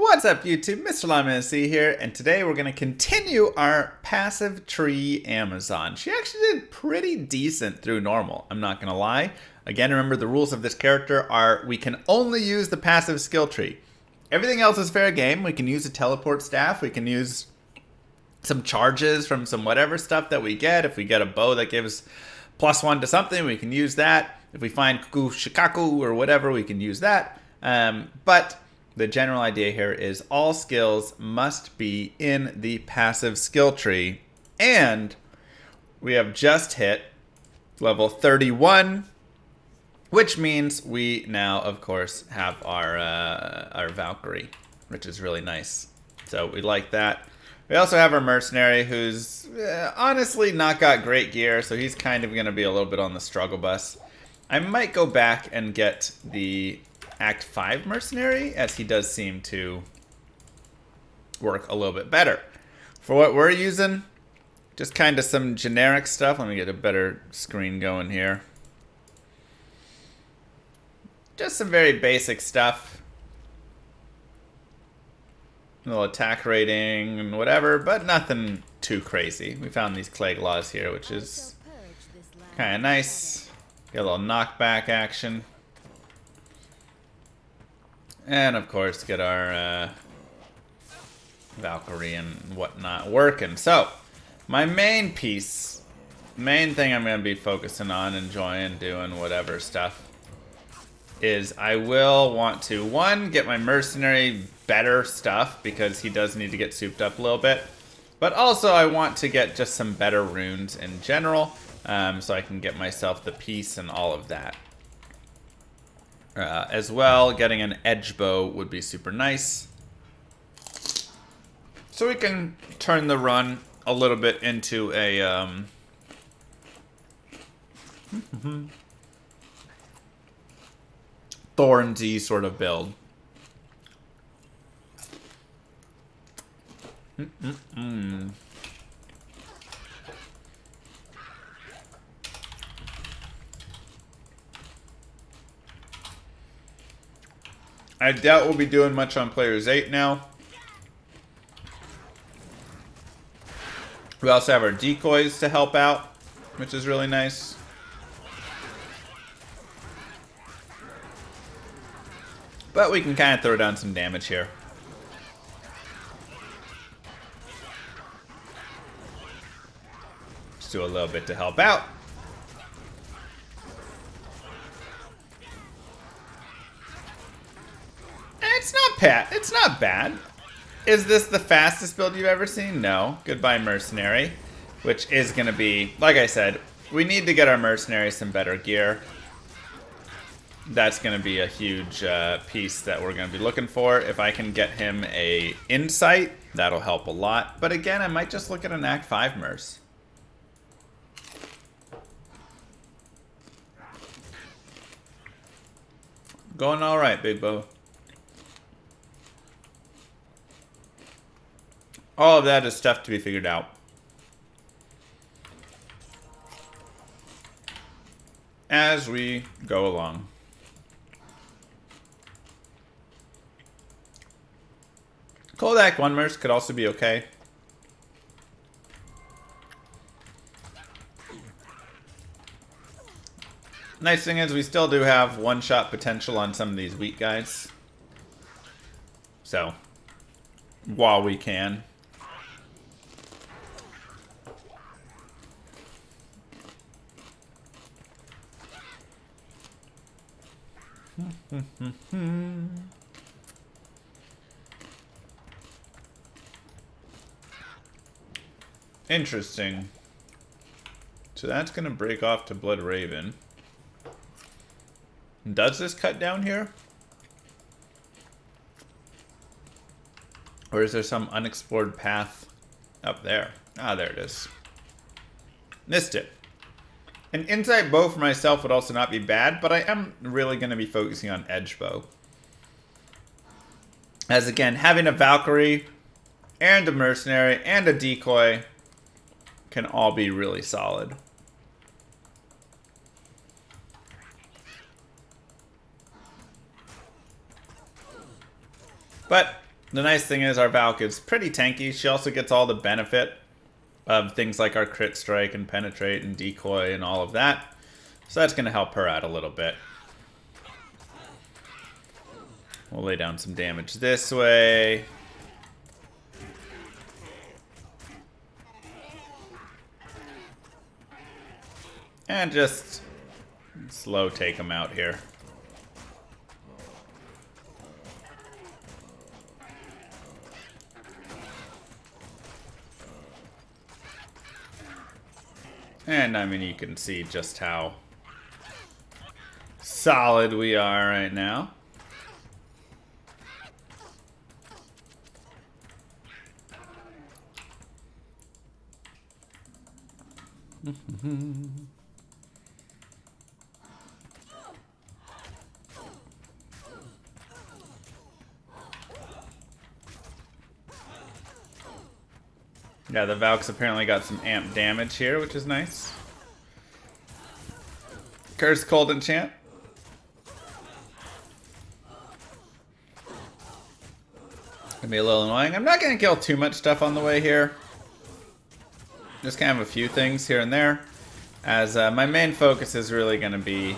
What's up YouTube, Mr. Lime C here, and today we're going to continue our passive tree Amazon. She actually did pretty decent through normal, I'm not going to lie. Again, remember the rules of this character are we can only use the passive skill tree. Everything else is fair game. We can use a teleport staff, we can use some charges from some whatever stuff that we get. If we get a bow that gives +1 to something, we can use that. If we find Kuku Shikaku or whatever, we can use that. But the general idea here is all skills must be in the passive skill tree. And we have just hit level 31, which means we now, of course, have our Valkyrie, which is really nice. So we like that. We also have our mercenary, who's honestly not got great gear, so he's kind of going to be a little bit on the struggle bus. I might go back and get the Act 5 mercenary, as he does seem to work a little bit better. For what we're using, just kind of some generic stuff. Let me get a better screen going here. Just some very basic stuff. A little attack rating and whatever, but nothing too crazy. We found these Clay Claws here, which is kind of nice. Get a little knockback action. And of course, get our Valkyrie and whatnot working. So, my main thing I'm going to be focusing on, enjoying, doing whatever stuff, is I will want to, one, get my mercenary better stuff, because he does need to get souped up a little bit. But also, I want to get just some better runes in general, so I can get myself the peace and all of that. As well, getting an edge bow would be super nice. So we can turn the run a little bit into a Thornsy sort of build. I doubt we'll be doing much on Players 8 now. We also have our decoys to help out, which is really nice. But we can kind of throw down some damage here. Just do a little bit to help out. It's not bad. Is this the fastest build you've ever seen? No. Goodbye, mercenary. Which is going to be, like I said, we need to get our mercenary some better gear. That's going to be a huge piece that we're going to be looking for. If I can get him a insight, that'll help a lot. But again, I might just look at an Act 5 merc. Going all right, big bow. All of that is stuff to be figured out. As we go along. Kodak 1 merc could also be okay. Nice thing is we still do have one-shot potential on some of these weak guys. So, while we can. Interesting. So that's going to break off to Blood Raven. Does this cut down here? Or is there some unexplored path up there? Ah, there it is. Missed it. An insight bow for myself would also not be bad, but I am really going to be focusing on edge bow. As again, having a Valkyrie and a mercenary and a decoy can all be really solid. But The nice thing is our Valk is pretty tanky. She also gets all the benefit of things like our crit strike and penetrate and decoy and all of that. So that's going to help her out a little bit. We'll lay down some damage this way. And just slow take him out here. And I mean, you can see just how solid we are right now. Yeah, the Valk's apparently got some amp damage here, which is nice. Curse Cold Enchant. Gonna be a little annoying. I'm not gonna kill too much stuff on the way here. Just kind of a few things here and there. As my main focus is really gonna be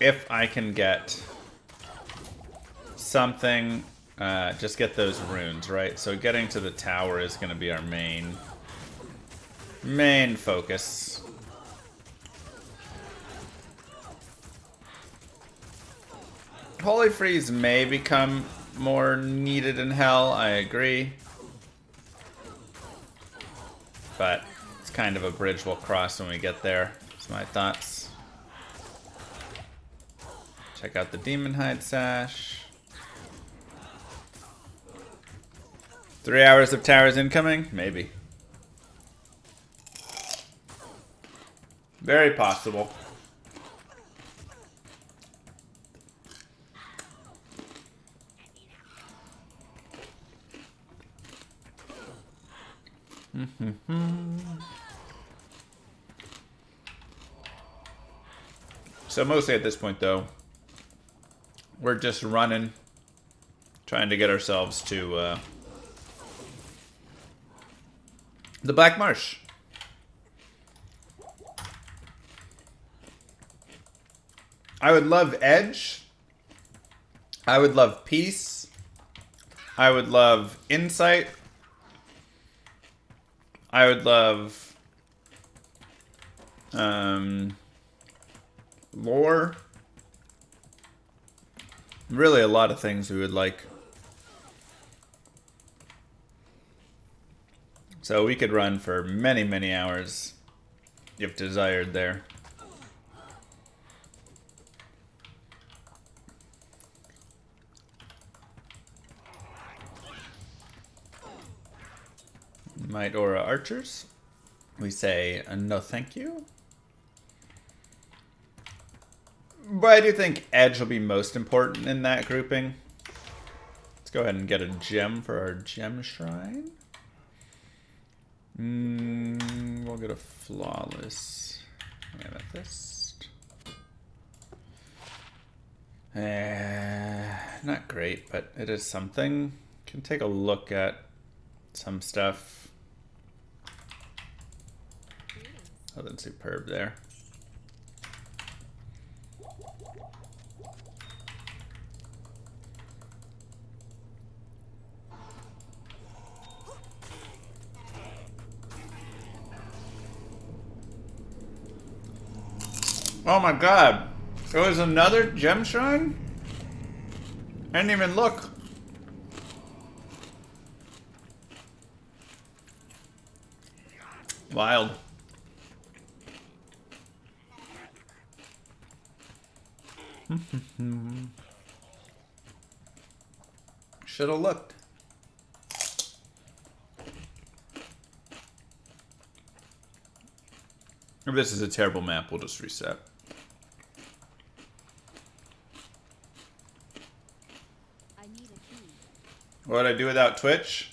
if I can get something, just get those runes, right? So getting to the tower is gonna be our main focus. Holy Freeze may become more needed in Hell, I agree. But it's kind of a bridge we'll cross when we get there. That's my thoughts. Check out the Demon Hide Sash. 3 hours of towers incoming? Maybe. Very possible. So mostly at this point, though, we're just running, trying to get ourselves to the Black Marsh. I would love Edge. I would love Peace. I would love Insight. I would love Lore. Really a lot of things we would like. So we could run for many, many hours if desired there. Might Aura Archers. We say no thank you. But I do think Edge will be most important in that grouping. Let's go ahead and get a gem for our gem shrine. We'll get a Flawless Amethyst. Not great, but it is something. Can take a look at some stuff. Oh, that's superb there. Oh my god. There was another gem shrine? I didn't even look. Wild. Should have looked. If this is a terrible map, we'll just reset. What would I do without Twitch?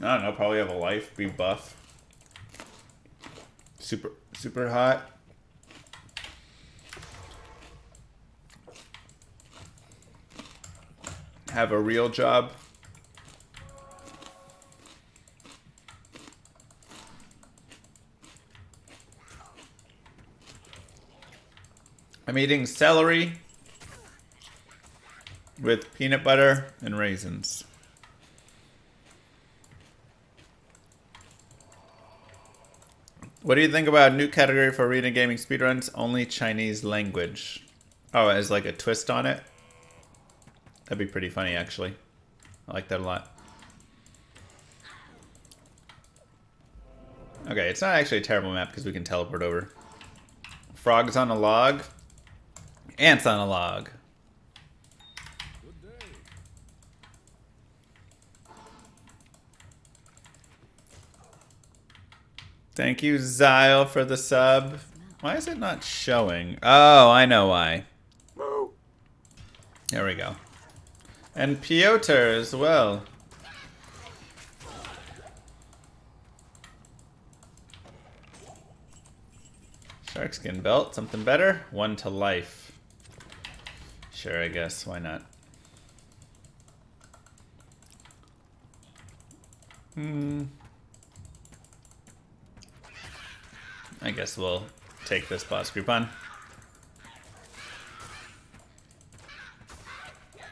I don't know, probably have a life, be buff. Super hot. have a real job. I'm eating celery with peanut butter and raisins. What do you think about a new category for arena gaming speedruns? Only Chinese language. Oh, as like a twist on it? That'd be pretty funny, actually. I like that a lot. Okay, it's not actually a terrible map because we can teleport over. Frogs on a log. Ants on a log. Thank you, Zyle, for the sub. Why is it not showing? Oh, I know why. There we go. And Piotr as well. Sharkskin belt, something better? 1 to life. Sure, I guess. Why not? I guess we'll take this boss group on.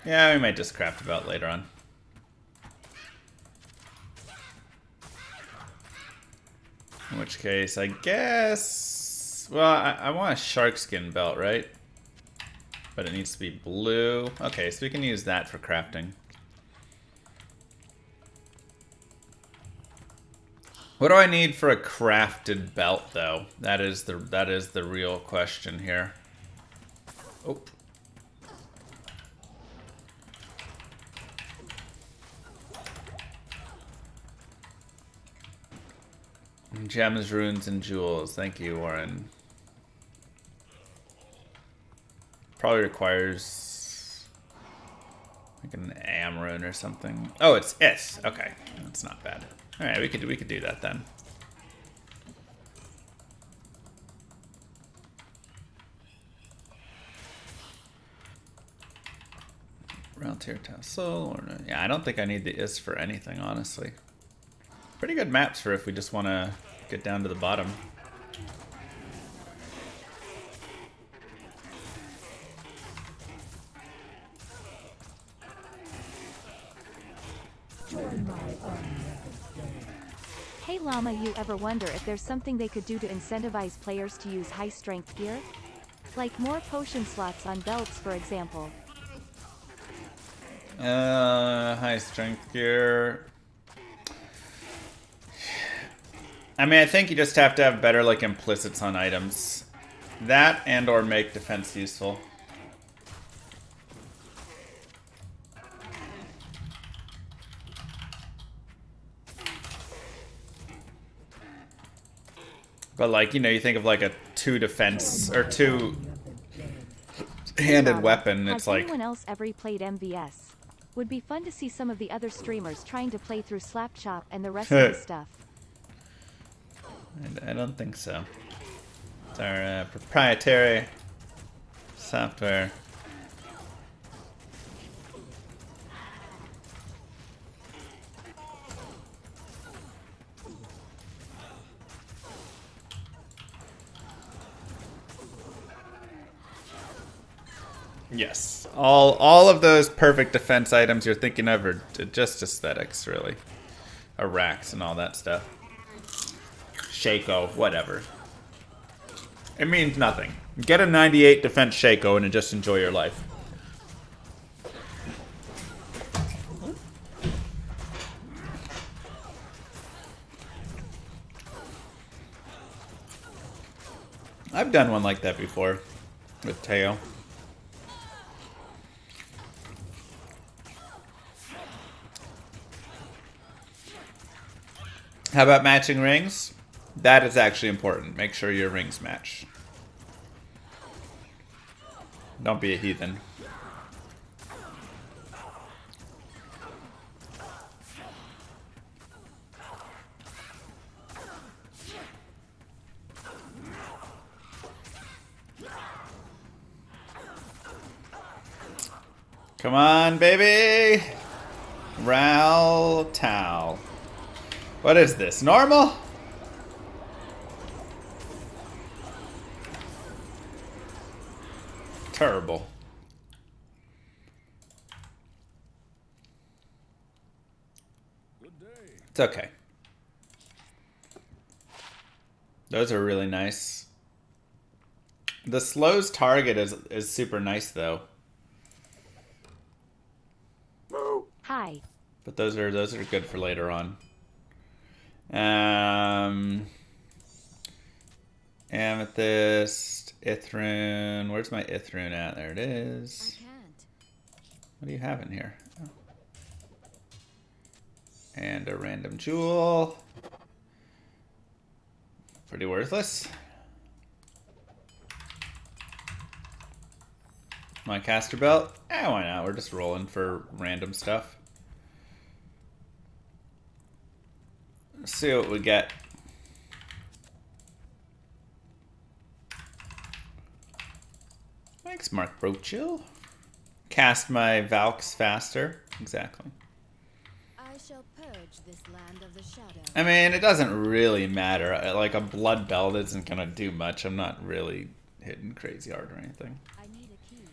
Yeah, we might just craft a belt later on. In which case, I guess... Well, I want a sharkskin belt, right? But it needs to be blue. Okay, so we can use that for crafting. What do I need for a crafted belt, though? That is the real question here. Oh. Gems, runes, and jewels. Thank you, Warren. Probably requires like an am rune or something. Oh, it's S. Okay, that's not bad. All right, we could do that then. Round tier tassel or no? Yeah, I don't think I need the is for anything, honestly. Pretty good maps for if we just want to get down to the bottom. Hey Llama, you ever wonder if there's something they could do to incentivize players to use high strength gear? Like more potion slots on belts, for example. High strength gear. I mean, I think you just have to have better like implicits on items. That and or make defense useful. But like, you know, you think of like a 2 defense or 2-handed weapon, it's like... Has anyone else ever played MVS? Would be fun to see some of the other streamers trying to play through Slapchop and the rest of the stuff. I don't think so. It's our proprietary software. Yes. All of those perfect defense items you're thinking of are just aesthetics, really. Arax and all that stuff. Shaco, whatever. It means nothing. Get a 98 defense Shaco and just enjoy your life. I've done one like that before with Teo. How about matching rings? That is actually important. Make sure your rings match. Don't be a heathen. Come on, baby! Ral Tal. What is this? Normal? Terrible. It's okay. Those are really nice. The slows target is super nice though. Hi. But those are good for later on. Amethyst, Ithrun. Where's my Ithrun at? There it is. What do you have in here? Oh. And a random jewel. Pretty worthless. My caster belt? Eh, why not? We're just rolling for random stuff. Let's see what we get. Thanks, Mark Brochill. Cast my Valks faster. Exactly. I shall purge this land of the shadow. I mean, it doesn't really matter. Like, a blood belt isn't gonna do much. I'm not really hitting crazy hard or anything. I need a key.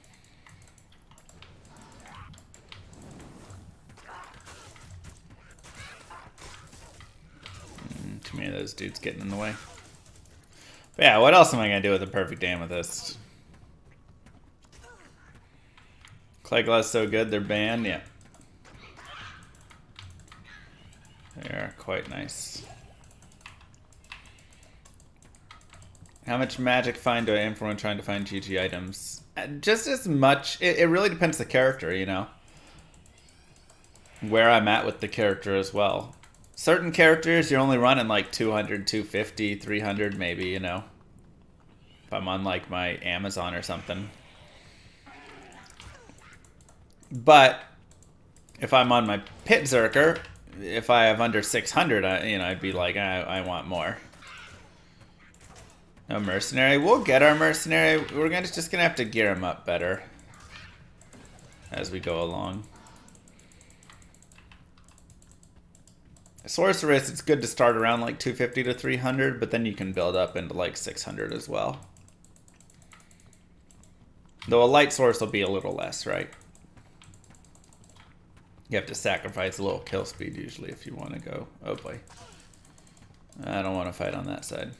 Too many of those dudes getting in the way. But yeah, what else am I gonna do with a perfect amethyst? Clayglass so good, they're banned? Yeah. They are quite nice. How much magic find do I aim for when trying to find GG items? Just as much. It really depends the character, you know. Where I'm at with the character as well. Certain characters, you're only running like 200, 250, 300 maybe, you know. If I'm on like my Amazon or something. But if I'm on my Pit Zerker, if I have under 600, I'd be like, I want more. No mercenary. We'll get our mercenary. We're just gonna have to gear him up better as we go along. Sorceress, it's good to start around like 250 to 300, but then you can build up into like 600 as well. Though a light source will be a little less, right? You have to sacrifice a little kill speed usually if you want to go. Oh boy. I don't want to fight on that side.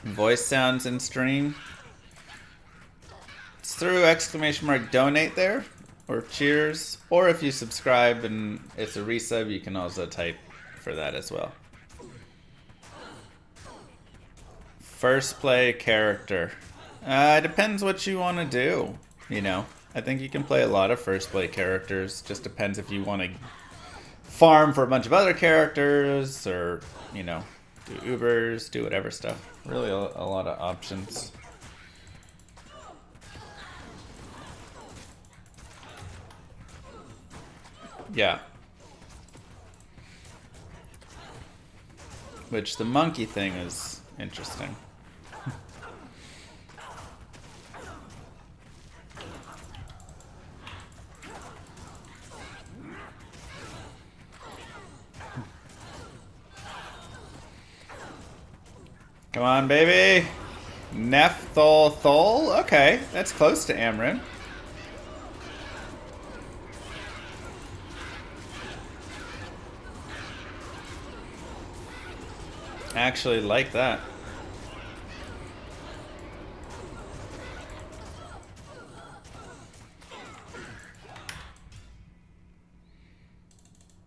Voice sounds in stream. It's through ! donate there, or cheers, or if you subscribe and it's a resub, you can also type for that as well. First play character. Depends what you want to do, you know. I think you can play a lot of first play characters. Just depends if you want to farm for a bunch of other characters, or, you know, do Ubers, do whatever stuff. Really a lot of options. Yeah. Which the monkey thing is interesting. Come on, baby. Nephthol Thol? Okay, that's close to Amryn. Actually like that.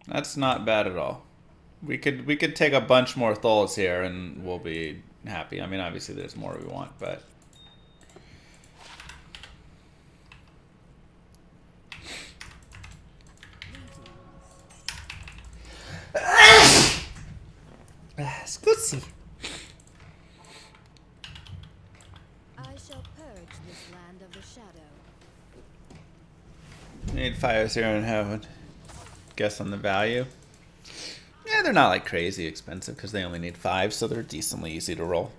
That's not bad at all. We could take a bunch more Thols here and we'll be happy. I mean, obviously there's more we want, but Scusi. I shall purge this land of the shadow. Need 5 0 in heaven. Guess on the value. Yeah, they're not like crazy expensive because they only need 5, so they're decently easy to roll.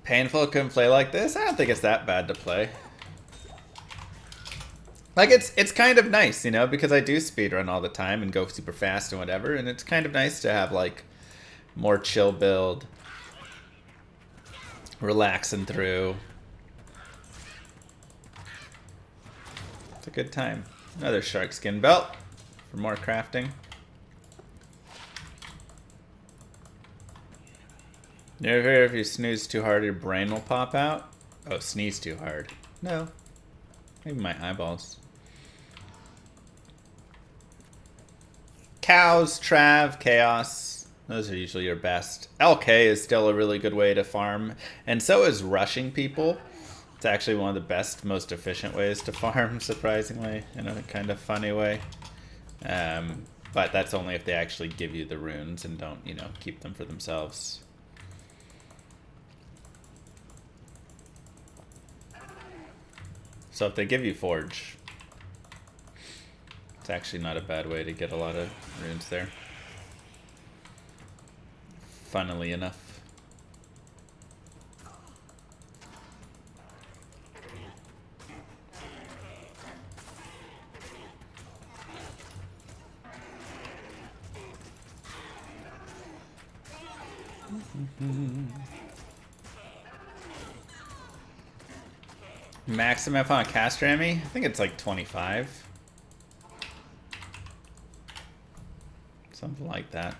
Painful couldn't play like this? I don't think it's that bad to play. Like, it's kind of nice, you know, because I do speedrun all the time and go super fast and whatever, and it's kind of nice to have, like, more chill build. Relaxing through. It's a good time. Another shark skin belt for more crafting. You ever hear if you snooze too hard, your brain will pop out? Oh, sneeze too hard. No. Maybe my eyeballs. Cows, Trav, Chaos. Those are usually your best. LK is still a really good way to farm. And so is rushing people. It's actually one of the best, most efficient ways to farm, surprisingly, in a kind of funny way. But that's only if they actually give you the runes and don't, you know, keep them for themselves. So if they give you Forge, it's actually not a bad way to get a lot of runes there. Funnily enough. Maximum on a caster Emmy? I think it's like 25. Something like that.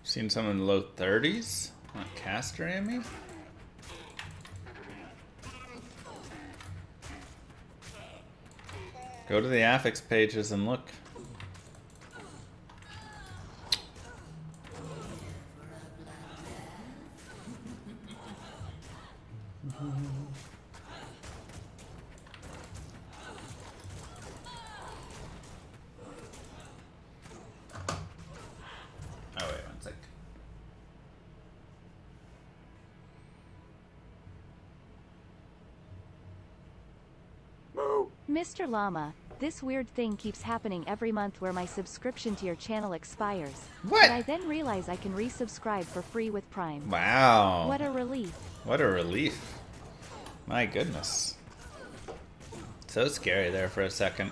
Seen some in the low 30s on caster Emmy? Go to the affix pages and look. Oh, wait, one sec. Mr. Llama, this weird thing keeps happening every month where my subscription to your channel expires. What? But I then realize I can resubscribe for free with Prime. Wow. What a relief. What a relief. My goodness. So scary there for a second.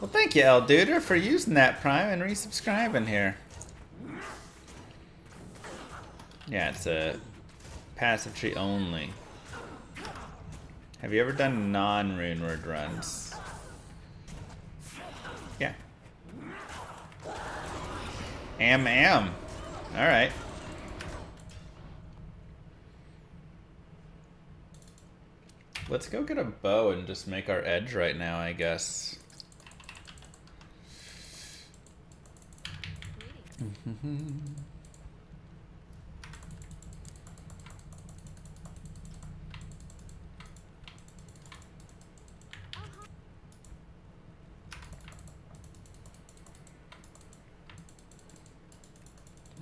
Well, thank you, El Duder, for using that Prime and resubscribing here. Yeah, it's a passive tree only. Have you ever done non-runeword runs? Yeah. Am. Alright. Let's go get a bow and just make our edge right now, I guess.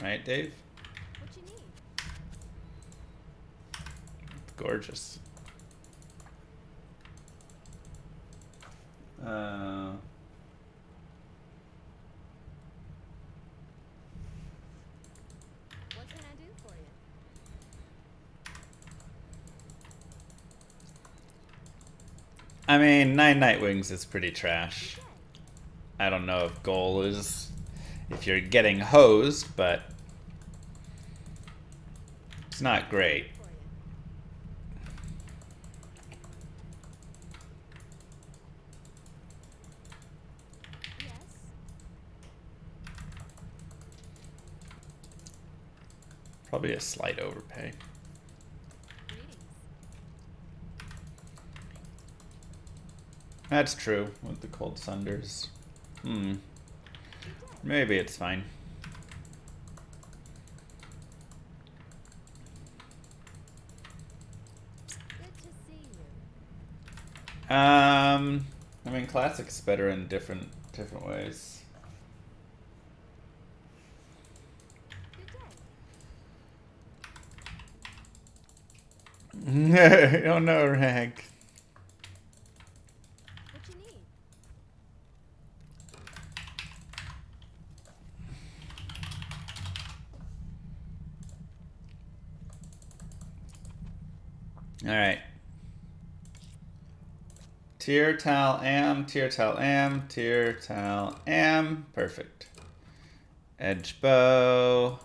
Right, Dave? What you need? Gorgeous. What can I do for you? I mean, 9 Nightwings is pretty trash. I don't know if goal is if you're getting hosed, but it's not great. For you. Yes. Probably a slight overpay. Greetings. That's true with the cold sunders. Maybe it's fine. Good to see you. I mean, classic's better in different ways. Oh no, Rag. What you need? All right. Tier tal am, tier tal am, tier tal am. Perfect. Edge bow.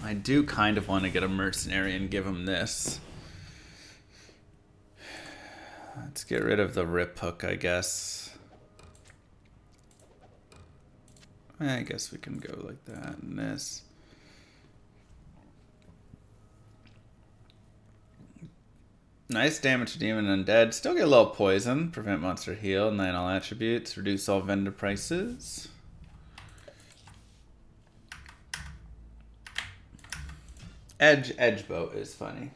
I do kind of want to get a mercenary and give him this. Let's get rid of the rip hook, I guess. I guess we can go like that and this. Nice damage to demon and undead. Still get a little poison. Prevent monster heal. 9 all attributes. Reduce all vendor prices. Edge bow is funny.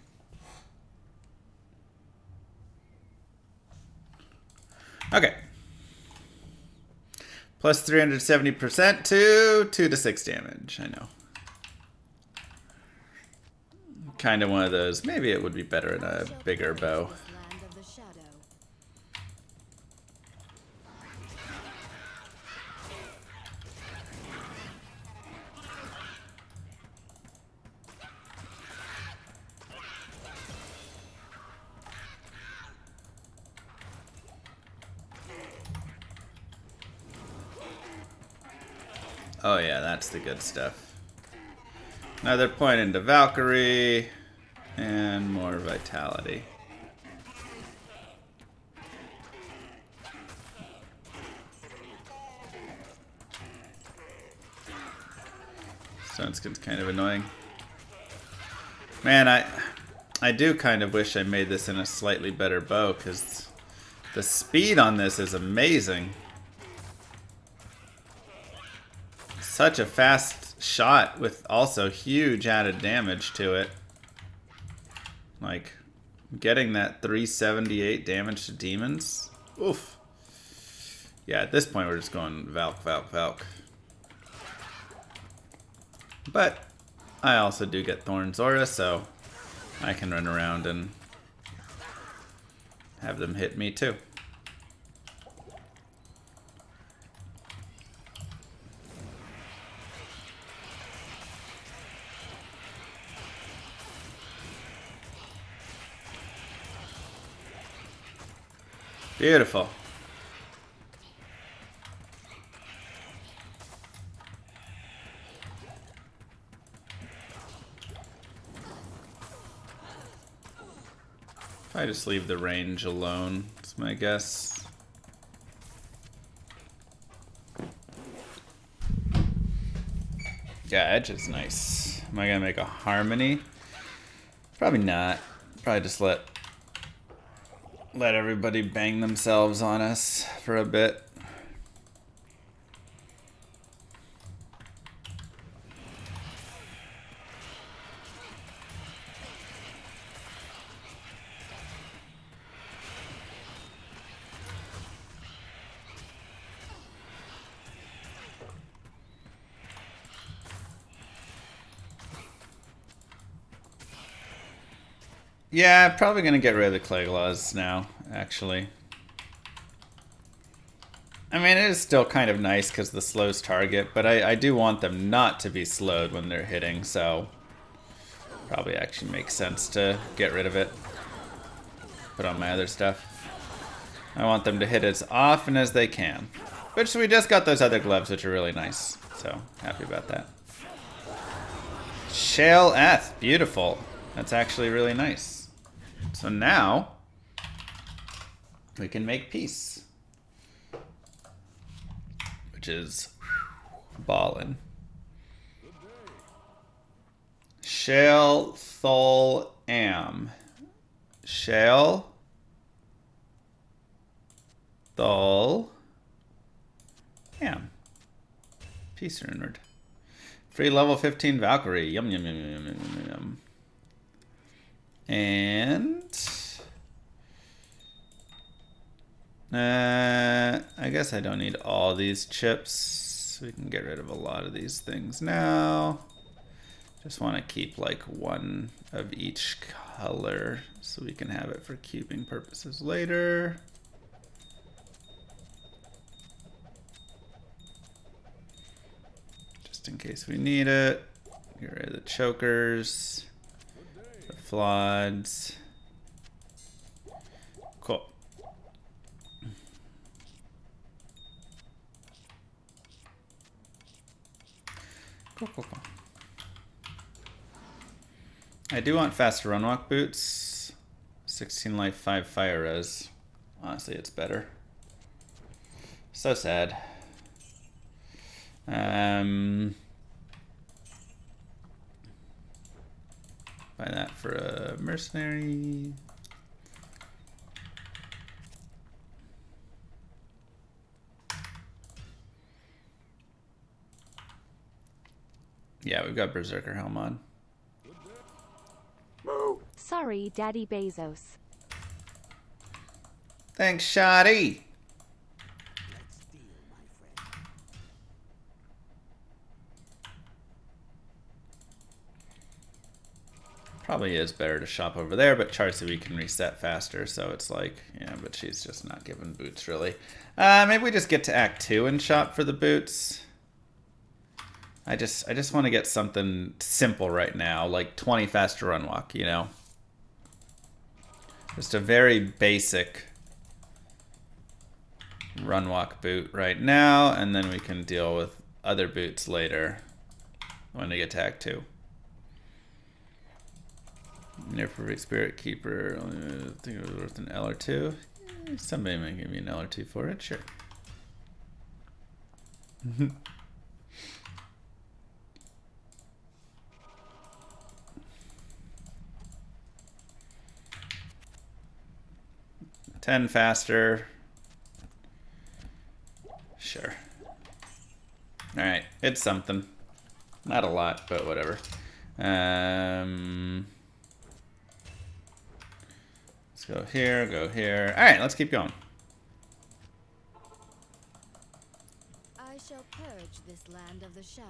Okay. Plus 370% to 2 to 6 damage. I know. Kind of one of those. Maybe it would be better in a bigger bow. Land of the shadow. Oh yeah, that's the good stuff. Another point into Valkyrie, and more vitality. Stoneskin's kind of annoying. Man, I do kind of wish I made this in a slightly better bow, because the speed on this is amazing. Such a fast shot with also huge added damage to it. Like, getting that 378 damage to demons. Oof. Yeah, at this point we're just going Valk, Valk, Valk. But I also do get Thorn Zora, so I can run around and have them hit me too. Beautiful. If I just leave the range alone, that's my guess. Yeah, Edge is nice. Am I gonna make a harmony? Probably not. Probably just let everybody bang themselves on us for a bit. Yeah, probably gonna get rid of the Clayglaws now, actually. I mean, it is still kind of nice because the slows target, but I do want them not to be slowed when they're hitting, so probably actually makes sense to get rid of it. Put on my other stuff. I want them to hit as often as they can. Which we just got those other gloves, which are really nice, so happy about that. Shale Eth, beautiful. That's actually really nice. So now we can make peace, which is ballin'. Shale Thol Am. Shale Thol Am. Peace runeword. Free level 15 Valkyrie. Yum yum yum yum yum yum yum. And I guess I don't need all these chips. We can get rid of a lot of these things now. Just want to keep like one of each color so we can have it for cubing purposes later. Just in case we need it. Get rid of the chokers, the floods. Cool. Cool. I do want faster run walk boots. 16 life, 5 fire res. Honestly, it's better. So sad. Buy that for a mercenary. Yeah, we've got Berserker Helm on. Sorry, Daddy Bezos. Thanks, Shoddy. Probably is better to shop over there, but Charcy can reset faster, so it's like, yeah, but she's just not giving boots, really. Maybe we just get to Act 2 and shop for the boots. I just want to get something simple right now, like 20 faster run walk, you know? Just a very basic run walk boot right now, and then we can deal with other boots later when we get to Act 2. Near perfect spirit keeper. I think it was worth an L or two. Somebody might give me an L or two for it. Sure. 10 faster. Sure. Alright, it's something. Not a lot, but whatever. Let's go here, go here. Alright, let's keep going. I shall purge this land of the shadow.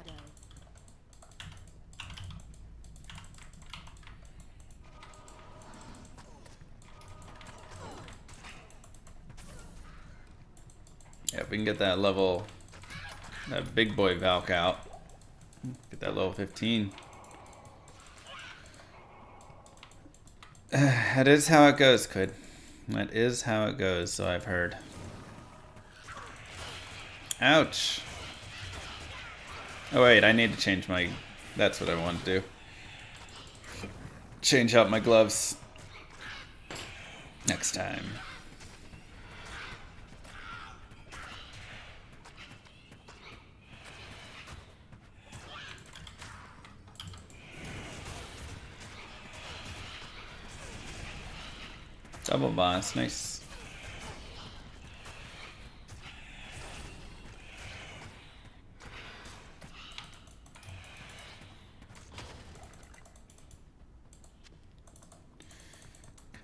Yeah, if we can get that level, that big boy Valk out. Get that level 15. That is how it goes, Quid. That is how it goes, so I've heard. Ouch. Oh wait, I need to change my... That's what I want to do. Change out my gloves. Next time. Double boss, nice.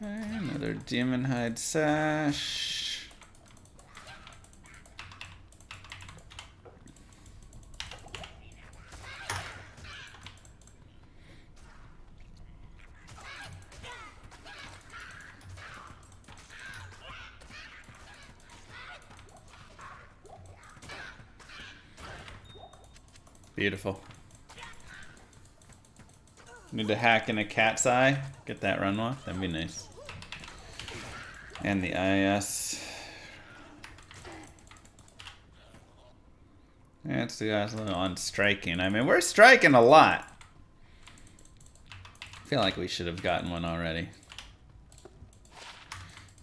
Okay, another demon hide sash. Beautiful. Need to hack in a cat's eye. Get that run off. That'd be nice. And the IS. Yeah, let's do guys on striking. I mean, we're striking a lot. I feel like we should have gotten one already.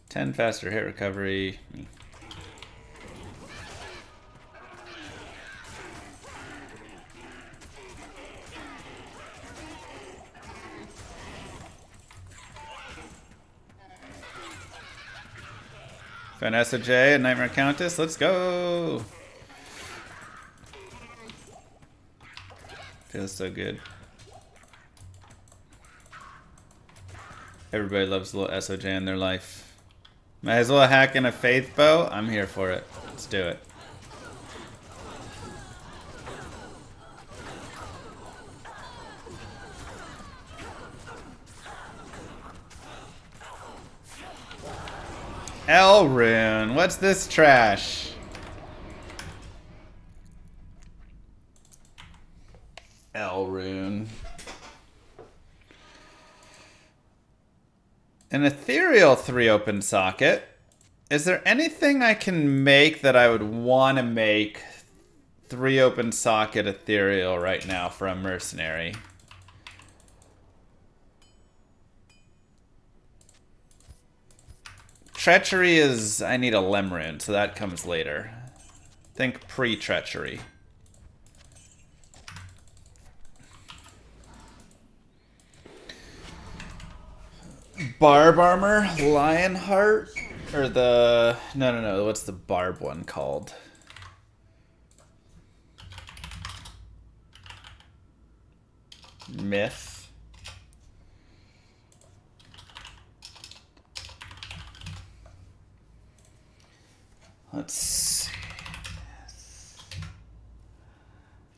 10 faster hit recovery. Vanessa J and Nightmare Countess, let's go! Feels so good. Everybody loves a little SOJ in their life. Might as well hack in a faith bow. I'm here for it. Let's do it. Elrune, what's this trash? Elrune. An ethereal 3 open socket. Is there anything I can make that I would want to make 3 open socket ethereal right now for a mercenary? Treachery is... I need a Lemrune, so that comes later. Think pre-treachery. Barb armor? Lionheart? Or the... No. What's the barb one called? Myth. Let's see.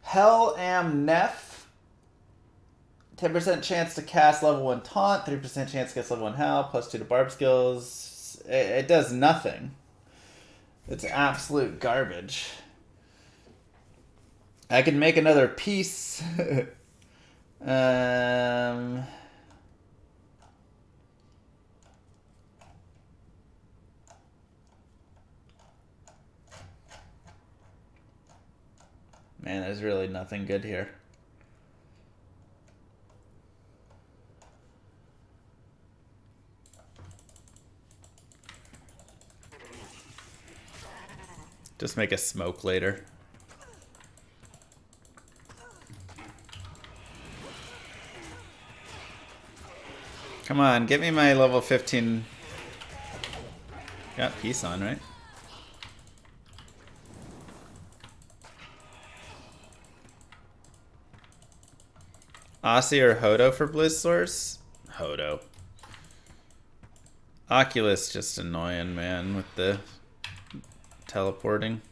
Hell Am Neff. 10% chance to cast level 1 taunt, 3% chance to cast level 1 Hell, +2 to barb skills. It does nothing. It's absolute garbage. I can make another piece. Man, there's really nothing good here. Just make a smoke later. Come on, get me my level 15. Got peace on, right? Aussie or Hodo for Blizz Source? Hodo. Oculus just annoying, man, with the teleporting.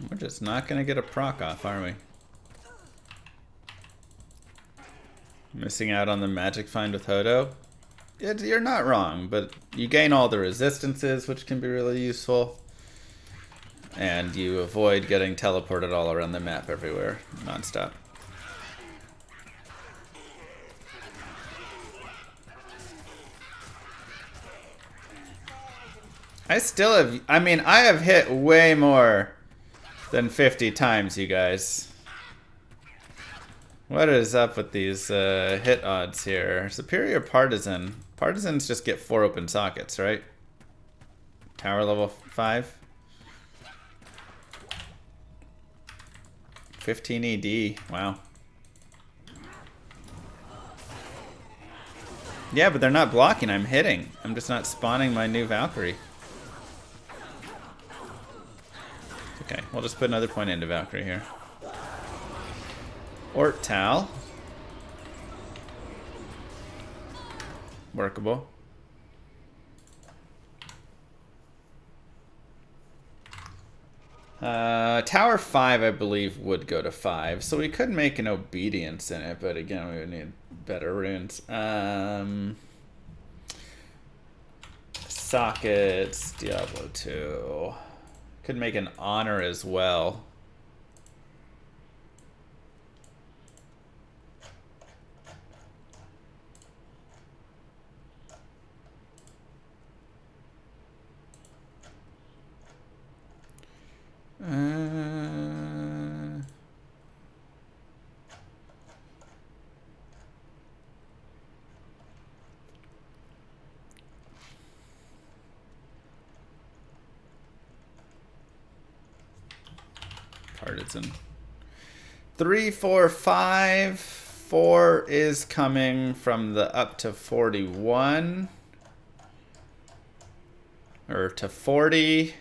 We're just not gonna get a proc off, are we? Missing out on the magic find with Hodo? You're not wrong, but you gain all the resistances, which can be really useful. And you avoid getting teleported all around the map everywhere, nonstop. I have hit way more than 50 times, you guys. What is up with these hit odds here? Superior Partisan. Partisans just get 4 open sockets, right? Tower level 5. 15 ED. Wow. Yeah, but they're not blocking. I'm hitting. I'm just not spawning my new Valkyrie. Okay, we'll just put another point into Valkyrie here. Ort Tal. Workable. Tower 5, I believe, would go to 5. So we could make an Obedience in it, but again, we would need better runes. Sockets, Diablo 2. Could make an Honor as well. partisan. 3, 4, 5. 4 is coming from the up to 41. Or to 40.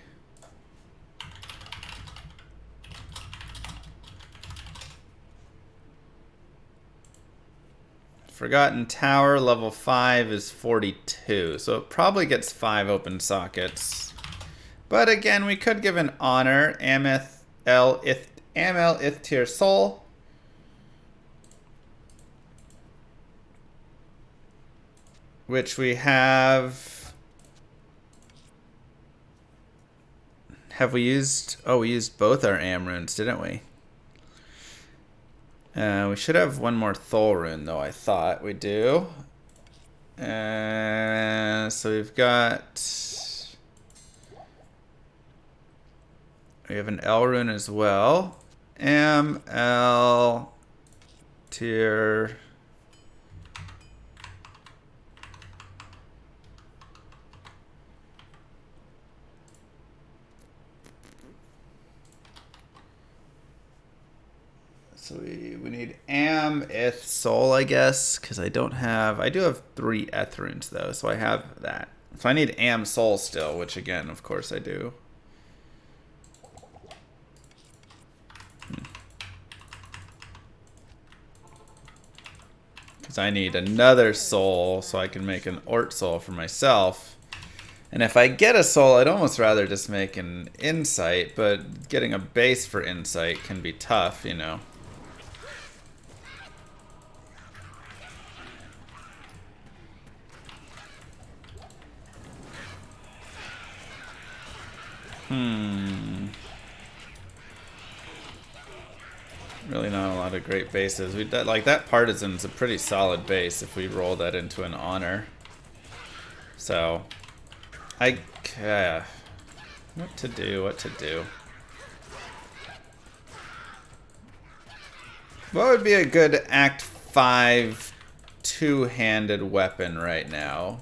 Forgotten Tower, level 5 is 42. So it probably gets 5 open sockets. But again, we could give an honor. Amel Ithtir Soul. Which we have... Have we used... Oh, we used both our Am runes, didn't we? We should have one more Thol rune, though, I thought we do. So we've got... We have an L rune as well. M, L, tier... So we need Am, Ith, Soul, I guess, because I do have 3 Eth runes, though, so I have that. So I need Am, Soul still, which, again, of course I do. Because I need another Soul so I can make an Ort Soul for myself. And if I get a Soul, I'd almost rather just make an Insight, but getting a base for Insight can be tough, you know. Really not a lot of great bases. Like that Partisan's a pretty solid base if we roll that into an honor. So, what to do? What would be a good Act 5 two-handed weapon right now?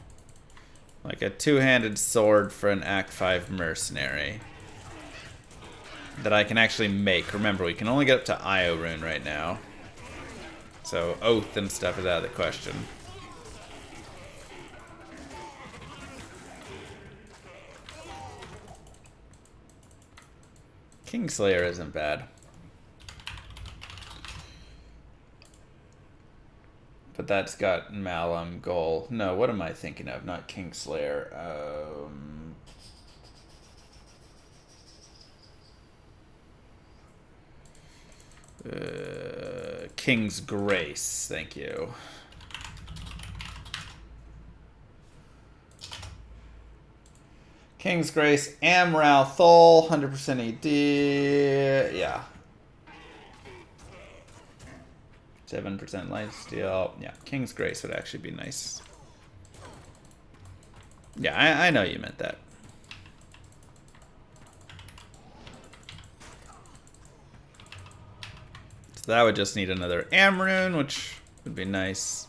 Like a two-handed sword for an Act 5 mercenary. That I can actually make. Remember, we can only get up to Io rune right now. So Oath and stuff is out of the question. Kingslayer isn't bad. But that's got Malum, Goal. No, what am I thinking of? Not Kingslayer. King's Grace. Thank you. King's Grace, Amral, Thol, 100% ED. Yeah. 7% lifesteal. Yeah, King's Grace would actually be nice. Yeah, I know you meant that. So that would just need another Am rune, which would be nice.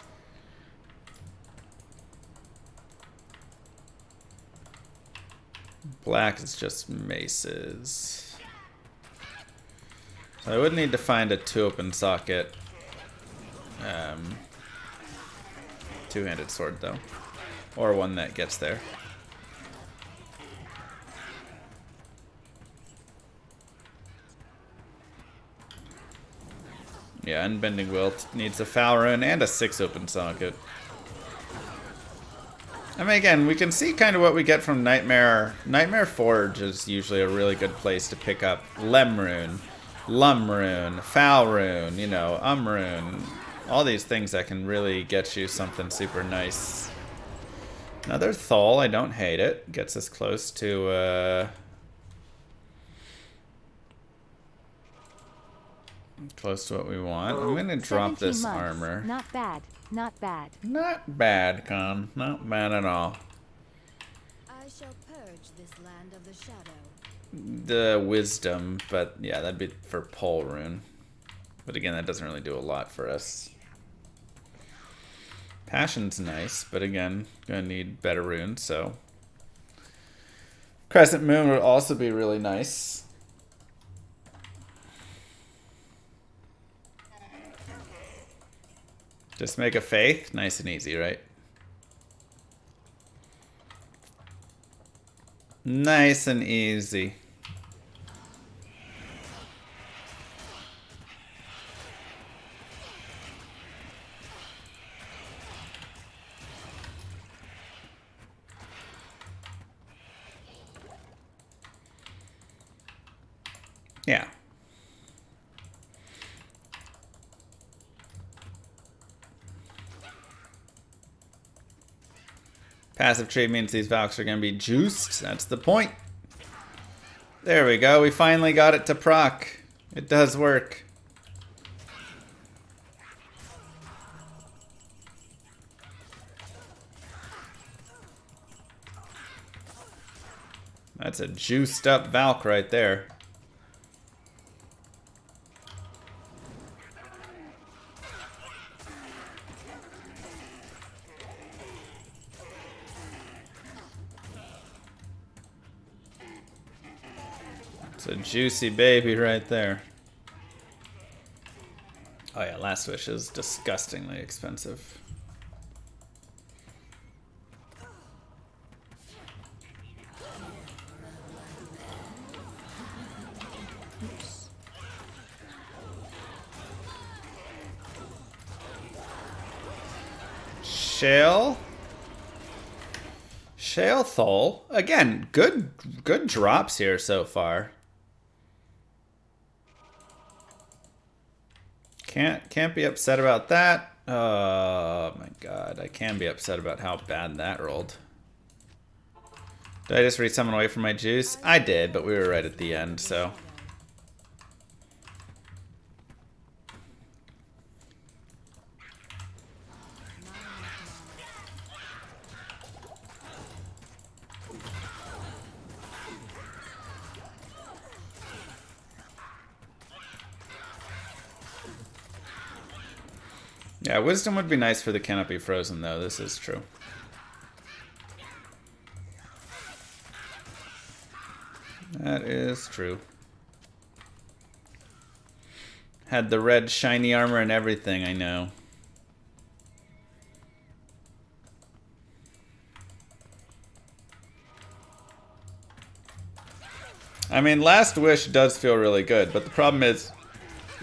Black is just maces. So I would need to find a 2-open socket. Two-handed sword, though. Or one that gets there. Yeah, Unbending Will needs a Foul Rune and a 6-open socket. I mean, again, we can see kind of what we get from Nightmare. Nightmare Forge is usually a really good place to pick up Lem Rune, Lum Rune, Foul Rune, you know, Rune. All these things that can really get you something super nice. Another Thol, I don't hate it. Gets us close to, close to what we want. I'm gonna drop this months. armor. Not bad. Not bad. Not bad, Con. Not bad at all. I shall purge this land of the shadow. The Wisdom, but yeah, that'd be for Pole Rune. But again, that doesn't really do a lot for us. Passion's nice, but again, gonna need better runes, so. Crescent Moon would also be really nice. Just make a faith. Nice and easy, right? Nice and easy. Yeah. Passive tree means these Valks are going to be juiced. That's the point. There we go. We finally got it to proc. It does work. That's a juiced up Valk right there. It's a juicy baby right there. Oh yeah, Last Wish is disgustingly expensive. Shale Thol. Again, good drops here so far. Can't be upset about that. Oh my god, I can be upset about how bad that rolled. Did I just read someone away from my juice? I did, but we were right at the end, so. Yeah, Wisdom would be nice for the cannot be frozen, though. This is true. That is true. Had the red shiny armor and everything, I know. I mean, Last Wish does feel really good, but the problem is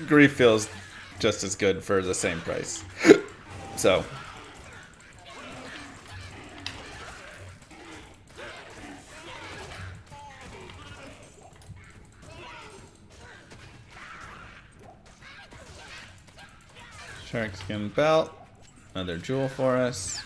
Grief feels just as good for the same price. So. Shark Skin Belt. Another jewel for us.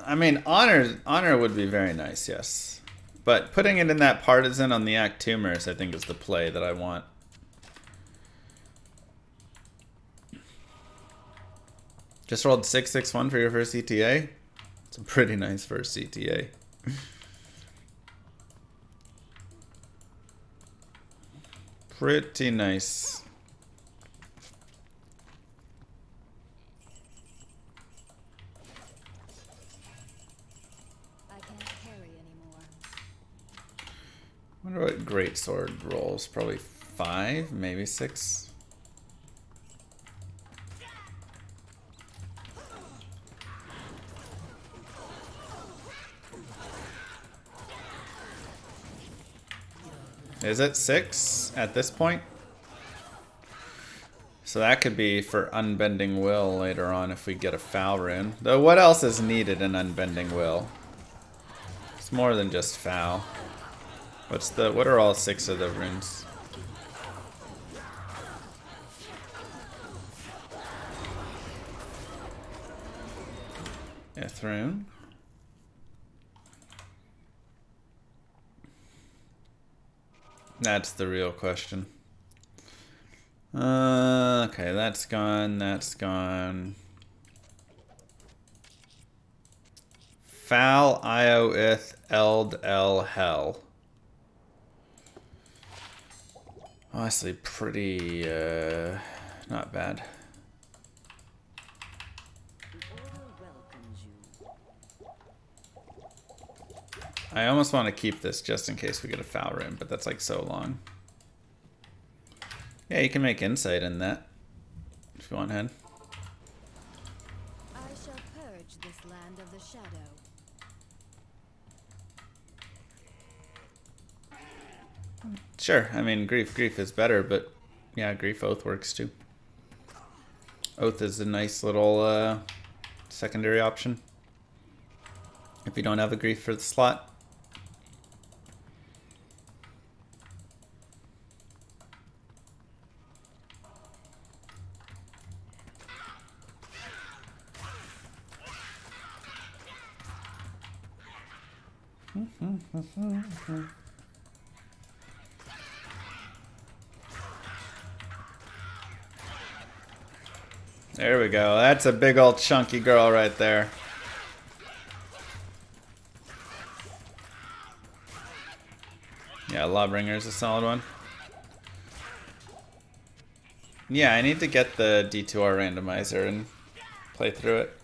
I mean, honor would be very nice, yes. But putting it in that partisan on the Act Tumors, I think, is the play that I want. Just rolled 661 for your first CTA. It's a pretty nice first CTA. Pretty nice. I wonder what greatsword rolls. Probably 5, maybe 6. Is it 6 at this point? So that could be for Unbending Will later on if we get a Foul rune. Though what else is needed in Unbending Will? It's more than just Foul. What are all 6 of the runes? Ith rune. That's the real question. Okay, that's gone, that's gone. Foul, Io, Ith, Eld, L, Hell. Honestly, pretty, not bad. I almost want to keep this just in case we get a foul rune, but that's like so long. Yeah, you can make insight in that if you want, Hen. I shall purge this land of the shadow. Sure, I mean, grief is better, but yeah, grief oath works too. Oath is a nice little secondary option if you don't have a grief for the slot. There we go. That's a big old chunky girl right there. Yeah, Lawbringer is a solid one. Yeah, I need to get the D2R randomizer and play through it.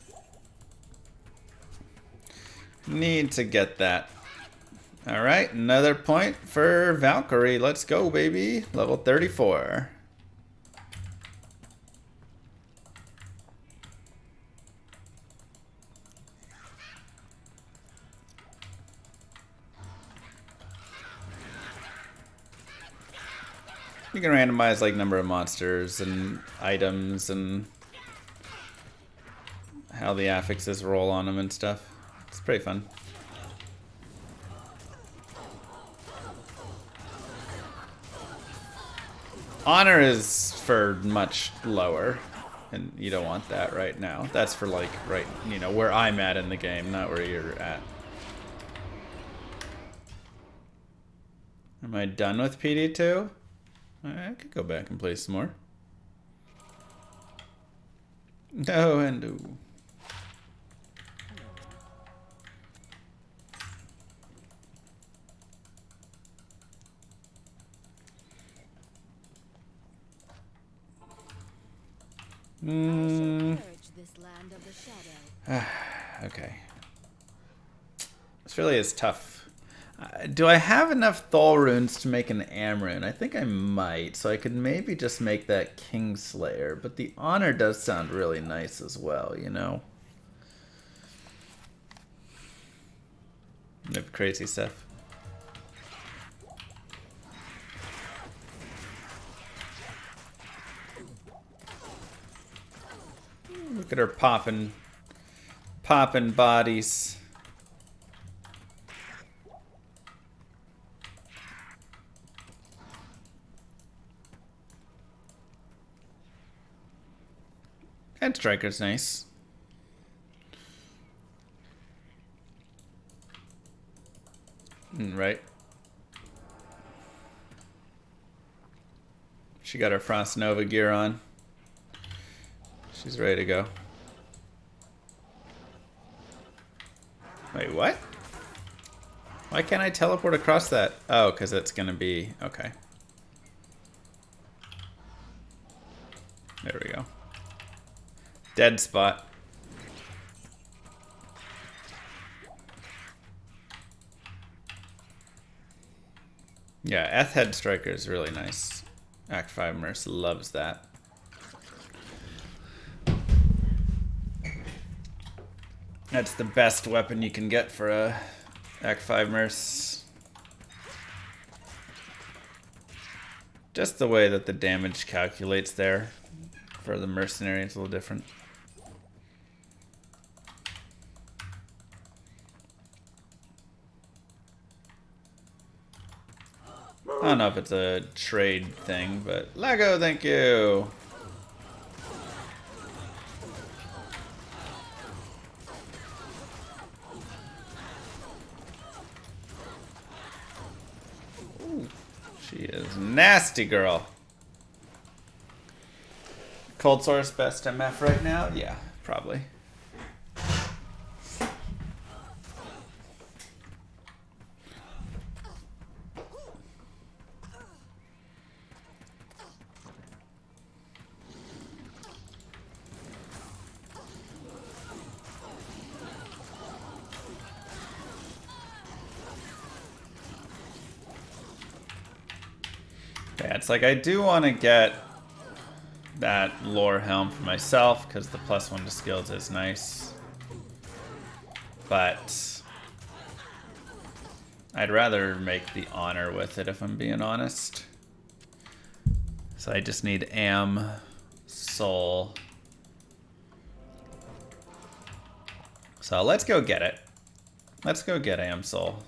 Need to get that. Alright, another point for Valkyrie. Let's go, baby. Level 34. You can randomize like number of monsters and items and how the affixes roll on them and stuff. It's pretty fun. Honor is for much lower, and you don't want that right now. That's for like right, you know, where I'm at in the game, not where you're at. Am I done with PD2? I could go back and play some more. No and no. Okay. This really is tough. Do I have enough Thol runes to make an Am rune? I think I might, so I could maybe just make that Kingslayer. But the Honor does sound really nice as well, you know? They have crazy stuff. Look at her popping bodies. Head Striker's nice. Right. She got her Frost Nova gear on. She's ready to go. Wait, what? Why can't I teleport across that? Oh, because it's going to be... Okay. There we go. Dead spot. Yeah, Eth Head Striker is really nice. Act 5 Merc loves that. That's the best weapon you can get for a Act 5 Merc. Just the way that the damage calculates there for the mercenary is a little different. I don't know if it's a trade thing, but Lego, thank you. Ooh, she is nasty, girl. Cold Source best MF right now? Yeah, probably. Yeah, it's like I do want to get that lore helm for myself because the +1 to skills is nice. But I'd rather make the honor with it if I'm being honest. So I just need Am, Soul. So let's go get it. Let's go get Am, Soul.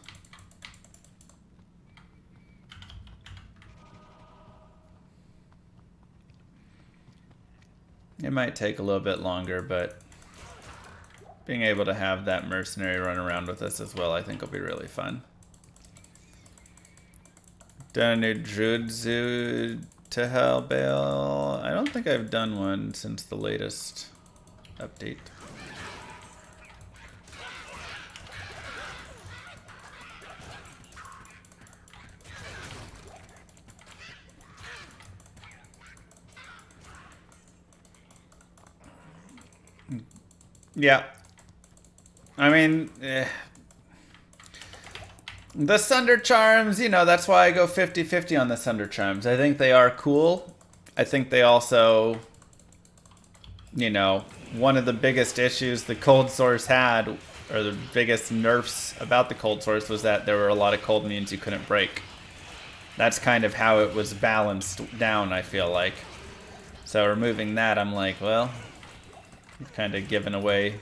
It might take a little bit longer, but being able to have that mercenary run around with us as well, I think will be really fun. Done a new Drudzu to Hellbale. I don't think I've done one since the latest update. Yeah. I mean, the Sunder Charms, you know, that's why I go 50-50 on the Sunder Charms. I think they are cool. I think they also, you know, one of the biggest issues the Cold Source had, or the biggest nerfs about the Cold Source, was that there were a lot of cold minions you couldn't break. That's kind of how it was balanced down, I feel like. So removing that, I'm like, well, you've kind of given away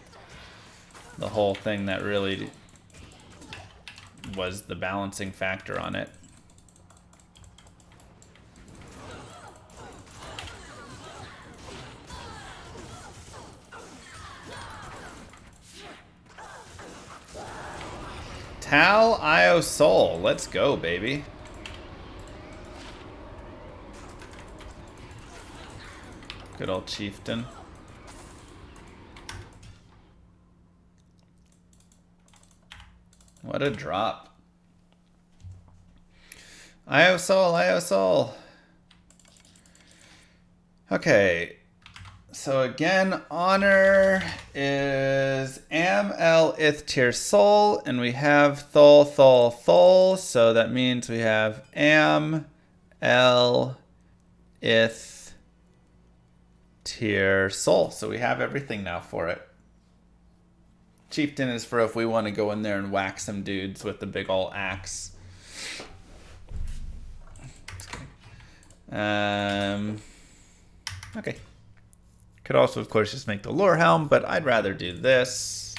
the whole thing that really was the balancing factor on it. Tal Io Soul, let's go, baby. Good old chieftain. What a drop. Io Soul, Io Soul. Okay. So again, honor is Am El Ith Tier Soul, and we have Thol Thol Thol, so that means we have Am El Ith Tier Soul. So we have everything now for it. Chieftain is for if we want to go in there and whack some dudes with the big ol' axe. Just kidding. Okay. Could also, of course, just make the lore helm, but I'd rather do this.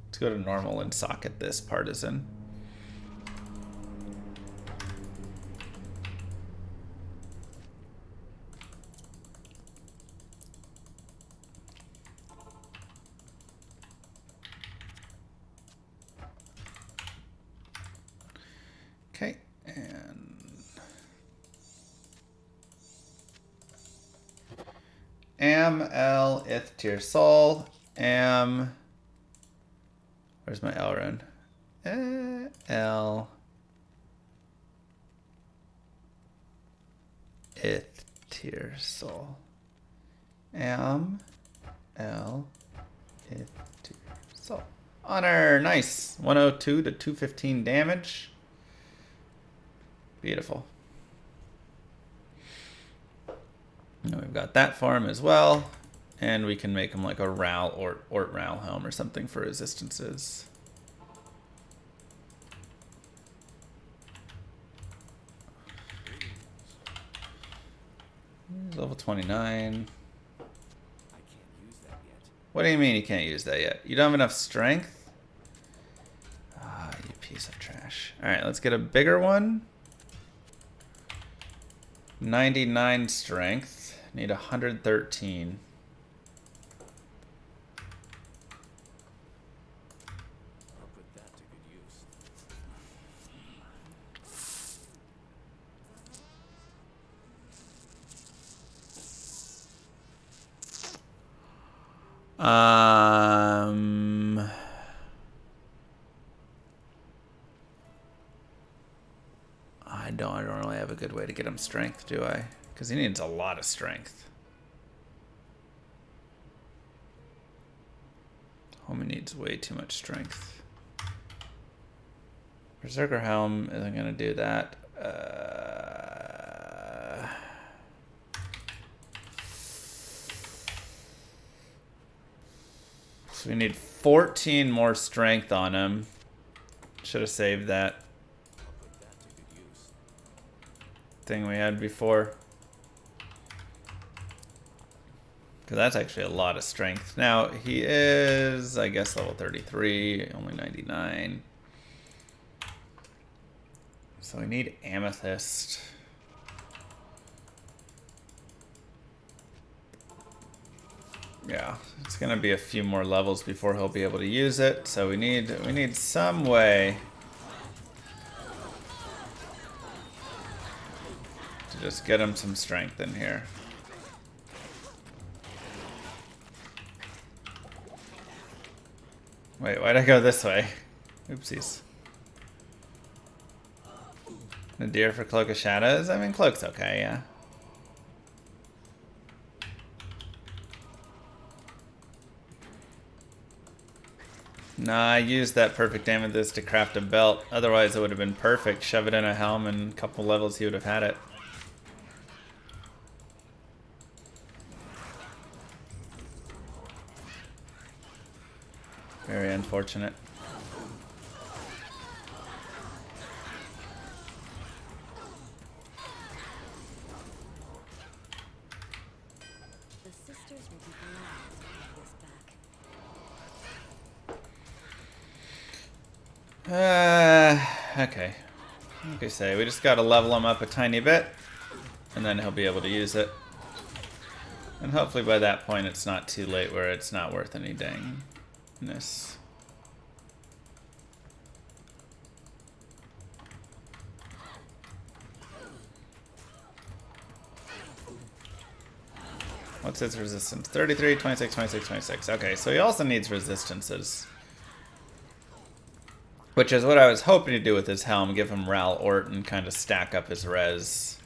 Let's go to normal and socket this partisan. Okay, and Am El Ith Tier Soul. Am. Where's my L rune? El Ith Tier Soul. Am El Ith Tier Soul. Honor, nice. 102 to 215 damage. Beautiful. And we've got that for him as well. And we can make him like a Ral or Ral helm or something for resistances. He's level 29. What do you mean you can't use that yet? You don't have enough strength? Ah, you piece of trash. Alright, let's get a bigger one. 99 strength. Need 113. I'll put that to good use. I don't really have a good way to get him strength, do I? Because he needs a lot of strength. Homie needs way too much strength. Berserker Helm isn't going to do that. So we need 14 more strength on him. Should have saved that thing we had before. Because that's actually a lot of strength. Now, he is, I guess, level 33, only 99. So we need amethyst. Yeah, it's gonna be a few more levels before he'll be able to use it. So we need some way to just get him some strength in here. Wait, why'd I go this way? Oopsies. Nadir for Cloak of Shadows? I mean, Cloak's okay, yeah. Nah, I used that perfect amethyst to craft a belt. Otherwise, it would have been perfect. Shove it in a helm, and a couple levels, he would have had it. Very unfortunate. The sisters will be glad to have this back. Okay. Like I say, we just gotta level him up a tiny bit, and then he'll be able to use it. And hopefully by that point it's not too late where it's not worth any dangness. What's his resistance? 33, 26, 26, 26. Okay, so he also needs resistances. Which is what I was hoping to do with his helm, give him Ral Ort and kind of stack up his res.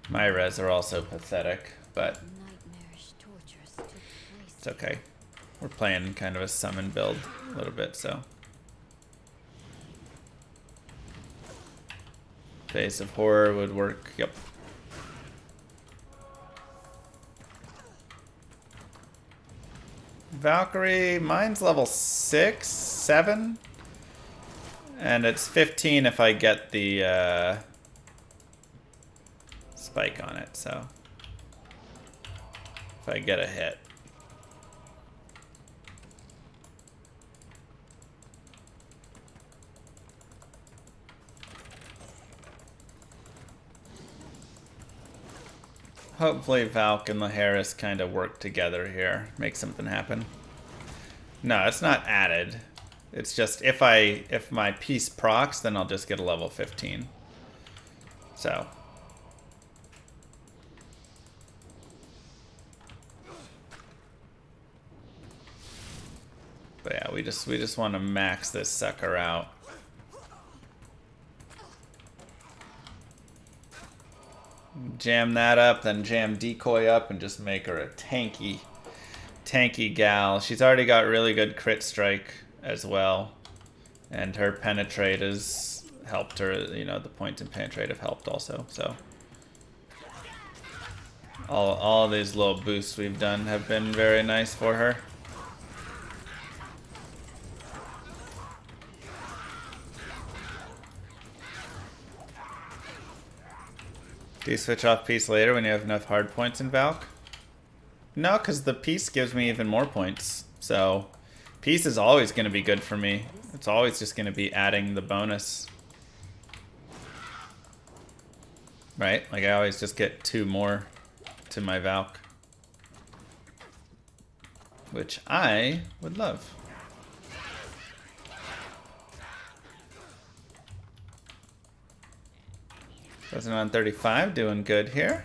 My res are also pathetic, but Nightmarish tortures took place. it's okay. We're playing kind of a summon build a little bit, so. Face of Horror would work, yep. Valkyrie, mine's level 6, 7. And it's 15 if I get the spike on it, so. If I get a hit. Hopefully Valk and the Harris kind of work together here, make something happen. No, it's not added. It's just if my piece procs, then I'll just get a level 15. So. But yeah, we just want to max this sucker out. Jam that up, then jam Decoy up, and just make her a tanky gal. She's already got really good crit strike as well, and her penetrate has helped her. You know, the points in penetrate have helped also. So all these little boosts we've done have been very nice for her. Do you switch off Peace later when you have enough hard points in Valk? No, because the Peace gives me even more points. So, Peace is always going to be good for me. It's always just going to be adding the bonus. Right? Like, I always just get 2 more to my Valk. Which I would love. Doesn't on 35, doing good here.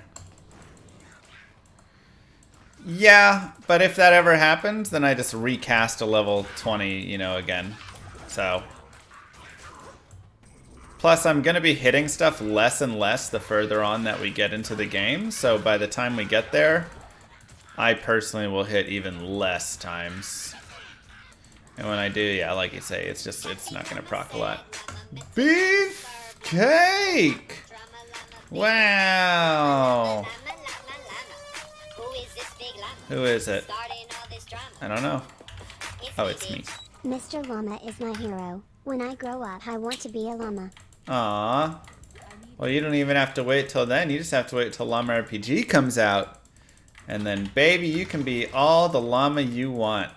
Yeah, but if that ever happens, then I just recast a level 20, you know, again. So. Plus, I'm going to be hitting stuff less and less the further on that we get into the game. So by the time we get there, I personally will hit even less times. And when I do, yeah, like you say, it's not going to proc a lot. Beefcake! Wow. Who is it? I don't know. Oh, it's me. Mr. Llama is my hero. When I grow up, I want to be a llama. Aww. Well, you don't even have to wait till then. You just have to wait till Llama RPG comes out. And then, baby, you can be all the llama you want.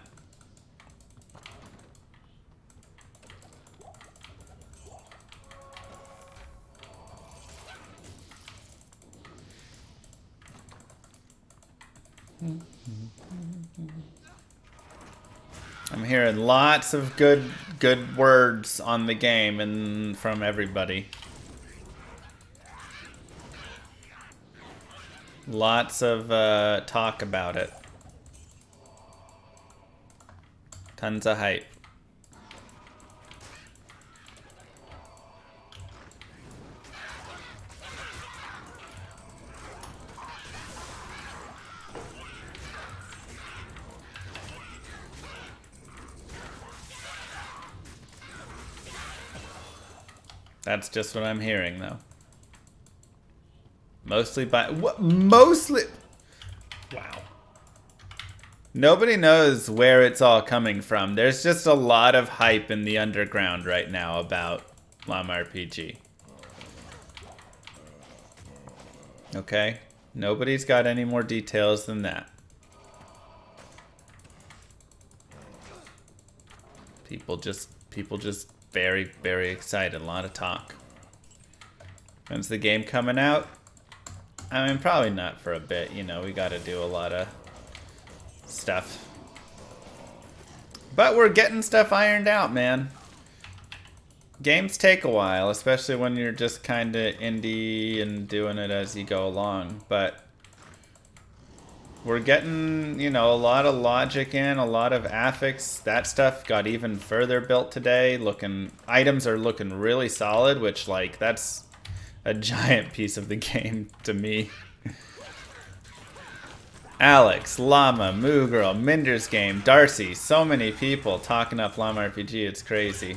I'm hearing lots of good words on the game and from everybody. Lots of talk about it. Tons of hype. That's just what I'm hearing, though. Mostly by... What? Mostly... Wow. Nobody knows where it's all coming from. There's just a lot of hype in the underground right now about Llama RPG. Okay? Nobody's got any more details than that. People just very, very excited. A lot of talk. When's the game coming out? I mean, probably not for a bit. You know, we got to do a lot of stuff. But we're getting stuff ironed out, man. Games take a while, especially when you're just kind of indie and doing it as you go along. But we're getting, you know, a lot of logic in, a lot of affix. That stuff got even further built today. Items are looking really solid, which, like, that's a giant piece of the game to me. Alex, Llama, Moo Girl, Minder's Game, Darcy, so many people talking up Llama RPG, it's crazy.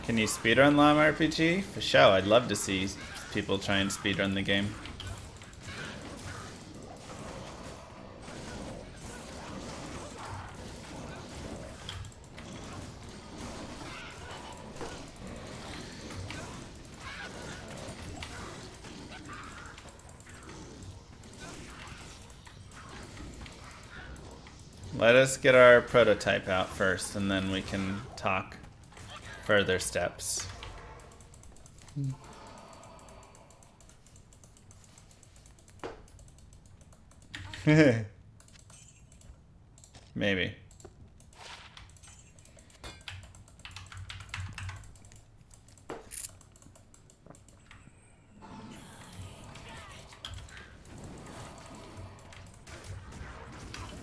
Can you speedrun Llama RPG? For sure, I'd love to see people try and speedrun the game. Let us get our prototype out first, and then we can talk further steps. Maybe.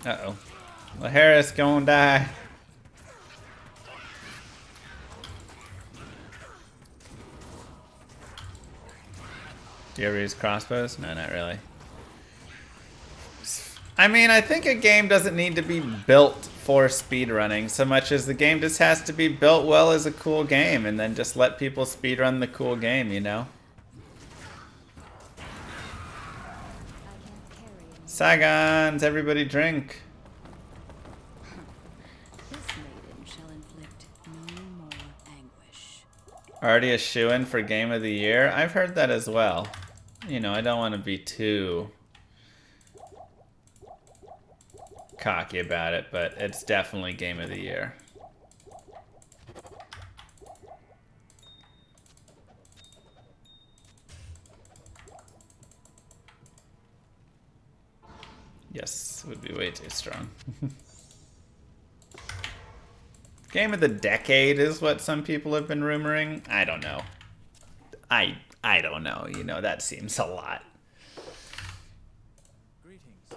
Uh-oh. Harris gonna die. Do you ever use crossbows? No, not really. I mean, I think a game doesn't need to be built for speedrunning so much as the game just has to be built well as a cool game, and then just let people speedrun the cool game, you know? Saigons, everybody drink. Already a shoo-in for Game of the Year? I've heard that as well. You know, I don't want to be too cocky about it, but it's definitely Game of the Year. Yes, would be way too strong. Game of the decade is what some people have been rumoring. I don't know. I don't know. You know, that seems a lot. Greetings.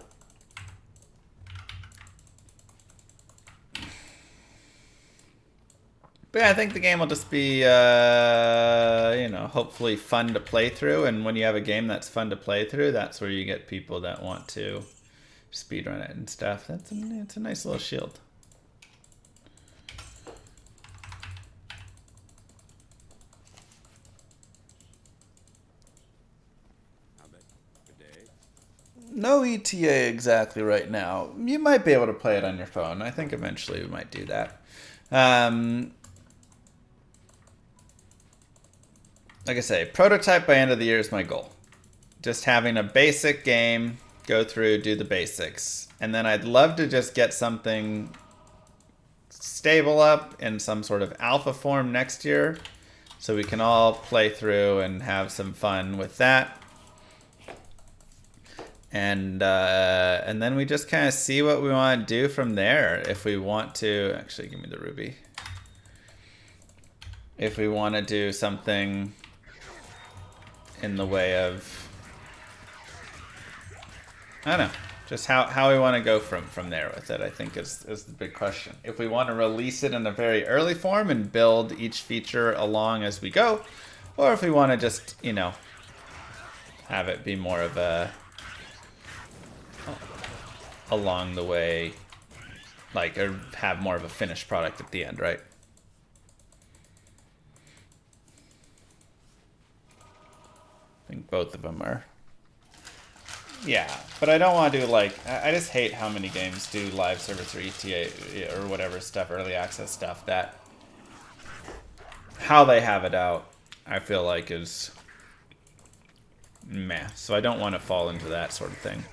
But yeah, I think the game will just be, you know, hopefully fun to play through. And when you have a game that's fun to play through, that's where you get people that want to speedrun it and stuff. It's a nice little shield. no ETA exactly right now. You might be able to play it on your phone. I think eventually we might do that. Like I say, prototype by end of the year is my goal. Just having a basic game, go through, do the basics. And then I'd love to just get something stable up in some sort of alpha form next year so we can all play through and have some fun with that. And then we just kind of see what we want to do from there. If we want to, actually give me the ruby. If we want to do something in the way of, I don't know, just how we want to go from there with it, I think is the big question. If we want to release it in a very early form and build each feature along as we go, or if we want to just, you know, have it be more of a along the way, like, or have more of a finished product at the end, right? I think both of them are. Yeah, but I don't want to do, like, I just hate how many games do live service or ETA or whatever stuff, early access stuff, that how they have it out, I feel like is meh. So I don't want to fall into that sort of thing.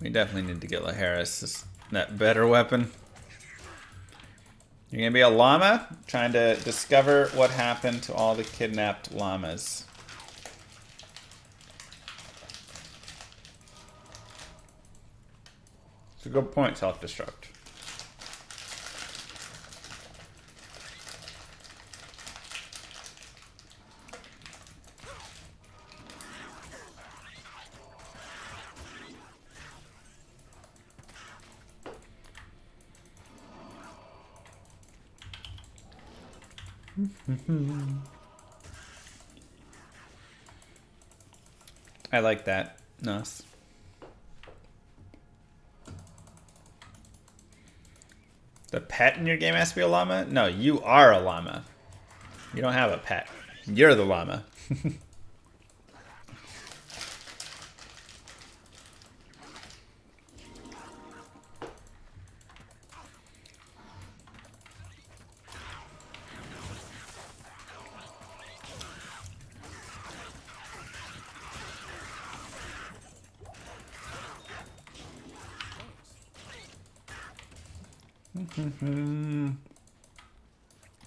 We definitely need to get Laharis that better weapon. You're gonna be a llama trying to discover what happened to all the kidnapped llamas. It's a good point, self-destruct. I like that. Nice. The pet in your game has to be a llama? No, you are a llama. You don't have a pet. You're the llama.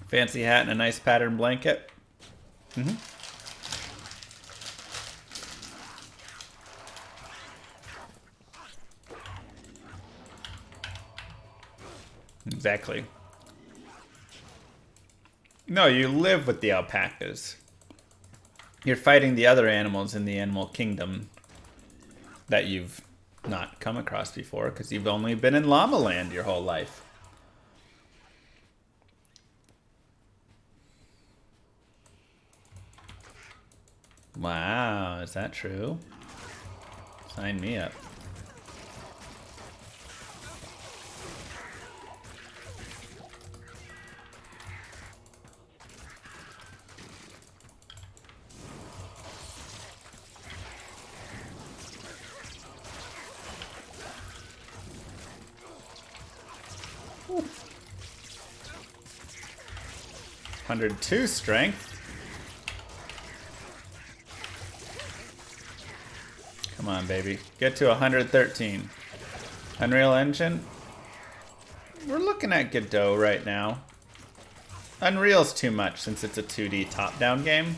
Fancy hat and a nice patterned blanket. Exactly. No, you live with the alpacas. You're fighting the other animals in the animal kingdom that you've not come across before because you've only been in llama land your whole life. Wow, is that true? Sign me up. Ooh. 102 strength. Come on, baby. Get to 113. Unreal Engine. We're looking at Godot right now. Unreal's too much since it's a 2D top-down game.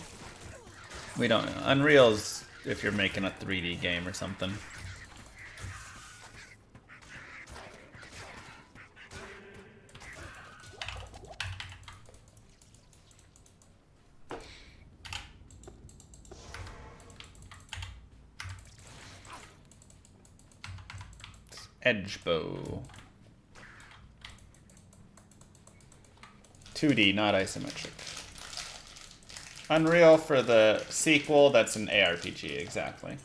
We don't... Unreal's if you're making a 3D game or something. Edge bow. 2D, not isometric. Unreal for the sequel, that's an ARPG, exactly.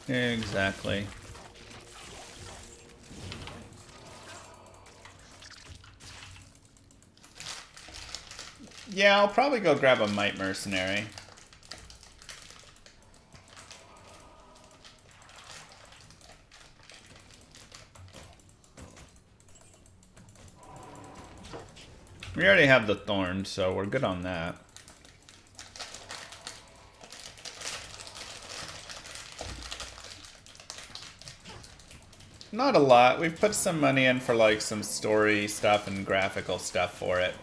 Exactly. Yeah, I'll probably go grab a Might Mercenary. We already have the Thorn, so we're good on that. Not a lot. We've put some money in for like some story stuff and graphical stuff for it.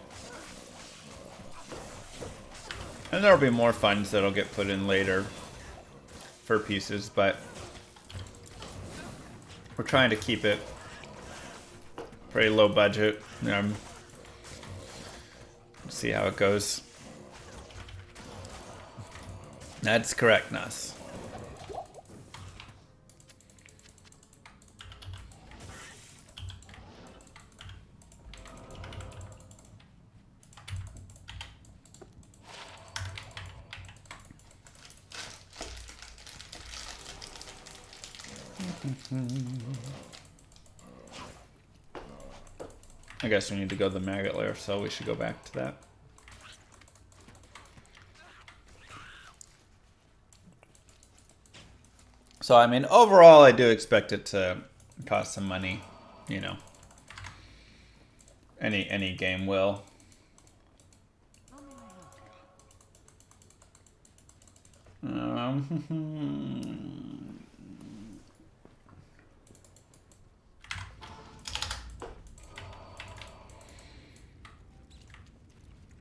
And there'll be more funds that'll get put in later for pieces, but we're trying to keep it pretty low budget. See how it goes. That's correct, Nas. I guess we need to go to the maggot lair, so we should go back to that. So, I mean, overall, I do expect it to cost some money, you know. Any game will.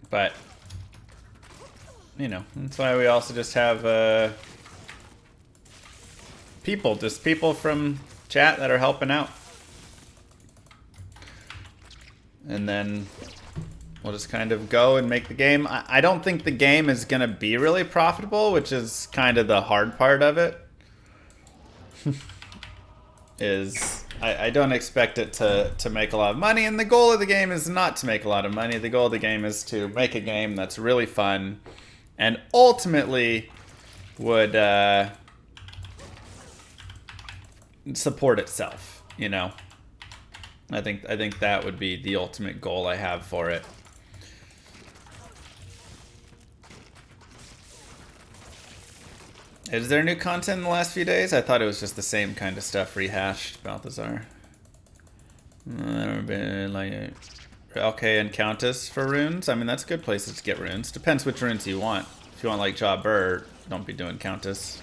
But, you know, that's why we also just have people from chat that are helping out. And then we'll just kind of go and make the game. I don't think the game is going to be really profitable, which is kind of the hard part of it. I don't expect it to make a lot of money, and the goal of the game is not to make a lot of money. The goal of the game is to make a game that's really fun and ultimately would support itself, you know. I think that would be the ultimate goal I have for it. Is there new content in the last few days? I thought it was just the same kind of stuff rehashed, Balthazar. Never been like okay, and Countess for runes. I mean, that's good places to get runes. Depends which runes you want. If you want like Jobber, don't be doing Countess.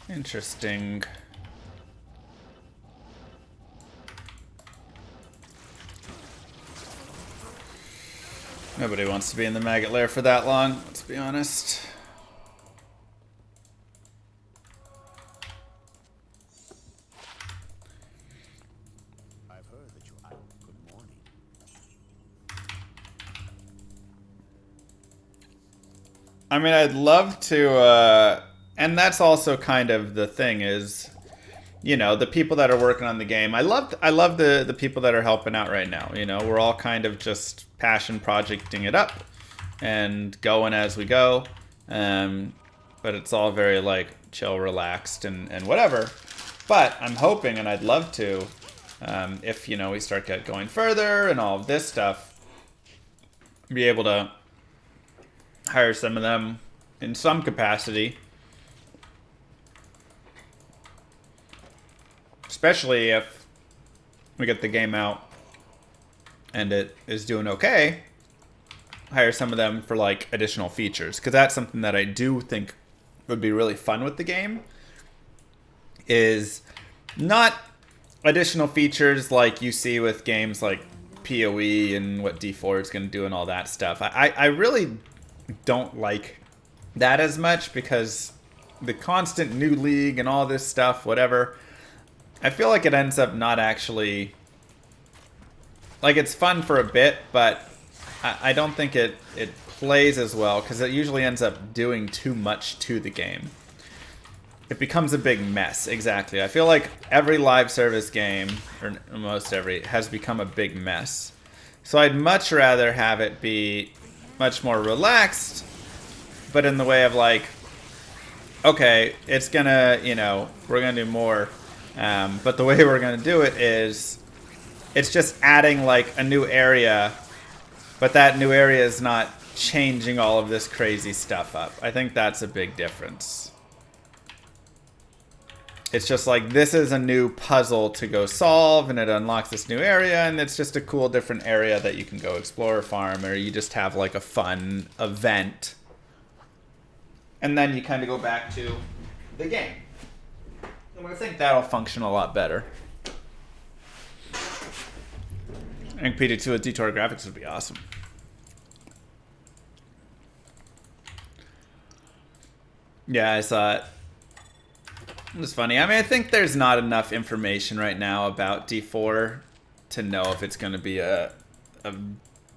Interesting. Nobody wants to be in the maggot lair for that long, let's be honest. I've heard that you are. Good morning. I mean, I'd love to, and that's also kind of the thing is, you know, the people that are working on the game. I love the people that are helping out right now. You know, we're all kind of just passion projecting it up and going as we go. But it's all very like chill, relaxed, and whatever. But I'm hoping, and I'd love to, if you know we start going further and all of this stuff, be able to hire some of them in some capacity. Especially if we get the game out and it is doing okay, hire some of them for like additional features. Because that's something that I do think would be really fun with the game. Is not additional features like you see with games like PoE and what D4 is going to do and all that stuff. I really don't like that as much because the constant new league and all this stuff, whatever, I feel like it ends up not actually... Like, it's fun for a bit, but I don't think it plays as well, because it usually ends up doing too much to the game. it becomes a big mess. Exactly. I feel like every live service game, or most every, has become a big mess. So I'd much rather have it be much more relaxed, but in the way of like, okay, it's gonna, you know, we're gonna do more, but the way we're gonna do it is, it's just adding like a new area, but that new area is not changing all of this crazy stuff up. I think that's a big difference. It's just like, this is a new puzzle to go solve, and it unlocks this new area, and it's just a cool different area that you can go explore or farm, or you just have like a fun event. And then you kind of go back to the game. And I think that'll function a lot better. I think PD2 with Detour graphics would be awesome. Yeah, I saw it. It was funny. I mean, I think there's not enough information right now about D4 to know if it's going to be a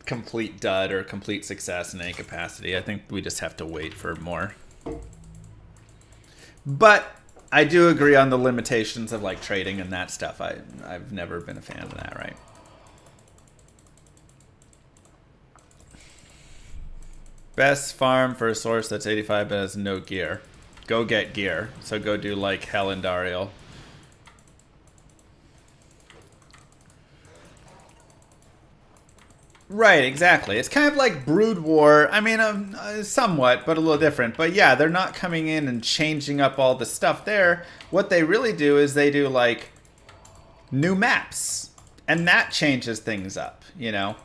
complete dud or a complete success in any capacity. I think we just have to wait for more. But I do agree on the limitations of like trading and that stuff. I've never been a fan of that, right? Best farm for a source that's 85 but has no gear. Go get gear. So go do like Hell and Dariel. Right, exactly. It's kind of like Brood War. I mean, somewhat, but a little different. But yeah, they're not coming in and changing up all the stuff there. What they really do is they do like new maps. And that changes things up, you know?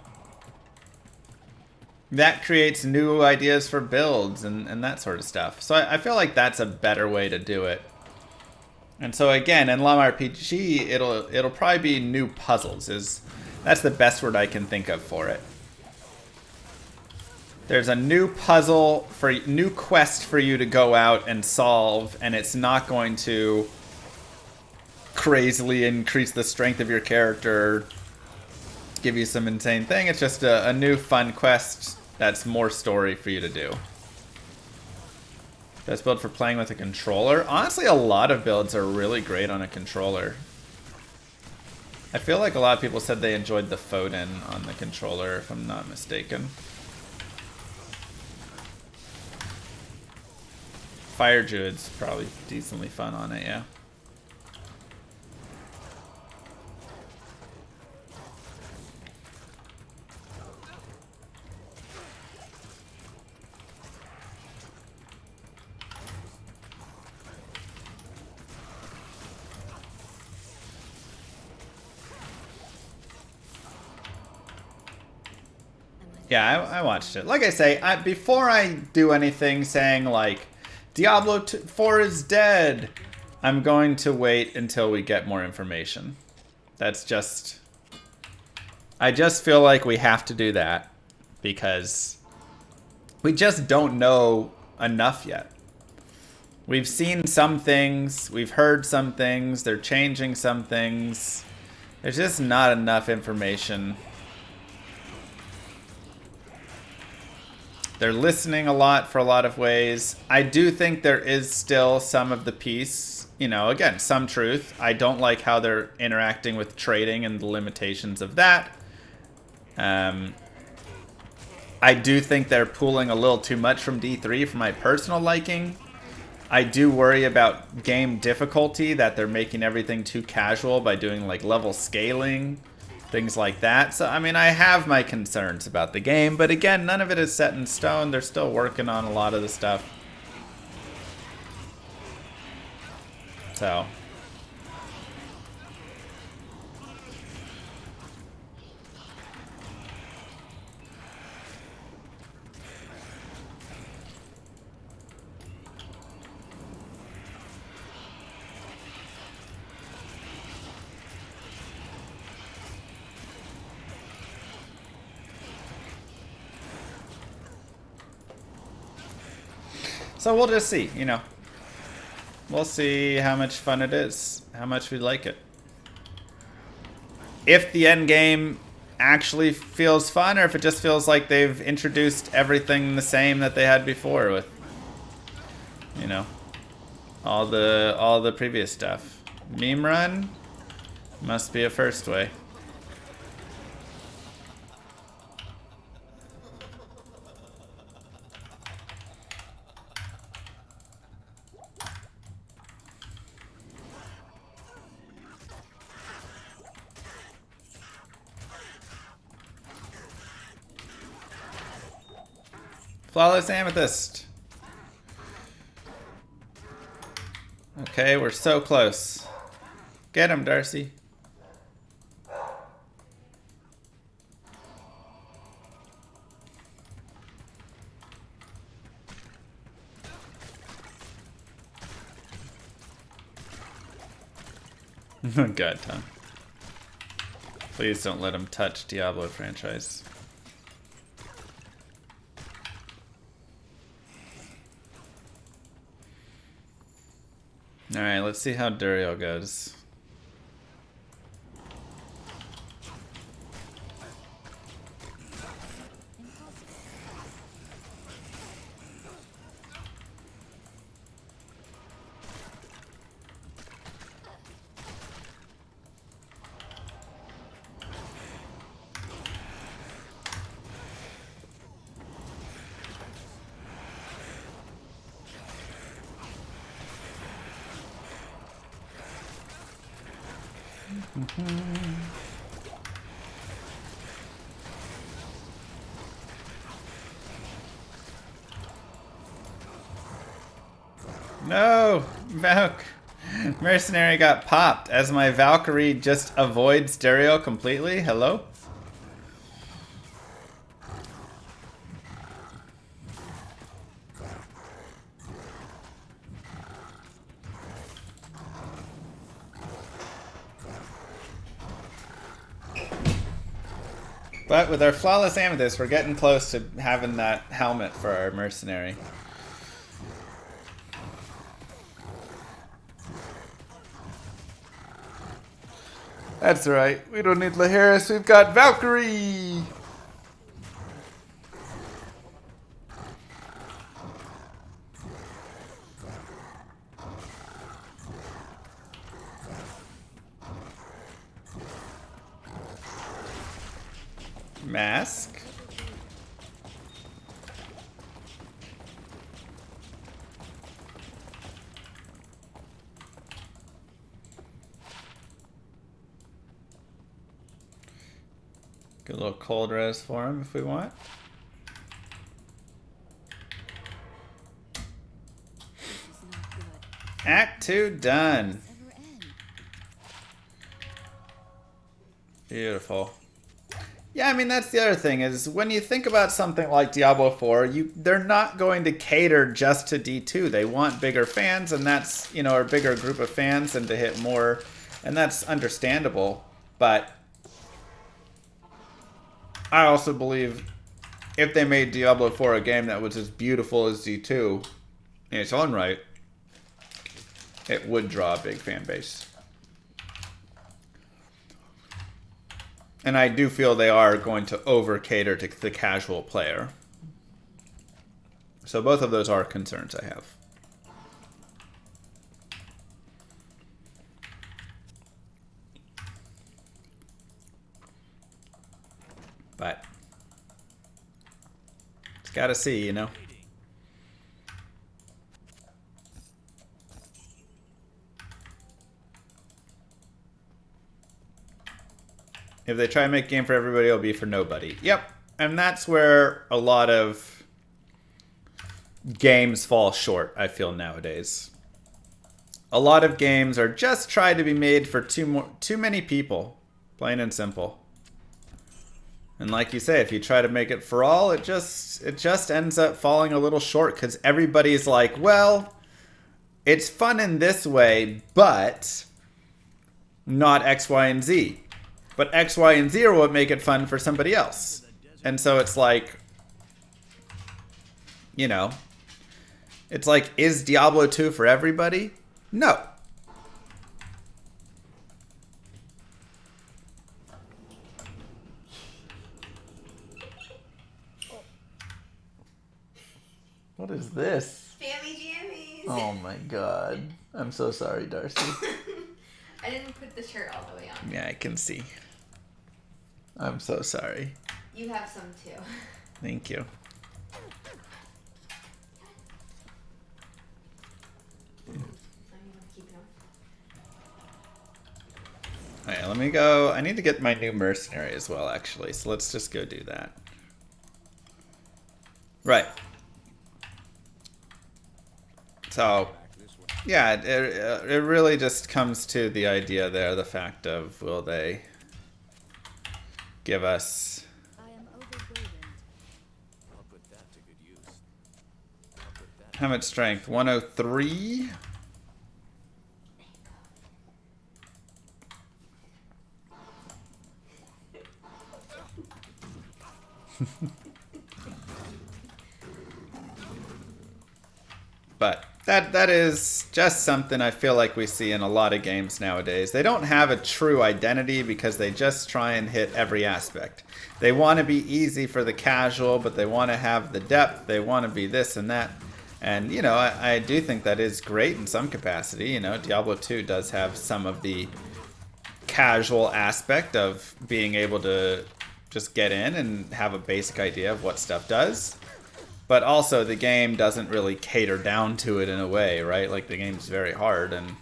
That creates new ideas for builds and that sort of stuff. So I feel like that's a better way to do it. And so again, in Llama RPG, it'll probably be new puzzles. That's the best word I can think of for it. There's a new puzzle, new quest for you to go out and solve, and it's not going to crazily increase the strength of your character, give you some insane thing. It's just a new fun quest that's more story for you to do. Best build for playing with a controller? Honestly, a lot of builds are really great on a controller. I feel like a lot of people said they enjoyed the Foden on the controller, if I'm not mistaken. Fire Druid's probably decently fun on it, yeah. Yeah, I watched it. Like I say, before I do anything saying like, Diablo 4 is dead, I'm going to wait until we get more information. That's just... I just feel like we have to do that because we just don't know enough yet. We've seen some things, we've heard some things, they're changing some things. There's just not enough information. They're listening a lot for a lot of ways. I do think there is still some of the piece, you know, again, some truth. I don't like how they're interacting with trading and the limitations of that. I do think they're pulling a little too much from D3 for my personal liking. I do worry about game difficulty, that they're making everything too casual by doing like level scaling. Things like that. So, I mean, I have my concerns about the game, but again, none of it is set in stone. They're still working on a lot of the stuff. So. So we'll just see, you know. We'll see how much fun it is, how much we like it. If the end game actually feels fun, or if it just feels like they've introduced everything the same that they had before with, you know. all the previous stuff. Meme run must be a first way. Flawless Amethyst. Okay, we're so close. Get him, Darcy. God, Tom. Please don't let him touch Diablo franchise. Alright, let's see how Duriel goes. No! Valk! Mercenary got popped as my Valkyrie just avoids Duriel completely. Hello? But with our Flawless Amethyst, we're getting close to having that helmet for our Mercenary. That's right. We don't need Laharis. We've got Valkyrie! Mask. Get a little cold res for him if we want. Act 2 done. Beautiful. Yeah, I mean, that's the other thing is when you think about something like Diablo 4, they're not going to cater just to D2. They want bigger fans, and that's, you know, a bigger group of fans and to hit more, and that's understandable. But I also believe if they made Diablo 4 a game that was as beautiful as D2 in its own right, it would draw a big fan base. And I do feel they are going to over-cater to the casual player. So both of those are concerns I have. But it's gotta see, you know. If they try to make a game for everybody, it'll be for nobody. Yep. And that's where a lot of games fall short, I feel, nowadays. A lot of games are just trying to be made for too many people. Plain and simple. And like you say, if you try to make it for all, it just ends up falling a little short because everybody's like, well, it's fun in this way, but not X, Y, and Z. But X, Y, and Z are what make it fun for somebody else. And so it's like, you know, it's like, is Diablo 2 for everybody? No. What is this? Family jammies. Oh my god. I'm so sorry, Darcy. I didn't put the shirt all the way on. Yeah, I can see. I'm so sorry. You have some too. Thank you. Alright, let me go. I need to get my new mercenary as well, actually. So let's just go do that. Right. So, yeah, it really just comes to the idea there, the fact of will they give us... I am overburdened. I'll put that to good use. I'll put that. How much strength? 103? But that is just something I feel like we see in a lot of games nowadays. They don't have a true identity because they just try and hit every aspect. They want to be easy for the casual, but they want to have the depth. They want to be this and that. And, you know, I do think that is great in some capacity. You know, Diablo 2 does have some of the casual aspect of being able to just get in and have a basic idea of what stuff does. But also, the game doesn't really cater down to it in a way, right? Like, the game's very hard, and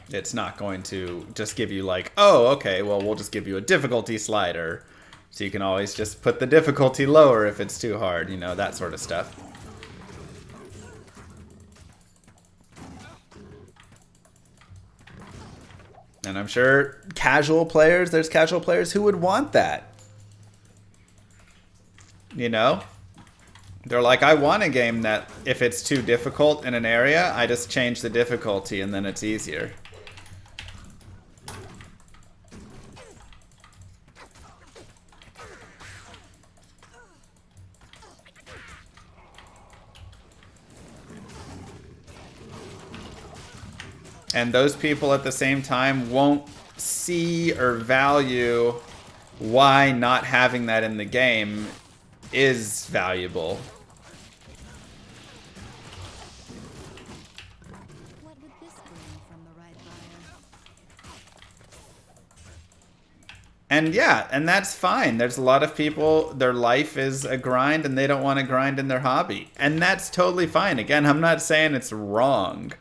it's not going to just give you, like, oh, okay, well, we'll just give you a difficulty slider. So you can always just put the difficulty lower if it's too hard, you know, that sort of stuff. And I'm sure there's casual players who would want that. You know? They're like, I want a game that if it's too difficult in an area, I just change the difficulty and then it's easier. And those people at the same time won't see or value why not having that in the game is valuable. What would this bring from the right buyer? And yeah, and that's fine. There's a lot of people, their life is a grind and they don't want to grind in their hobby. And that's totally fine. Again, I'm not saying it's wrong.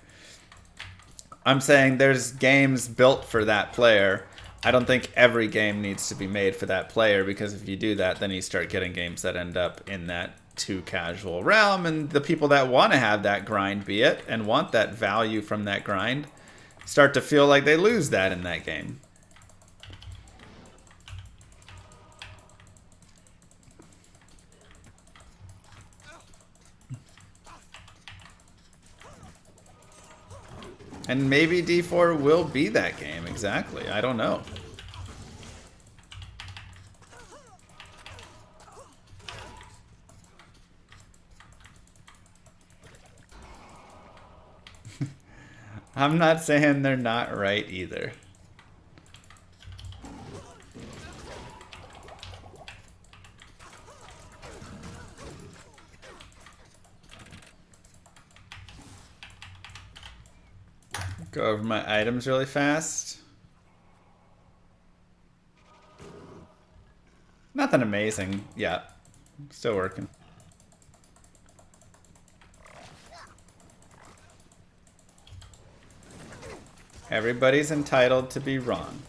I'm saying there's games built for that player. I don't think every game needs to be made for that player, because if you do that, then you start getting games that end up in that too casual realm, and the people that want to have that grind be it and want that value from that grind start to feel like they lose that in that game. And maybe D4 will be that game, exactly. I don't know. I'm not saying they're not right either. Go over my items really fast. Nothing amazing yet. Still working. Everybody's entitled to be wrong.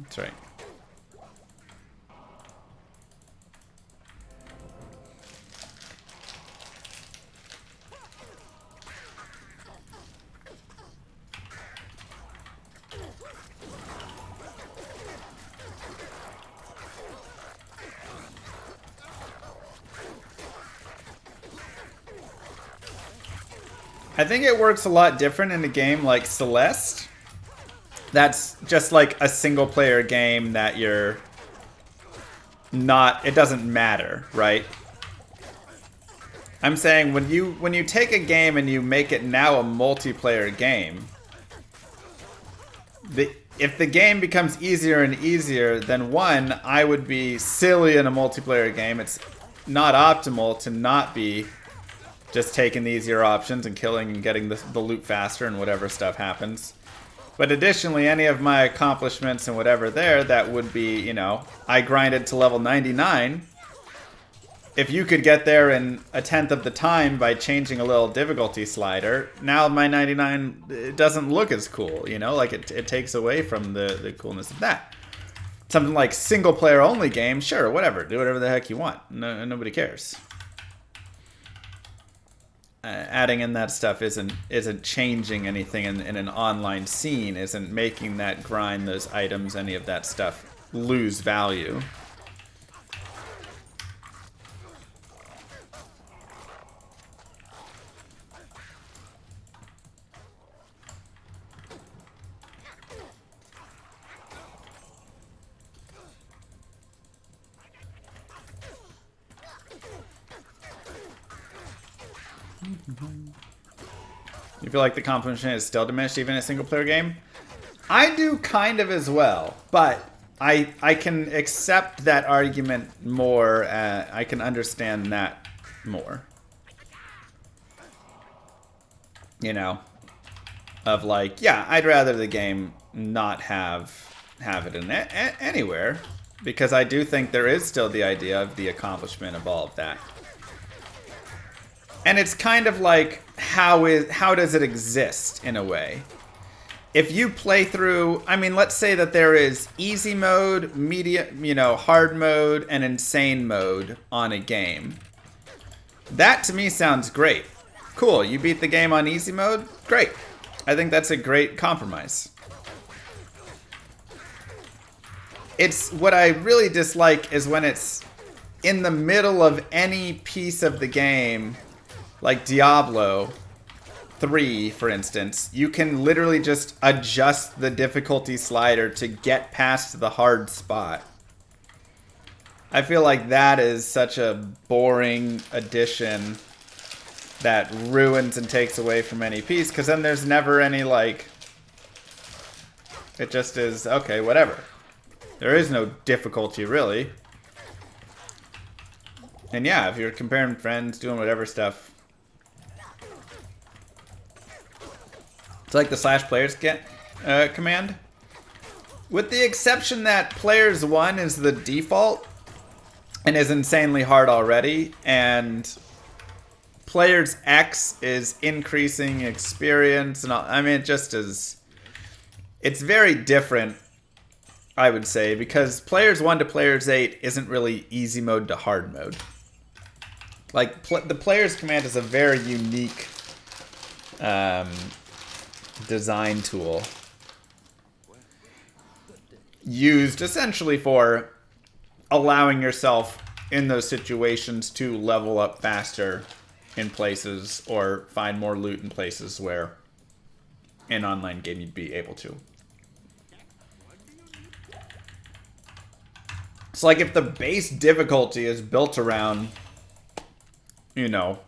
That's right. I think it works a lot different in a game like Celeste. That's just like a single player game that you're not, it doesn't matter, right? I'm saying when you take a game and you make it now a multiplayer game, if the game becomes easier and easier, then one, I would be silly in a multiplayer game. It's not optimal to not be just taking the easier options and killing and getting the loot faster and whatever stuff happens. But additionally, any of my accomplishments and whatever there, that would be, you know, I grinded to level 99. If you could get there in a tenth of the time by changing a little difficulty slider, now my 99, it doesn't look as cool, you know? Like, it takes away from the coolness of that. Something like single-player only game, sure, whatever. Do whatever the heck you want. No, nobody cares. Adding in that stuff isn't changing anything in an online scene, isn't making that grind, those items, any of that stuff lose value. You feel like the competition is still diminished even in a single player game? I do kind of as well, but I can accept that argument more. I can understand that more. You know, of like, yeah, I'd rather the game not have it in anywhere, because I do think there is still the idea of the accomplishment of all of that. And it's kind of like, how does it exist in a way? If you play through, I mean, let's say that there is easy mode, medium, you know, hard mode, and insane mode on a game. That to me sounds great. Cool, you beat the game on easy mode? Great. I think that's a great compromise. It's what I really dislike is when it's in the middle of any piece of the game. Like Diablo 3, for instance, you can literally just adjust the difficulty slider to get past the hard spot. I feel like that is such a boring addition that ruins and takes away from any piece, because then there's never any, like, it just is, okay, whatever. There is no difficulty, really. And yeah, if you're comparing friends, doing whatever stuff, it's like the /players command. With the exception that players 1 is the default and is insanely hard already, and players X is increasing experience and all. I mean, it just is. It's very different, I would say, because players 1 to players 8 isn't really easy mode to hard mode. Like, the players command is a very unique design tool used essentially for allowing yourself in those situations to level up faster in places or find more loot in places where in online game you'd be able to. It's like if the base difficulty is built around, you know,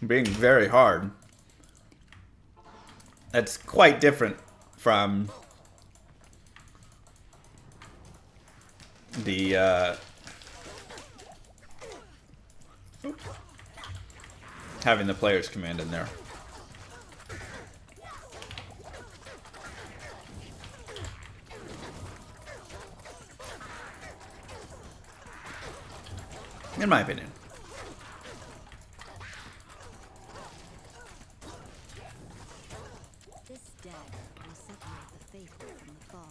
being very hard, that's quite different from the having the players command in there. In my opinion. This dagger will separate the faithful from the fallen.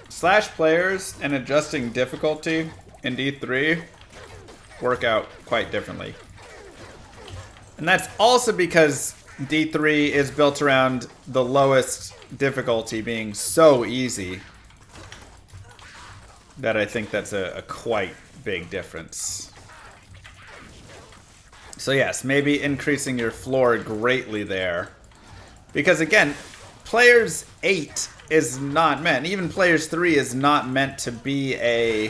/players and adjusting difficulty in D3 work out quite differently. And that's also because D3 is built around the lowest difficulty being so easy that I think that's a quite big difference. So yes, maybe increasing your floor greatly there. Because again, Players 8 is not meant, even Players 3 is not meant to be a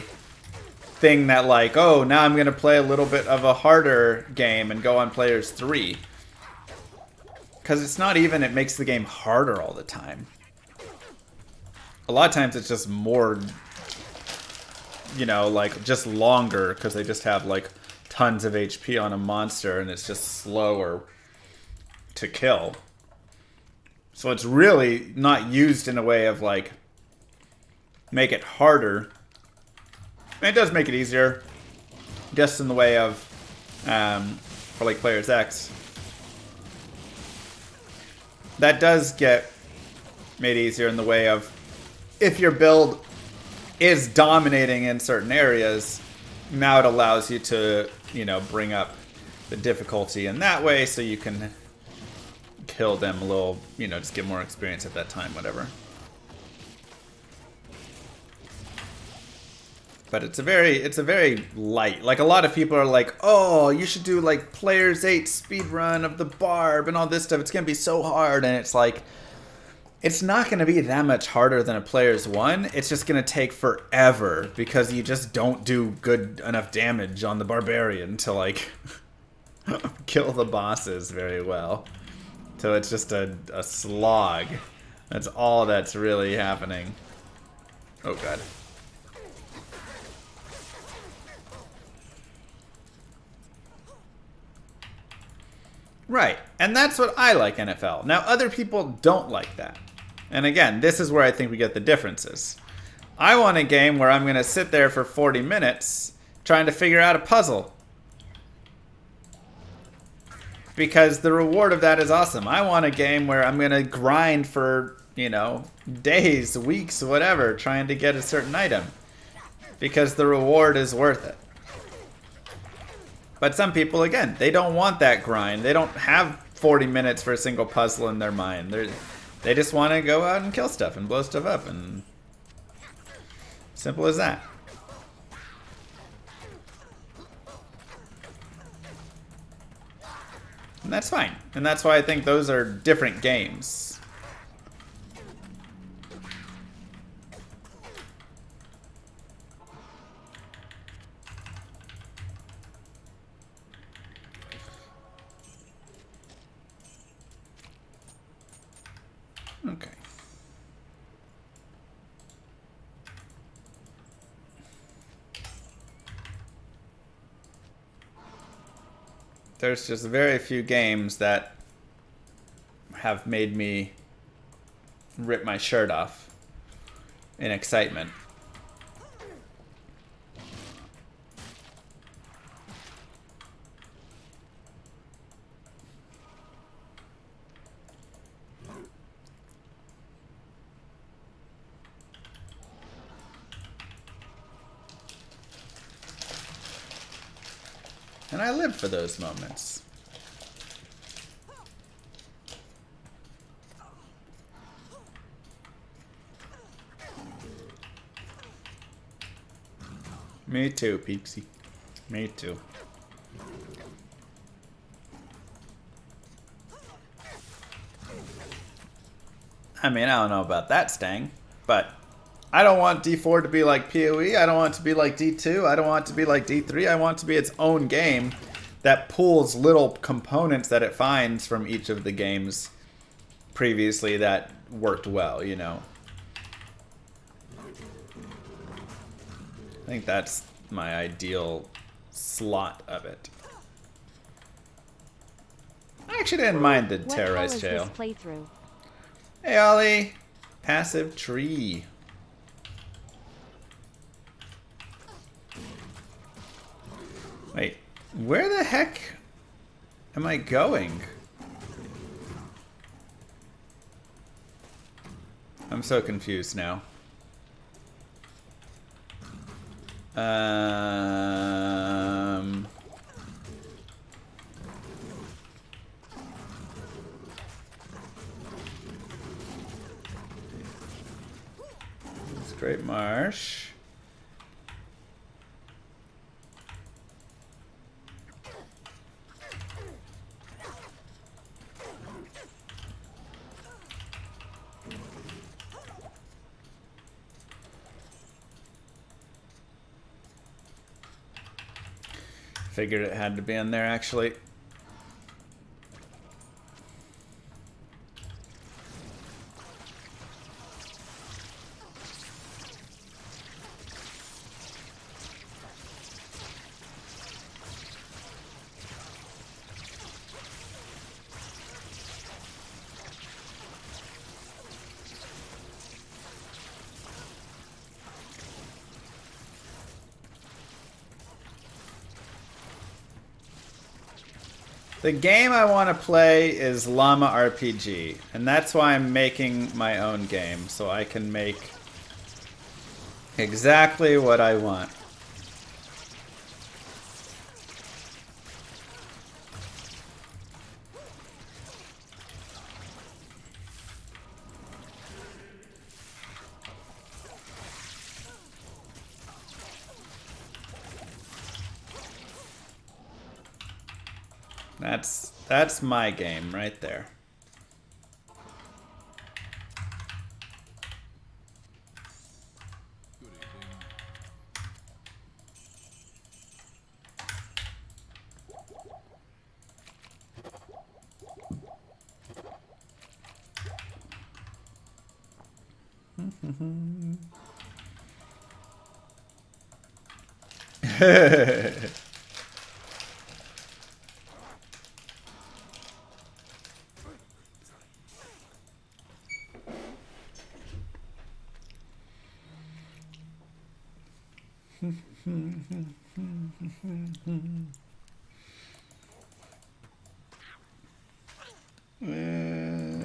thing that like, oh, now I'm going to play a little bit of a harder game and go on Players 3. Because it's not even, it makes the game harder all the time. A lot of times it's just more, you know, like just longer because they just have like tons of HP on a monster and it's just slower to kill. So it's really not used in a way of like make it harder. And it does make it easier, just in the way of for like Players X. That does get made easier in the way of if your build is dominating in certain areas, now it allows you to, you know, bring up the difficulty in that way so you can kill them a little, you know, just get more experience at that time, whatever. But it's a very light. Like a lot of people are like, oh, you should do like Players 8 speedrun of the Barb and all this stuff. It's gonna be so hard, and it's like, it's not gonna be that much harder than a Players 1. It's just gonna take forever because you just don't do good enough damage on the Barbarian to like kill the bosses very well. So it's just a slog. That's all that's really happening. Oh god. Right, and that's what I like NFL. Now, other people don't like that. And again, this is where I think we get the differences. I want a game where I'm going to sit there for 40 minutes trying to figure out a puzzle. Because the reward of that is awesome. I want a game where I'm going to grind for, you know, days, weeks, whatever, trying to get a certain item. Because the reward is worth it. But some people, again, they don't want that grind. They don't have 40 minutes for a single puzzle in their mind. They just want to go out and kill stuff and blow stuff up. And simple as that. And that's fine. And that's why I think those are different games. Okay. There's just very few games that have made me rip my shirt off in excitement. And I live for those moments. Me too, Peepsy. Me too. I mean, I don't know about that, Stang, but I don't want D4 to be like PoE. I don't want it to be like D2. I don't want it to be like D3. I want it to be its own game that pulls little components that it finds from each of the games previously that worked well, you know. I think that's my ideal slot of it. I actually didn't mind the terrorized jail. Hey, Ollie. Passive tree. Wait, where the heck am I going? I'm so confused now. Great Marsh. Figured it had to be in there, actually. The game I want to play is Llama RPG, and that's why I'm making my own game, so I can make exactly what I want. That's my game right there.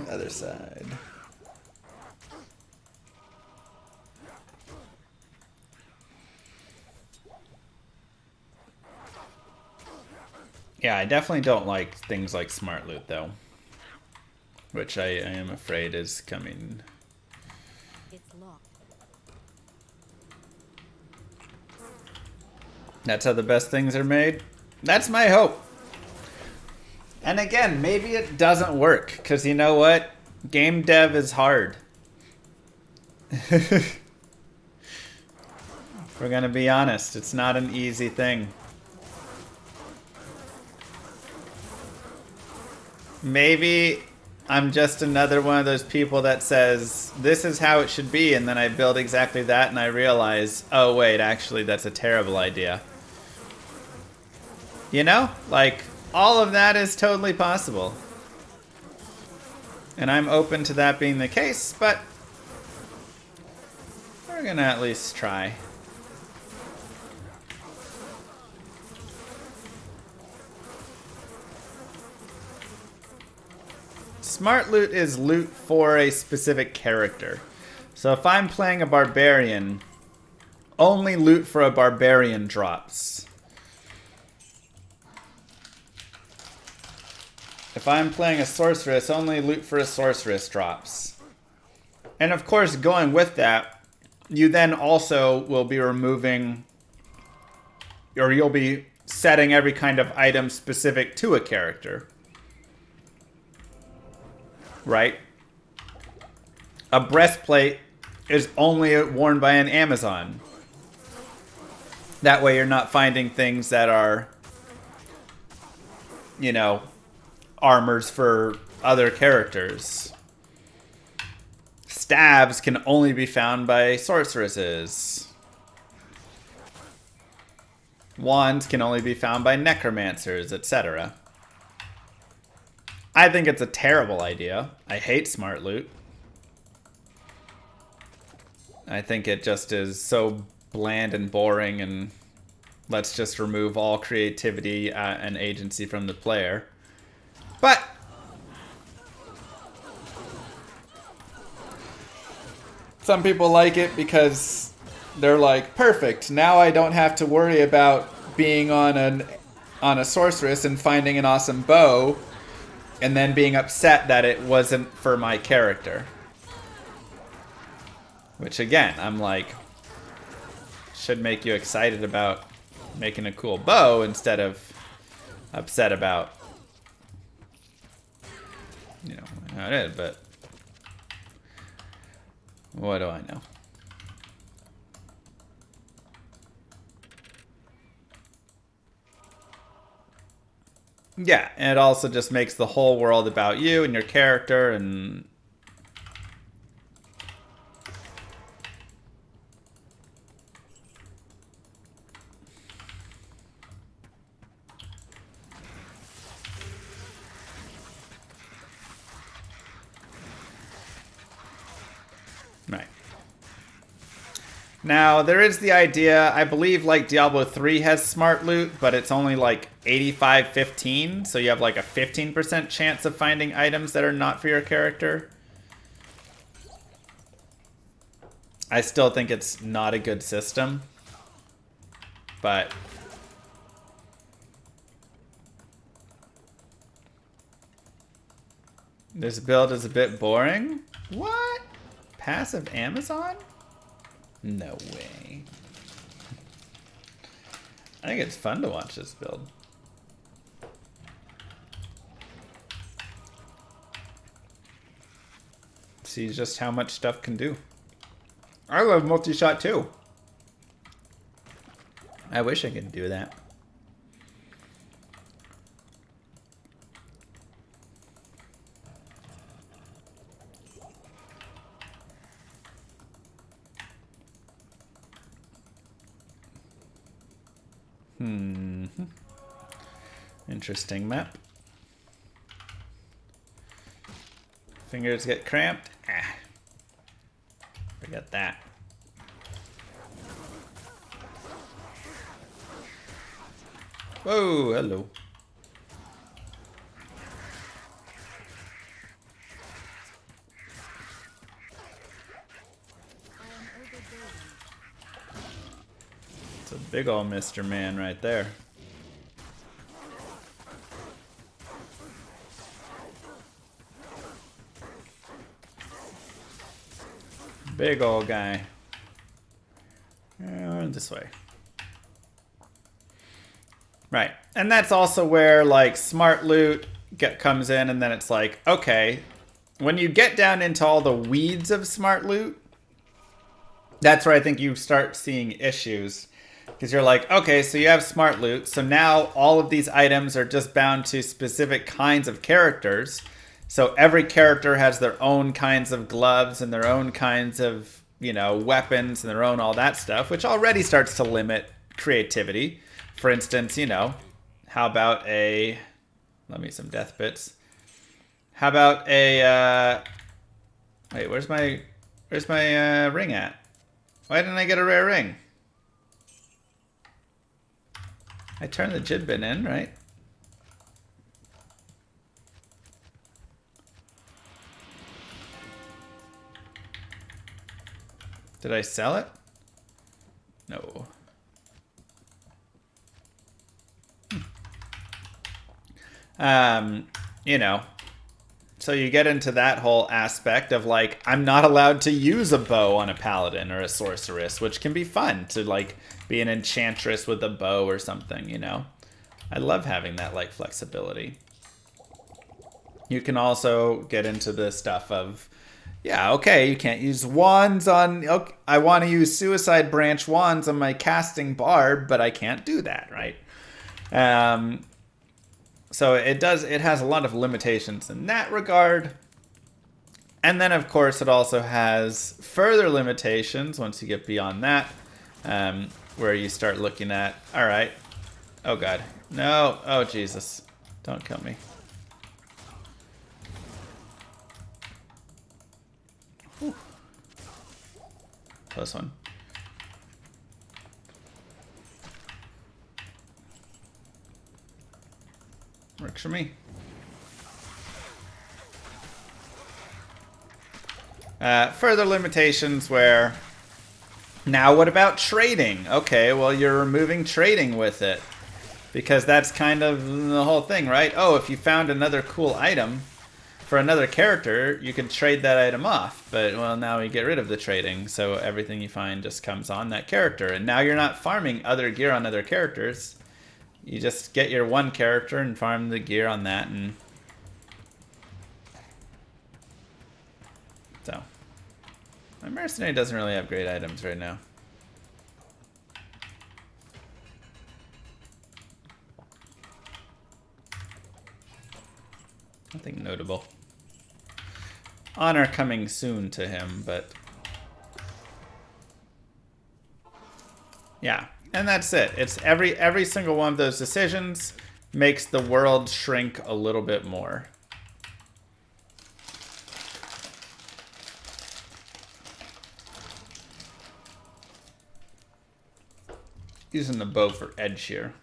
Other side. Yeah, I definitely don't like things like smart loot, though. Which I am afraid is coming. It's locked. That's how the best things are made? That's my hope. And again, maybe it doesn't work, because you know what? Game dev is hard. We're gonna be honest, it's not an easy thing. Maybe I'm just another one of those people that says, this is how it should be, and then I build exactly that, and I realize, oh wait, actually that's a terrible idea. You know? Like, all of that is totally possible. And I'm open to that being the case, but we're gonna at least try. Smart loot is loot for a specific character. So if I'm playing a barbarian, only loot for a barbarian drops. If I'm playing a sorceress, only loot for a sorceress drops. And of course, going with that, you then also will be removing, or you'll be setting every kind of item specific to a character. Right? A breastplate is only worn by an Amazon. That way you're not finding things that are, you know, armors for other characters. Staves can only be found by sorceresses. Wands can only be found by necromancers, etc. I think it's a terrible idea. I hate smart loot. I think it just is so bland and boring, and let's just remove all creativity and agency from the player. But some people like it because they're like, perfect, now I don't have to worry about being on a sorceress and finding an awesome bow and then being upset that it wasn't for my character. Which again, I'm like, should make you excited about making a cool bow instead of upset about, you know, how it is, but what do I know? Yeah, and it also just makes the whole world about you and your character and... Right. Now, there is the idea, I believe like Diablo 3 has smart loot, but it's only like 85-15, so you have like a 15% chance of finding items that are not for your character. I still think it's not a good system, but... This build is a bit boring? What? Passive Amazon? No way. I think it's fun to watch this build. See just how much stuff can do. I love multi-shot too. I wish I could do that. Interesting map. Fingers get cramped. Ah. Forget that. Whoa, hello. It's a big ol' Mr. Man right there. Big old guy. This way. Right. And that's also where like smart loot comes in, and then it's like, okay, when you get down into all the weeds of smart loot, that's where I think you start seeing issues. Because you're like, okay, so you have smart loot, so now all of these items are just bound to specific kinds of characters. So every character has their own kinds of gloves and their own kinds of, you know, weapons and their own all that stuff, which already starts to limit creativity. For instance, you know, how about a... Let me some death bits. How about a... wait, where's my ring at? Why didn't I get a rare ring? I turned the Jidbin in, right? Did I sell it? No. You know, so you get into that whole aspect of like, I'm not allowed to use a bow on a paladin or a sorceress, which can be fun to like be an enchantress with a bow or something, you know. I love having that like flexibility. You can also get into the stuff of, yeah, okay, you can't use wands on... Okay, I want to use Suicide Branch wands on my casting barb, but I can't do that, right? So it has a lot of limitations in that regard. And then, of course, it also has further limitations once you get beyond that, where you start looking at, all right, oh, God. No, oh, Jesus. Don't kill me. Whew. Close one. Works for me. Further limitations where... Now what about trading? Okay, well you're removing trading with it. Because that's kind of the whole thing, right? Oh, if you found another cool item, for another character, you could trade that item off. But, well, now we get rid of the trading, so everything you find just comes on that character. And now you're not farming other gear on other characters. You just get your one character and farm the gear on that, and so my mercenary doesn't really have great items right now. Nothing notable. Honor coming soon to him, but yeah. And that's it. It's every single one of those decisions makes the world shrink a little bit more. Using the bow for edge here.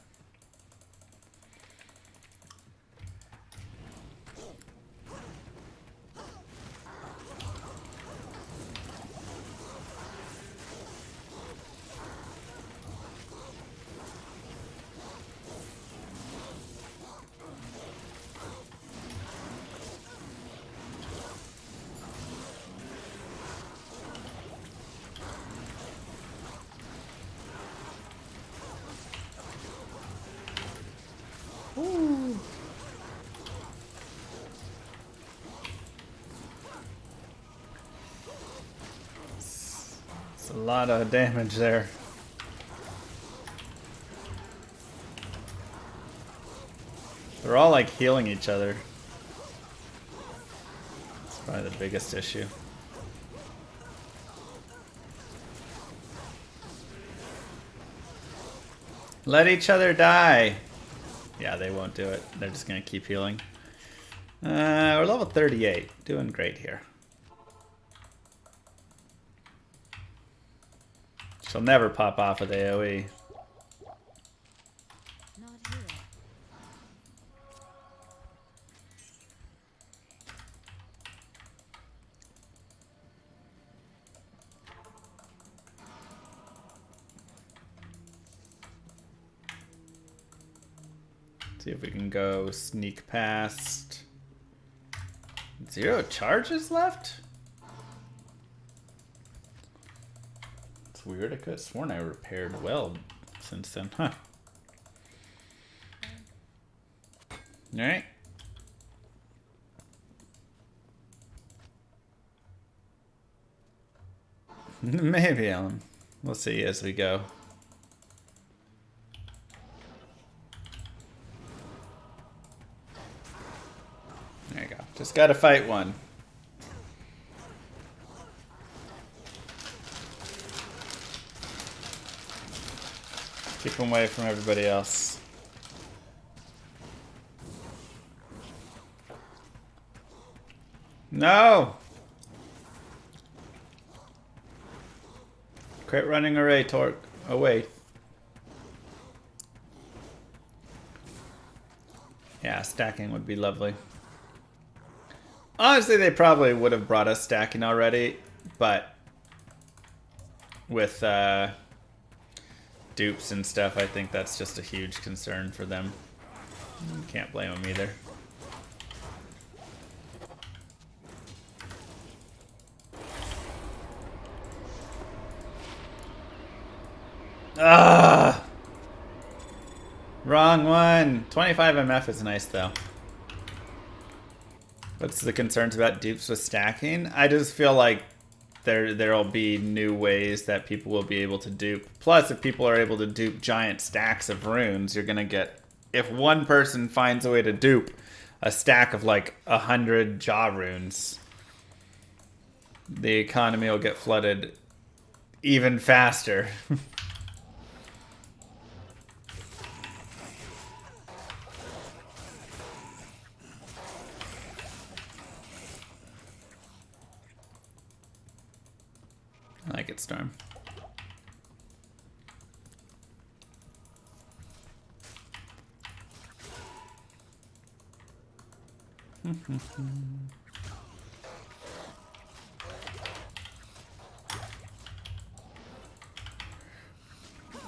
It's a lot of damage there. They're all like healing each other. That's probably the biggest issue. Let each other die. Yeah, they won't do it. They're just gonna keep healing. We're level 38. Doing great here. She'll never pop off with AoE. Not here. See if we can go sneak past. 0 charges left? It's weird. I could have sworn I repaired well since then. Huh. Alright. Maybe, Alan. We'll see as we go. There you go. Just gotta fight one. Keep him away from everybody else. No! Quit running away, Torque. Away. Yeah, stacking would be lovely. Honestly, they probably would have brought us stacking already, but with dupes and stuff, I think that's just a huge concern for them. Can't blame them either. Ah! Wrong one! 25 MF is nice though. What's the concerns about dupes with stacking? I just feel like there'll be new ways that people will be able to dupe. Plus, if people are able to dupe giant stacks of runes, you're gonna get, if one person finds a way to dupe a stack of like 100 jaw runes, the economy will get flooded even faster. I like it, Storm.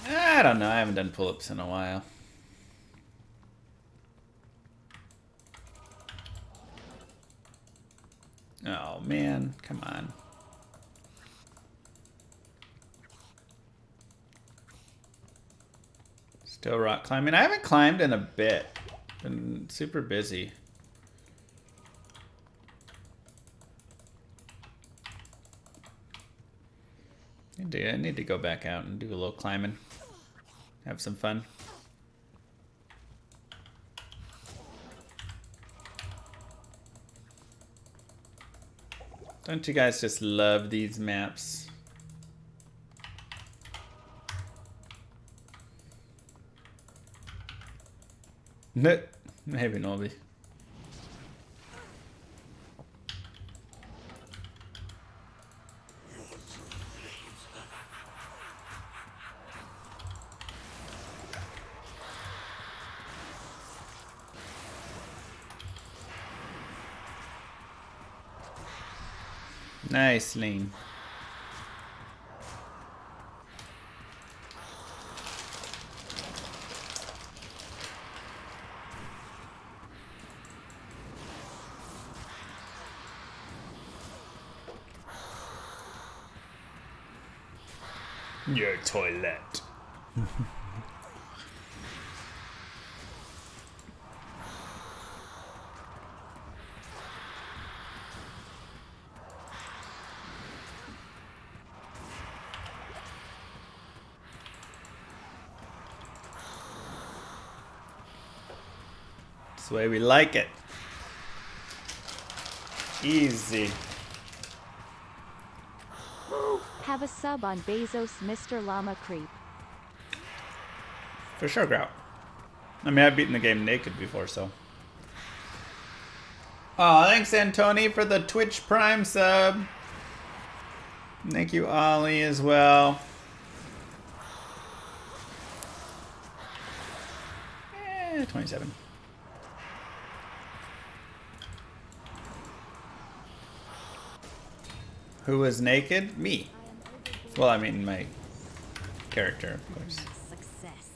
I don't know. I haven't done pull-ups in a while. Oh man, come on. Still rock climbing. I haven't climbed in a bit. Been super busy. I need to go back out and do a little climbing. Have some fun. Don't you guys just love these maps? Maybe Nobby. Nice, Lean. Your toilet. That's the way we like it. Easy. Have a sub on Bezos, Mr. Llama Creep. For sure, Grout. I mean, I've beaten the game naked before, so. Oh, thanks, Antoni, for the Twitch Prime sub. Thank you, Ollie, as well. 27. Who was naked? Me. Well, I mean, my character, of course. Success.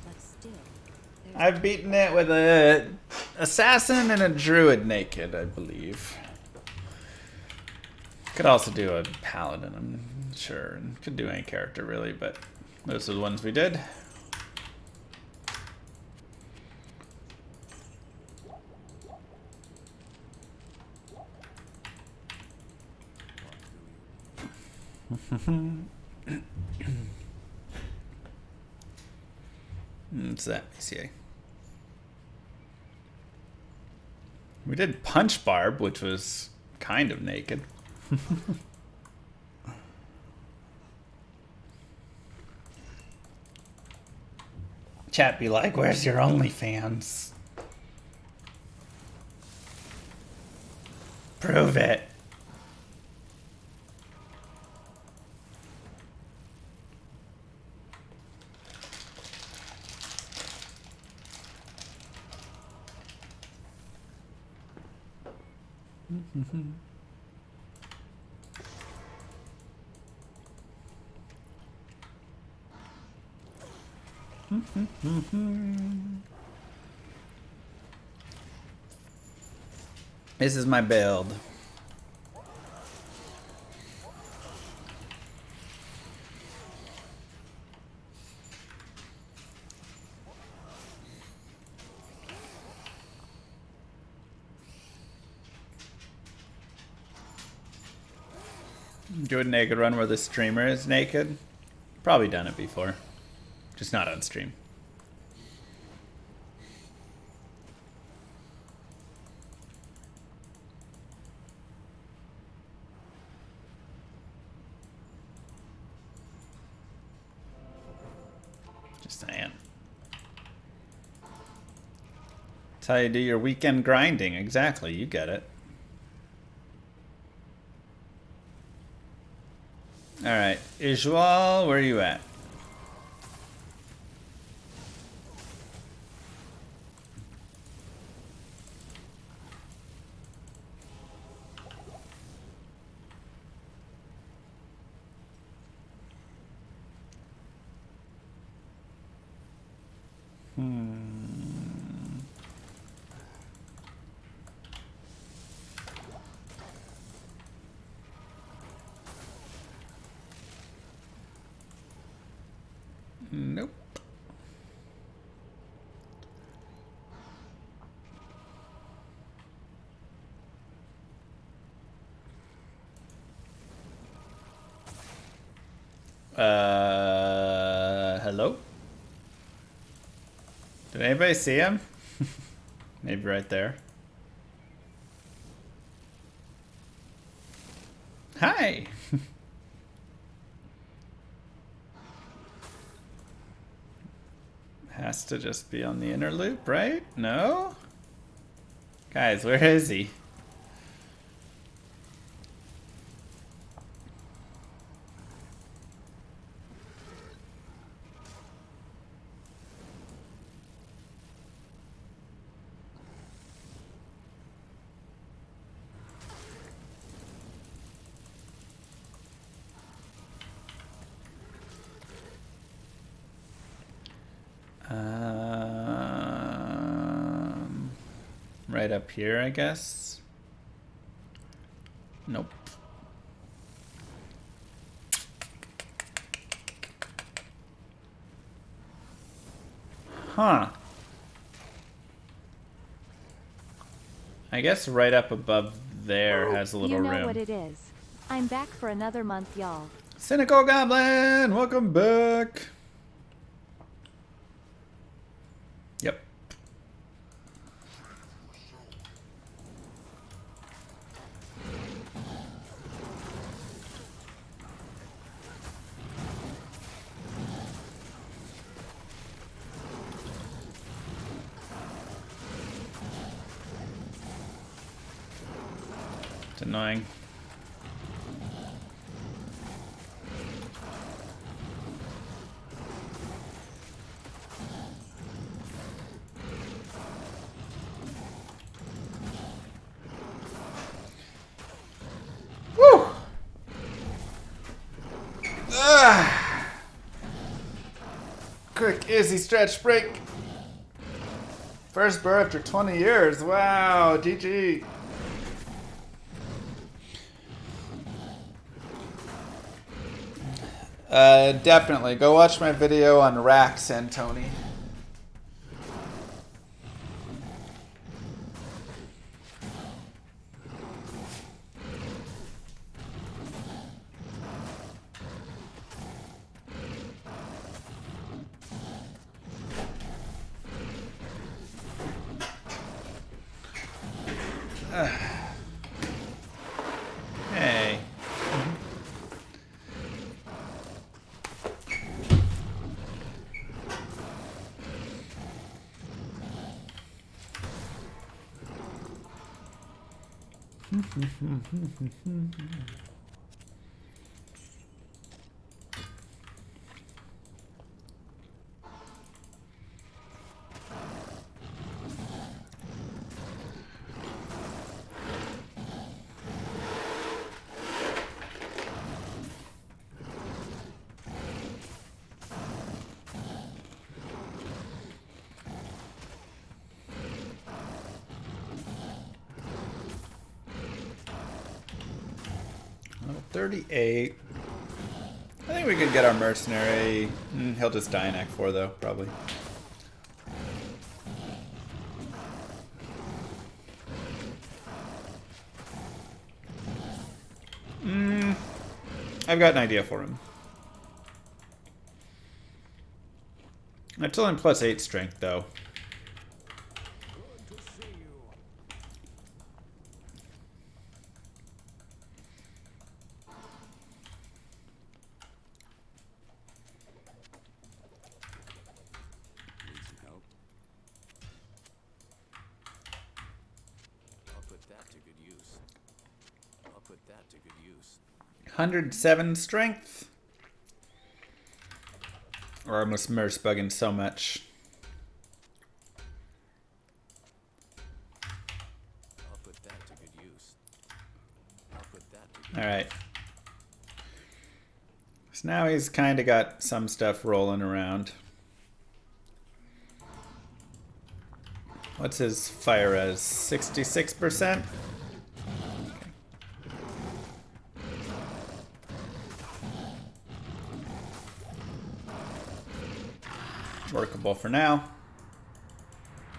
But still, there's I've beaten it with a assassin and a druid naked, I believe. Could also do a paladin, I'm sure. Could do any character, really, but those are the ones we did. What's that, BCA? We did Punch Barb, which was kind of naked. Chat be like, where's your OnlyFans? Prove it. This is my build. Do a naked run where the streamer is naked. Probably done it before. Just not on stream. Just saying. That's how you do your weekend grinding. Exactly, you get it. Alright, Ijwal, where are you at? Hello? Did anybody see him? Maybe right there. Hi! Has to just be on the inner loop, right? No? Guys, where is he? Right up here, I guess. Nope. Huh. I guess right up above there has a little You know room. what it is. I'm back for another month, y'all. Cynical Goblin, welcome back. Yep. It's annoying. Woo! Quick, easy stretch break. First burr after 20 years. Wow, GG. Definitely. Go watch my video on Rax and Tony. Hey. Level 38. I think we could get our mercenary. He'll just die in Act 4 though, probably. I've got an idea for him. I'm still in +8 strength though. Need some help? I'll put that to good use. I'll put that to good use. 107 strength. Or I must merce bugging so much. I'll put that to good use. I'll put that to good Alright. So now he's kind of got some stuff rolling around. What's his fire res? 66%? Workable for now.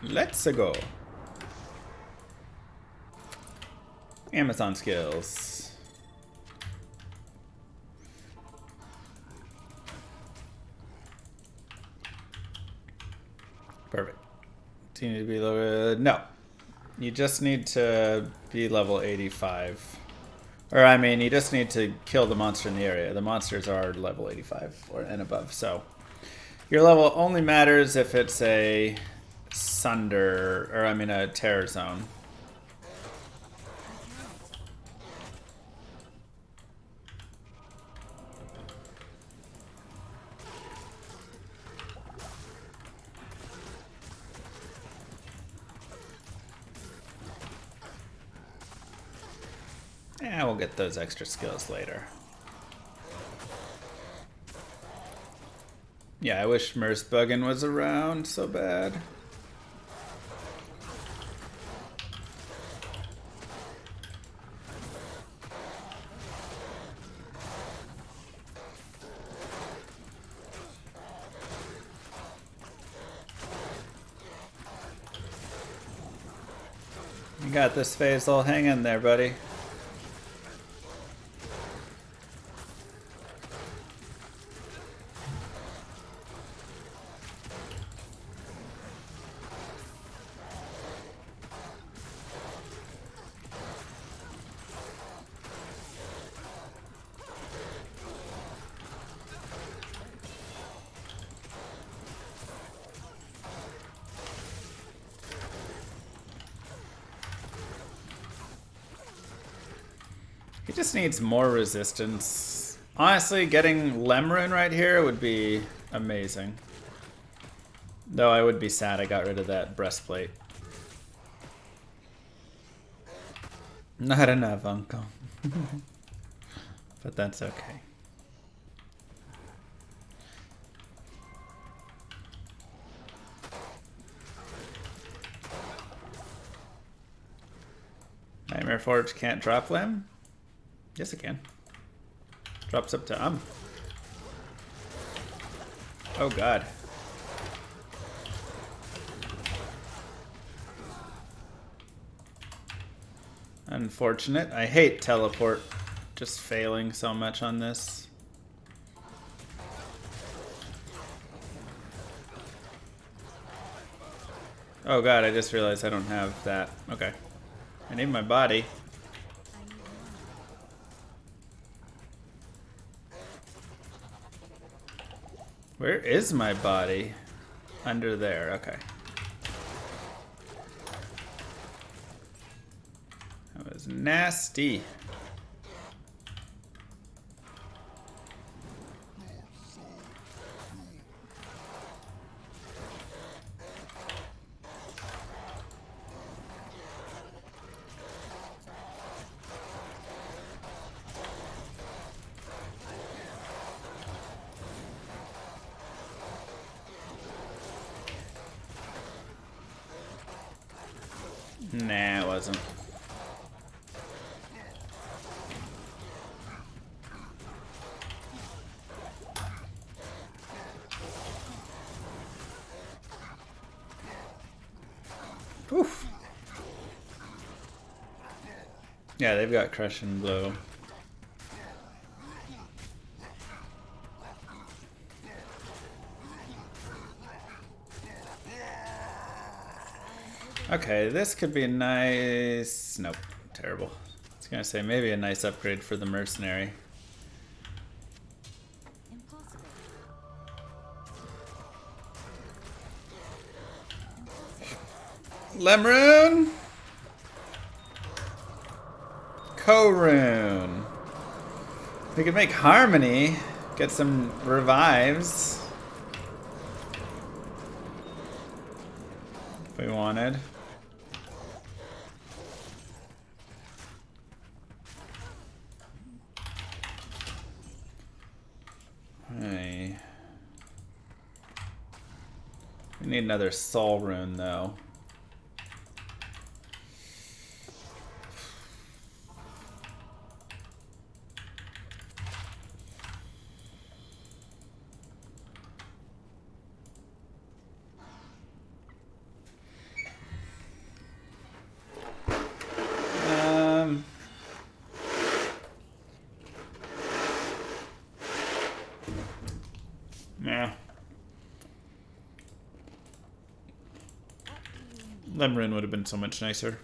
Let's go. Amazon skills. Perfect. Do you need to be level... No. You just need to be level 85. Or, I mean, you just need to kill the monster in the area. The monsters are level 85 or and above, so... Your level only matters if it's a Sunder... Or, I mean, a Terror Zone. Yeah, we'll get those extra skills later. Yeah, I wish Merc was around so bad. You got this phase all hang in there, buddy. He just needs more resistance. Honestly, getting Lemrune right here would be amazing. Though I would be sad I got rid of that breastplate. Not enough, Uncle. But that's okay. Nightmare Forge can't drop Limb? Yes, it can. Drops up to Oh, God. Unfortunate. I hate teleport just failing so much on this. Oh, God, I just realized I don't have that. Okay. I need my body. Where is my body? Under there, okay. That was nasty. Nah, it wasn't. Oof. Yeah, they've got Crush and Blow. Okay, this could be a nice... Nope, terrible. I was gonna say maybe a nice upgrade for the mercenary. Impossible. Lemrune! Korune. We could make Harmony, get some revives. If we wanted. Hey. We need another soul rune though. Lemon would have been so much nicer.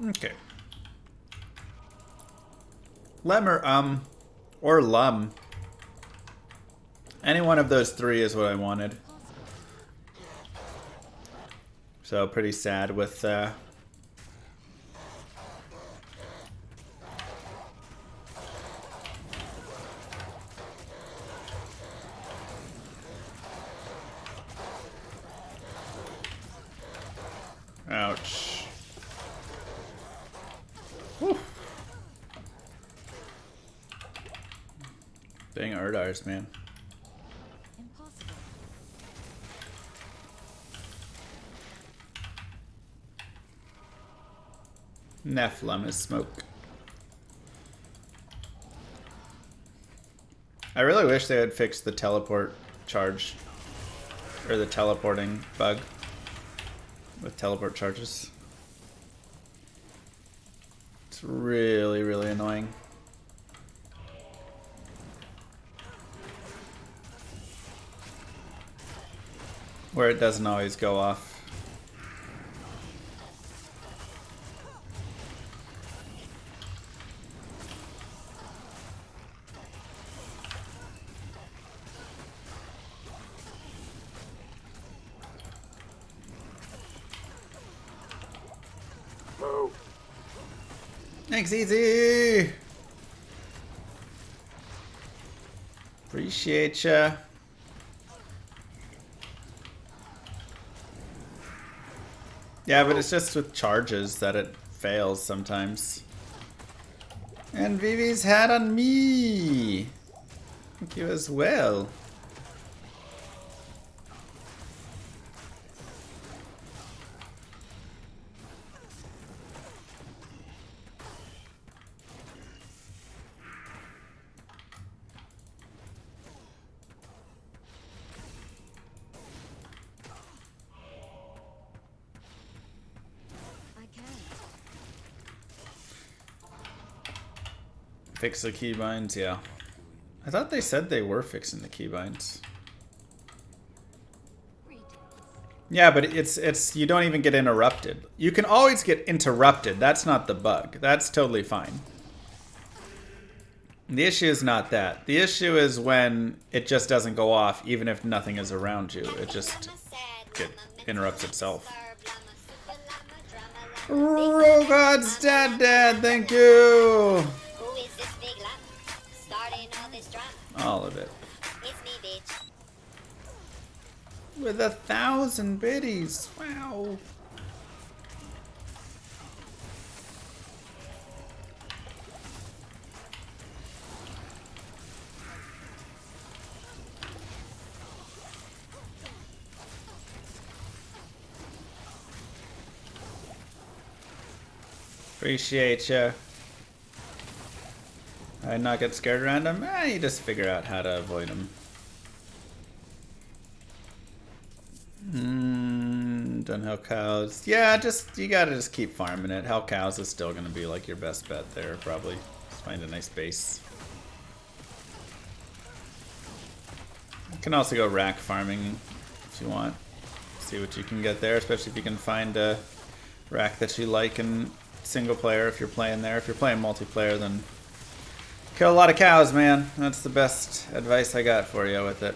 Okay. Lemmer, or Lum. Any one of those three is what I wanted. So pretty sad with ouch. Whew. Dang Erdars, man. Impossible. Nephilim is smoke. I really wish they had fixed the teleport charge. Or the teleporting bug. With teleport charges. It's really, really annoying. Where it doesn't always go off. Thanks, Easy! Appreciate ya. Yeah, but it's just with charges that it fails sometimes. And Vivi's hat on me! Thank you as well. Fix the keybinds, yeah. I thought they said they were fixing the keybinds. Yeah, but it's you don't even get interrupted. You can always get interrupted. That's not the bug. That's totally fine. The issue is not that. The issue is when it just doesn't go off even if nothing is around you. It just interrupts itself. Oh, God's dad, thank you. All of it. With 1,000 biddies. Wow. Appreciate ya. I not get scared around him? You just figure out how to avoid him. Done Hell Cows. Yeah, you gotta just keep farming it. Hell Cows is still gonna be like your best bet there, probably. Just find a nice base. You can also go rack farming if you want. See what you can get there, especially if you can find a rack that you like in single player if you're playing there. If you're playing multiplayer, then kill a lot of cows, man. That's the best advice I got for you with it.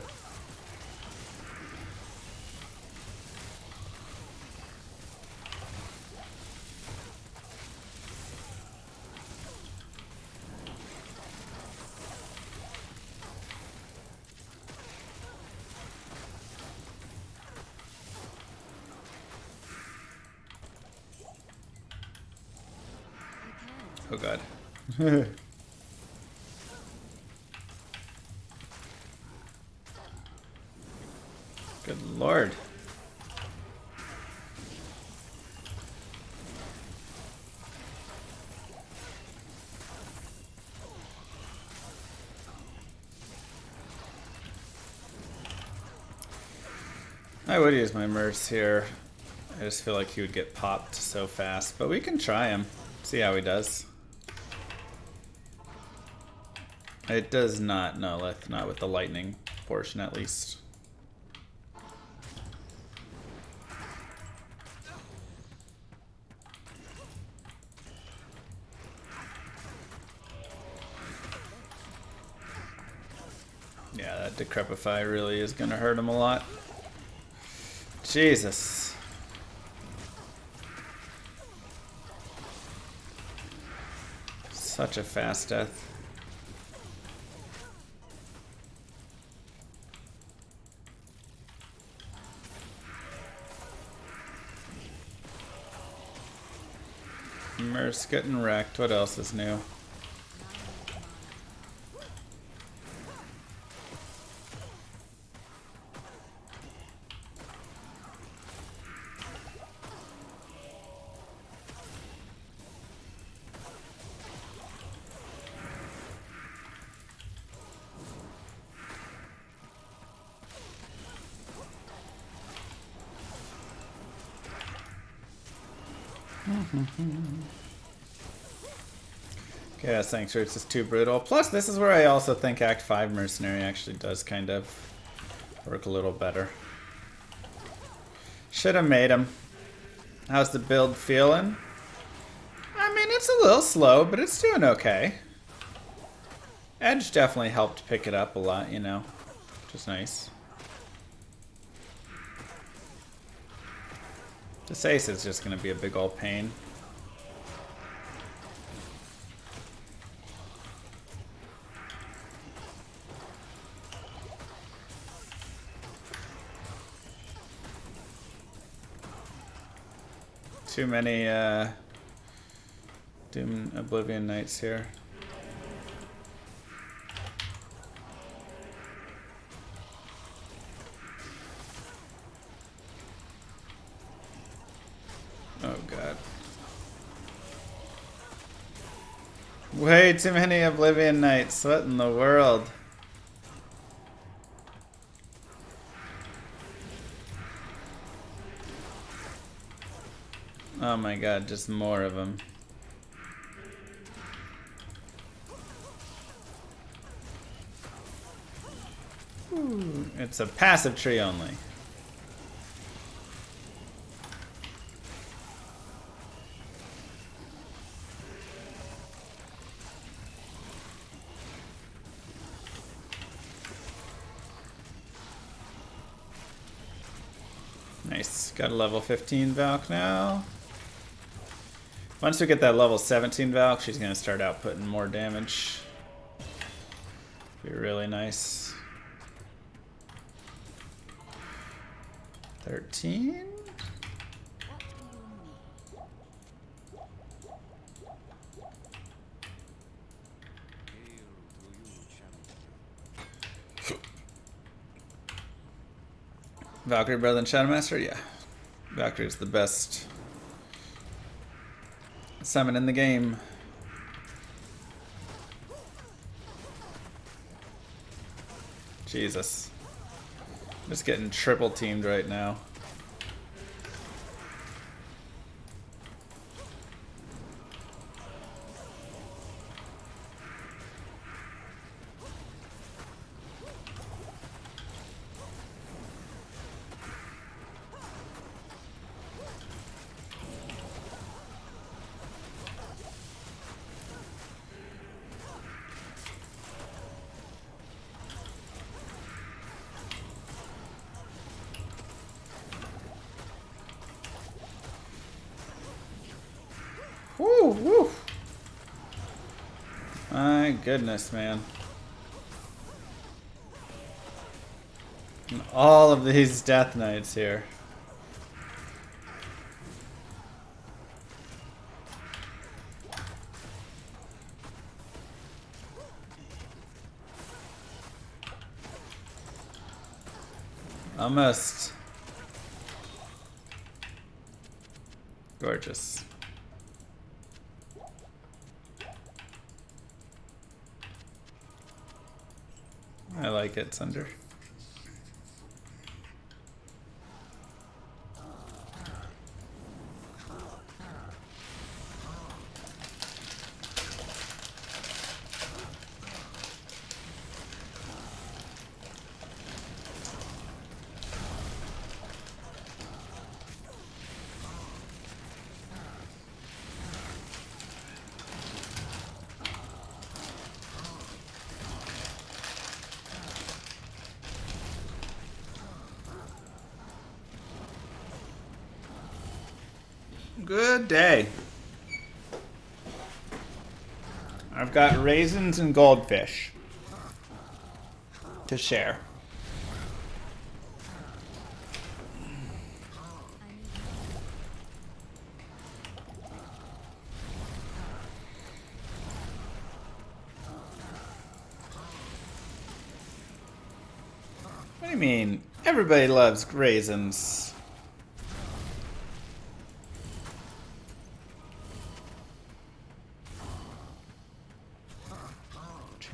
Oh god. Good lord. I would use my merc here. I just feel like he would get popped so fast, but we can try him. See how he does. It does not, no, not with the lightning portion at least. Yeah, that Decrepify really is gonna hurt him a lot. Jesus. Such a fast death. Merc's getting wrecked. What else is new? Yeah, Sanctuary is just too brutal. Plus, this is where I also think Act 5 Mercenary actually does kind of work a little better. Should have made him. How's the build feeling? I mean, it's a little slow, but it's doing okay. Edge definitely helped pick it up a lot, you know, which is nice. This ace is just going to be a big old pain. Too many Doom Oblivion Knights here. Oh god. Way too many Oblivion Knights. What in the world? Oh my god, just more of them. Ooh, it's a passive tree only. Nice. Got a level 15 Valk now. Once we get that level 17 Valk, she's going to start outputting more damage. Be really nice. 13? Valkyrie better than Shadowmaster? Yeah. Valkyrie is the best summon in the game. Jesus. I'm just getting triple teamed right now. Woo, woo. My goodness, man. And all of these Death Knights here. Almost. Gorgeous. I like it, Sunder. Good day. I've got raisins and goldfish to share. What do you mean? Everybody loves raisins.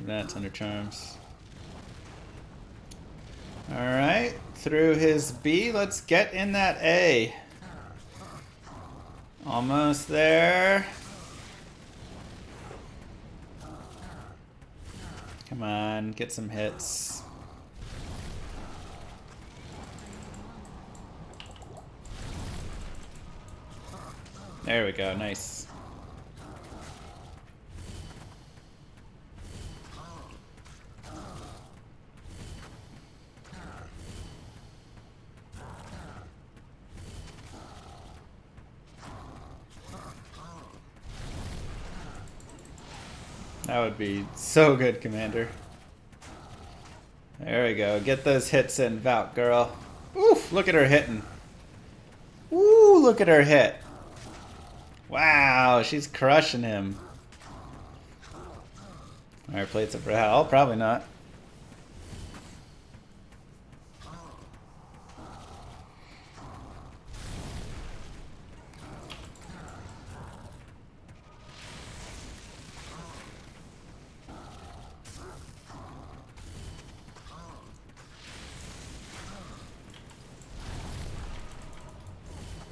That's under charms. Alright, through his B, let's get in that A. Almost there. Come on, get some hits. There we go, nice. That would be so good, Commander. There we go. Get those hits in, Valk girl. Oof, look at her hitting. Ooh, look at her hit. Wow, she's crushing him. Alright, plates up for hell. Probably not.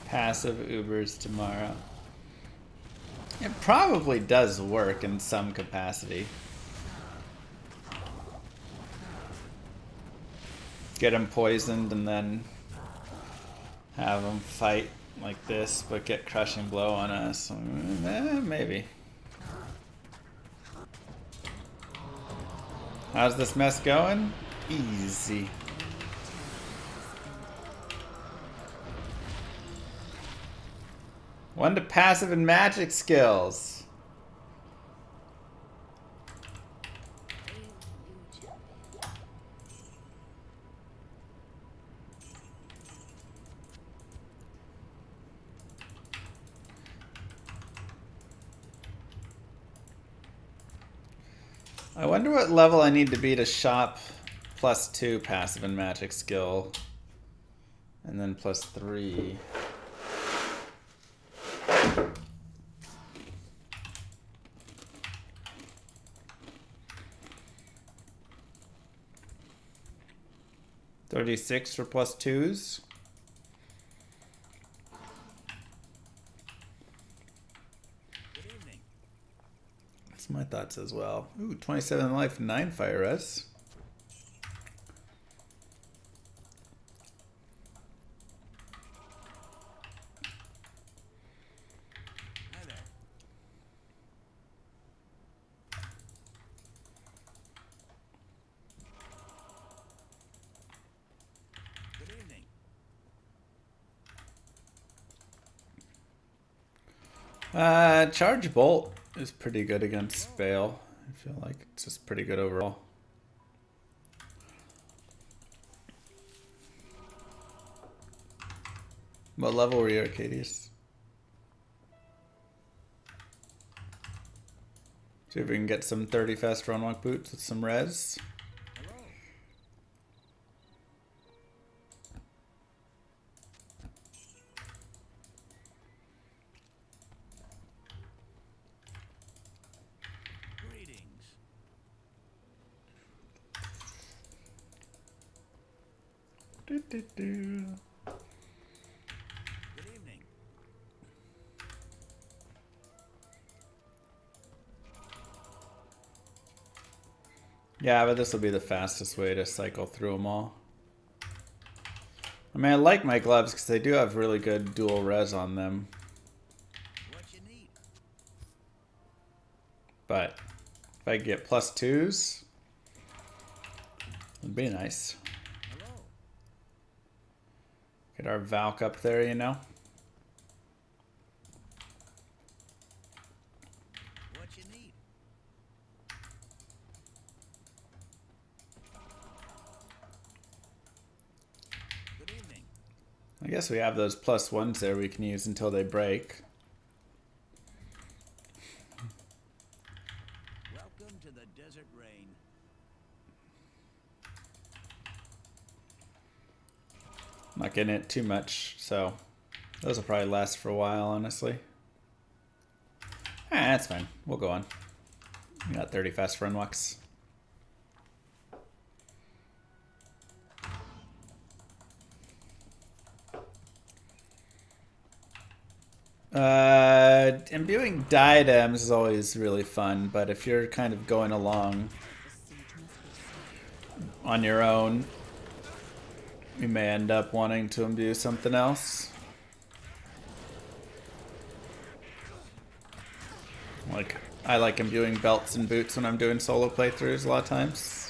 Passive Ubers tomorrow. It probably does work in some capacity. Get him poisoned and then have him fight like this, but get crushing blow on us. Maybe. How's this mess going? Easy. One to passive and magic skills. I wonder what level I need to be to shop +2 passive and magic skill. And then +3. $36 for +2s. That's my thoughts as well. Ooh, 27 life, 9 fire res. Charge Bolt is pretty good against Bale. I feel like it's just pretty good overall. What level were you, Arcadius? See if we can get some 30 fast run walk boots with some res. Good evening. Yeah, but this will be the fastest way to cycle through them all. I mean, I like my gloves because they do have really good dual res on them. But if I get +2s, it'd be nice. Get our Valk up there, you know? guess we have those +1s there we can use until they break. Welcome to the desert rain. Not getting it too much, so those will probably last for a while, honestly. That's fine. We'll go on. We got 30 fast run walks. Imbuing diadems is always really fun, but if you're kind of going along on your own, you may end up wanting to imbue something else. Like, I like imbuing belts and boots when I'm doing solo playthroughs a lot of times.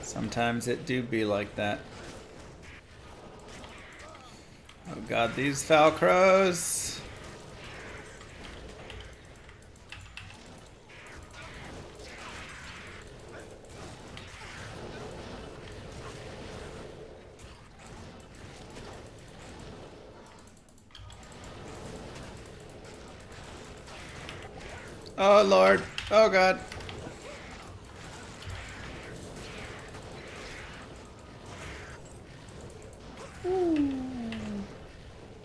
Sometimes it do be like that. Oh god, these foul crows! Oh lord, oh god.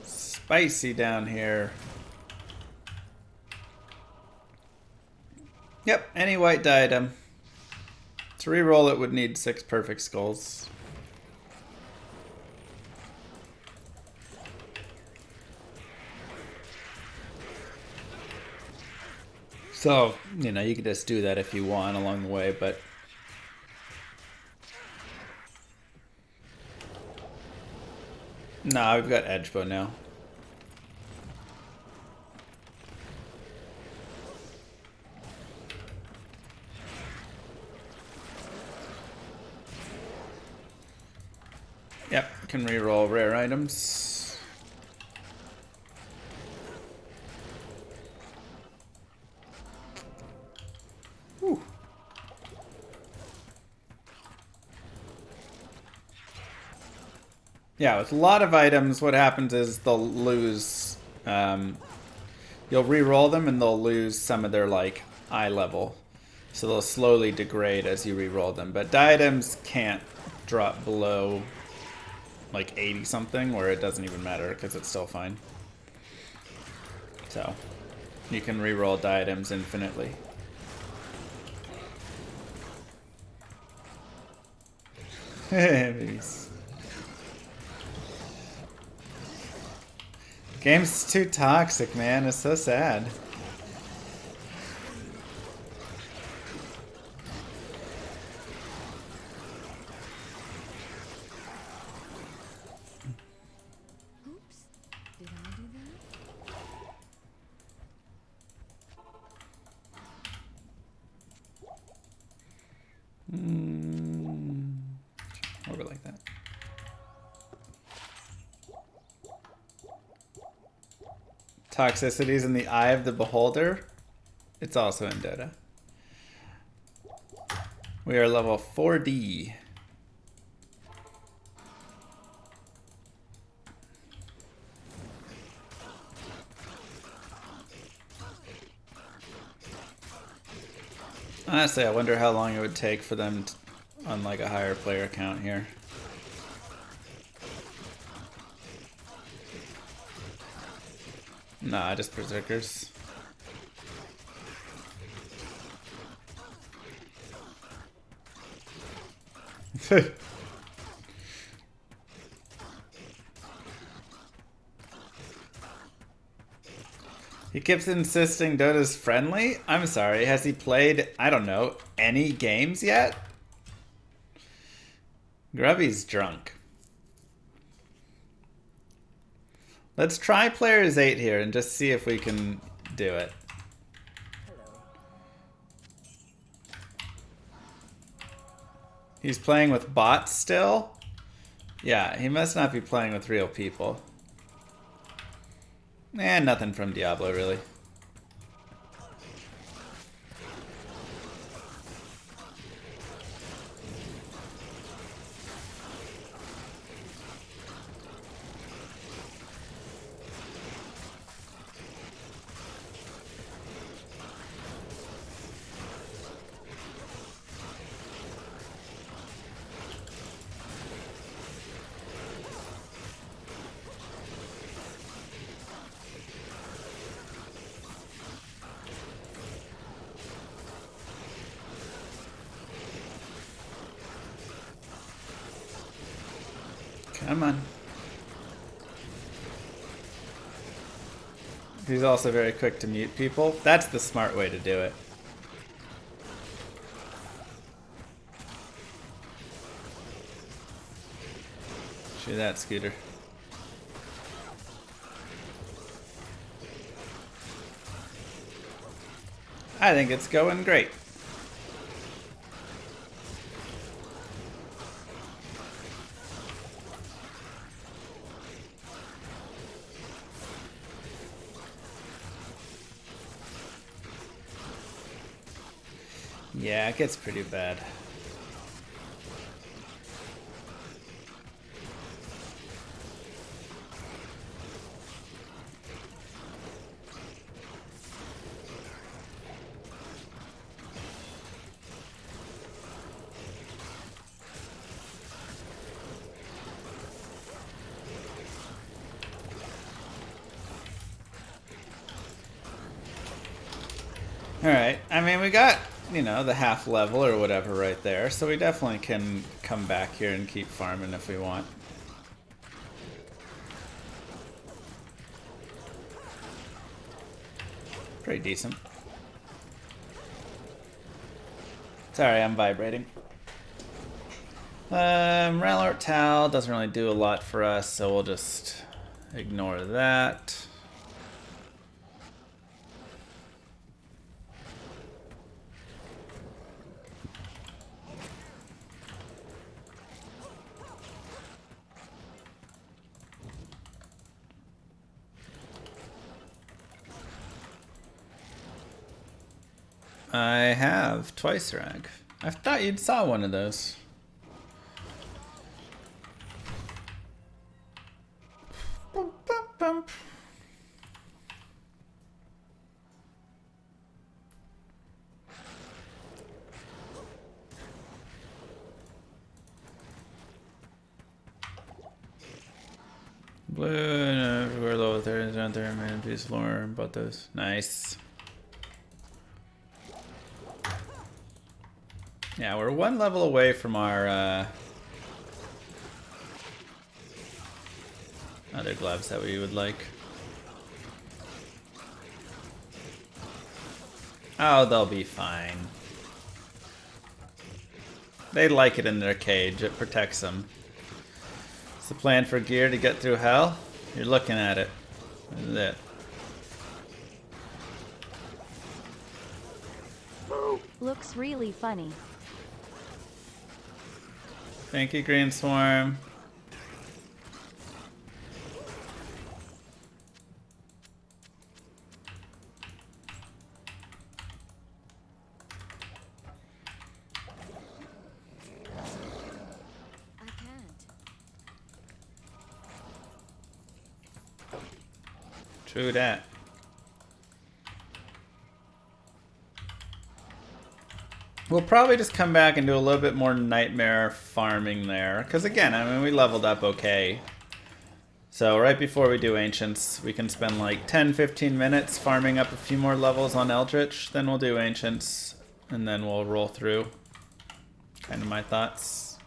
Spicy down here. Yep, any white diadem. To reroll it would need 6 perfect skulls. So, you know, you could just do that if you want along the way, but nah, we've got edgebow now. Yep, can reroll rare items. Whew. Yeah, with a lot of items, what happens is they'll lose, you'll re-roll them and they'll lose some of their, like, eye level. So they'll slowly degrade as you re-roll them. But diadems can't drop below, like, 80 something, where it doesn't even matter because it's still fine. So, you can re-roll diadems infinitely. Babies. Game's too toxic, man. It's so sad. Oops. Did I do that? Over like that. Toxicities in the eye of the beholder. It's also in Dota. We are level 4D. Honestly, I wonder how long it would take for them to, on like a higher player count here. Nah, just berserkers. He keeps insisting Dota's friendly? I'm sorry, has he played, I don't know, any games yet? Grubby's drunk. Let's try players 8 here and just see if we can do it. He's playing with bots still? Yeah, he must not be playing with real people. Nothing from Diablo, really. Come on. He's also very quick to mute people. That's the smart way to do it. Shoot that, Scooter. I think it's going great. Yeah, it gets pretty bad. Alright, I mean, we got, you know, the half level or whatever right there, so we definitely can come back here and keep farming if we want. Pretty decent. Sorry, I'm vibrating. Rallort Tal doesn't really do a lot for us, so we'll just ignore that. I have twice rag. I thought you'd saw one of those. Bump, bump, bump. Blue, we're low there, down there, man, please learn about those. Nice. Yeah, we're one level away from our other gloves that we would like. Oh, they'll be fine. They like it in their cage. It protects them. It's the plan for gear to get through hell. You're looking at it. This is it. Looks really funny. Thank you, Green Swarm. I can't. True that. We'll probably just come back and do a little bit more nightmare farming there. Because again, I mean, we leveled up okay. So right before we do Ancients, we can spend like 10-15 minutes farming up a few more levels on Eldritch. Then we'll do Ancients, and then we'll roll through. Kind of my thoughts.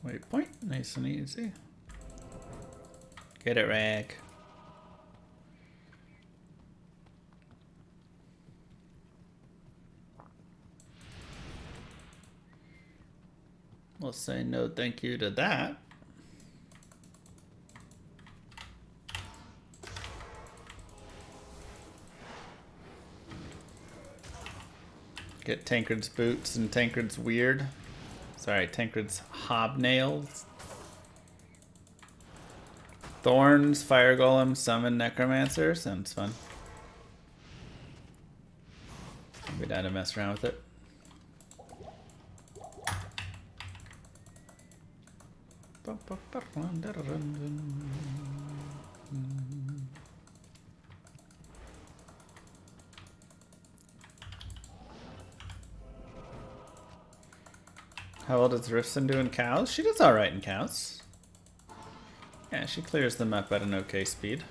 Waypoint, nice and easy. Get it, Rag. We'll say no thank you to that. Get Tancred's boots and Tancred's weird. Sorry, Tancred's hobnails. Thorns, Fire Golem, Summon Necromancer. Sounds fun. I'll be down to mess around with it. How well does Rifson do in cows? She does alright in cows. Yeah, she clears them up at an okay speed.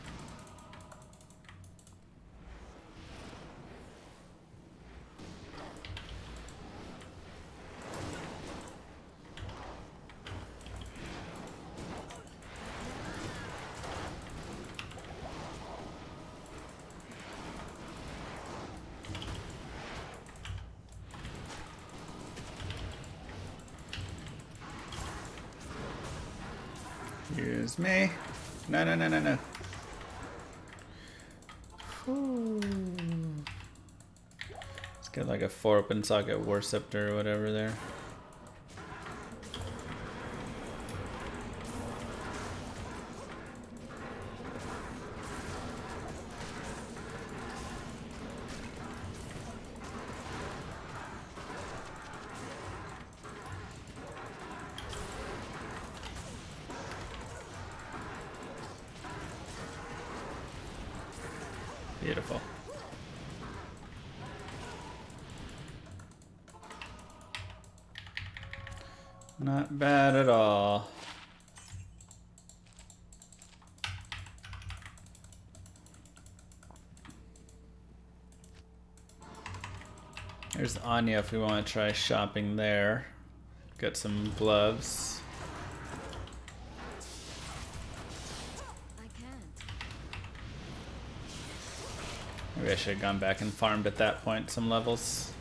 Excuse me. No, no, no, no, no. Let's get like a 4 open socket Warceptor or whatever there. Beautiful. Not bad at all. There's Anya if we want to try shopping there. Get some gloves. I can't. Maybe I should have gone back and farmed at that point some levels.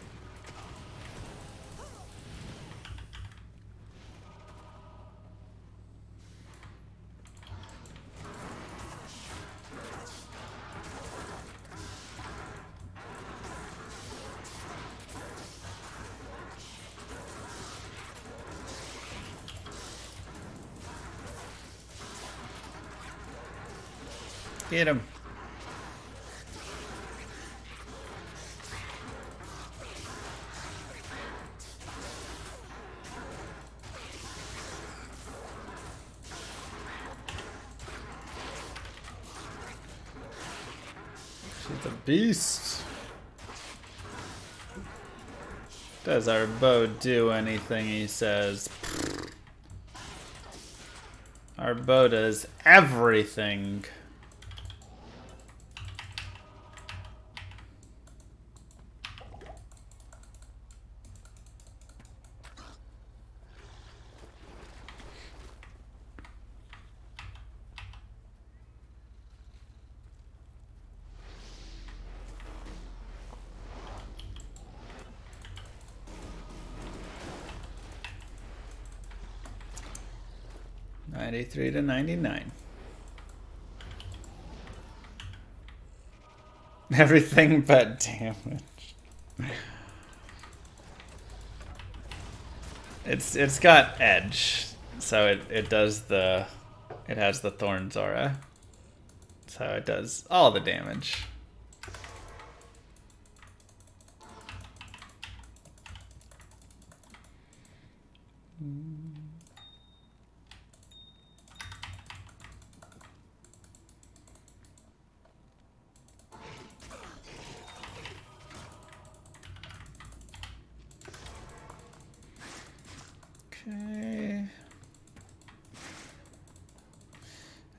Get him. She's a beast. Does our bow do anything he says? Our bow does everything. $93 to $99. Everything but damage. It's got edge, so it does it has the Thorns aura, so it does all the damage. Okay.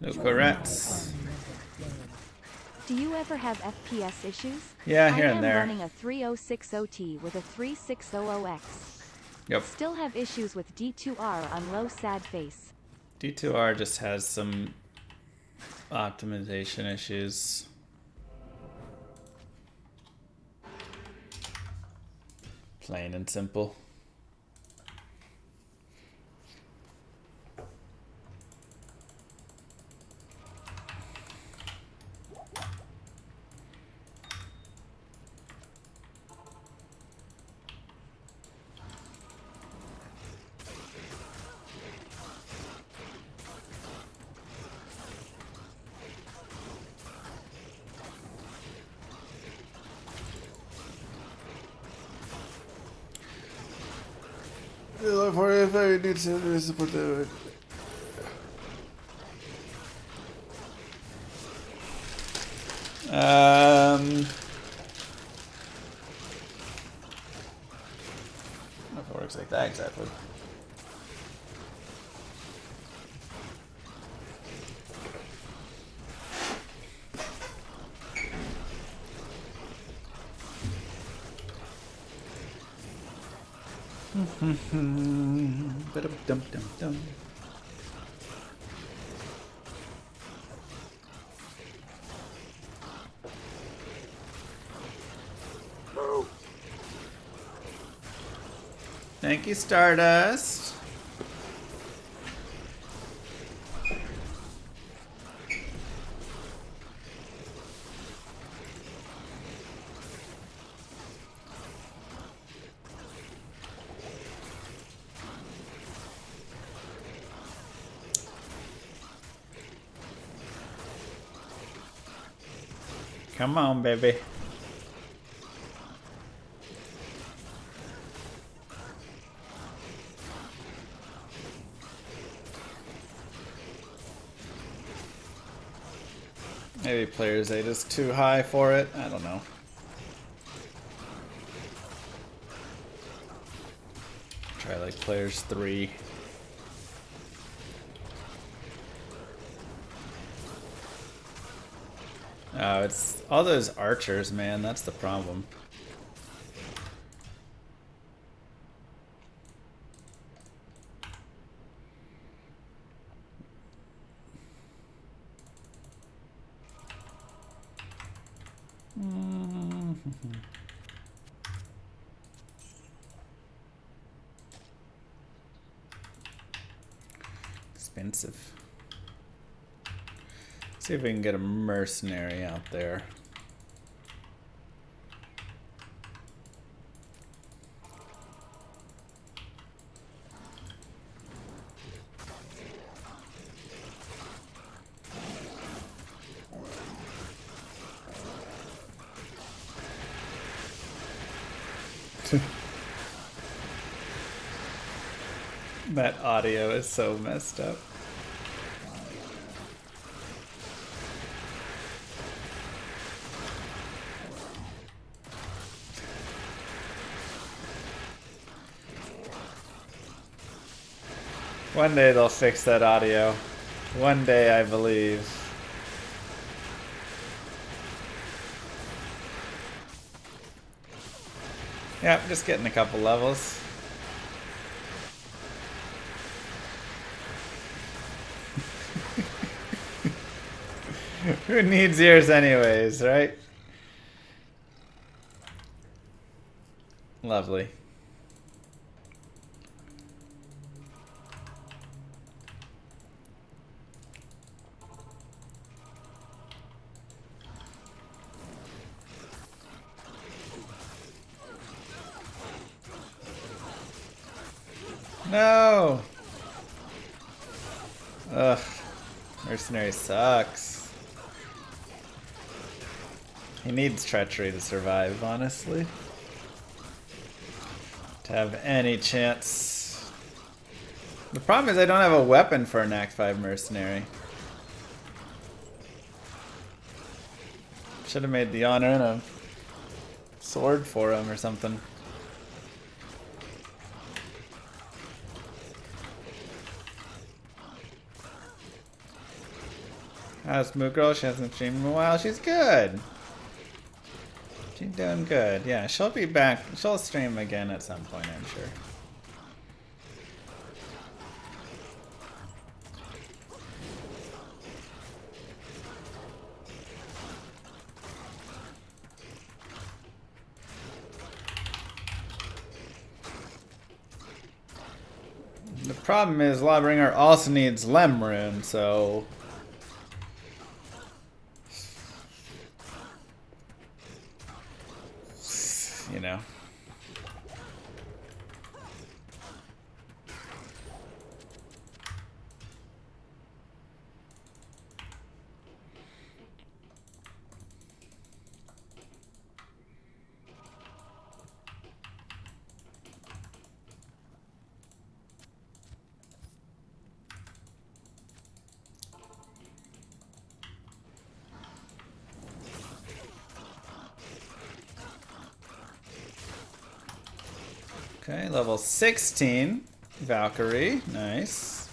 Local rats. Do you ever have FPS issues? Yeah, here I and am there. running a 3060T with a 3600X. Yep. Still have issues with D2R on low sad face. D2R just has some optimization issues. Plain and simple. For if I need to support the I don't know if it works like that exactly. Ba-dum-dum-dum-dum. Thank you, Stardust. Come on, baby. Maybe player's 8 is too high for it. I don't know. Try like player's 3. Oh, it's all those archers, man. That's the problem. Expensive. See if we can get a mercenary out there. That audio is so messed up. One day they'll fix that audio. One day, I believe. Yep, just getting a couple levels. Who needs ears anyways, right? Lovely. No! Ugh. Mercenary sucks. He needs treachery to survive, honestly. To have any chance. The problem is I don't have a weapon for an Act 5 mercenary. Should have made the honor and a sword for him or something. How's Moo Girl? She hasn't streamed in a while. She's good. She's doing good. Yeah, she'll be back. She'll stream again at some point, I'm sure. The problem is Lawbringer also needs Lemrune, so... you know. Okay, level 16. Valkyrie. Nice.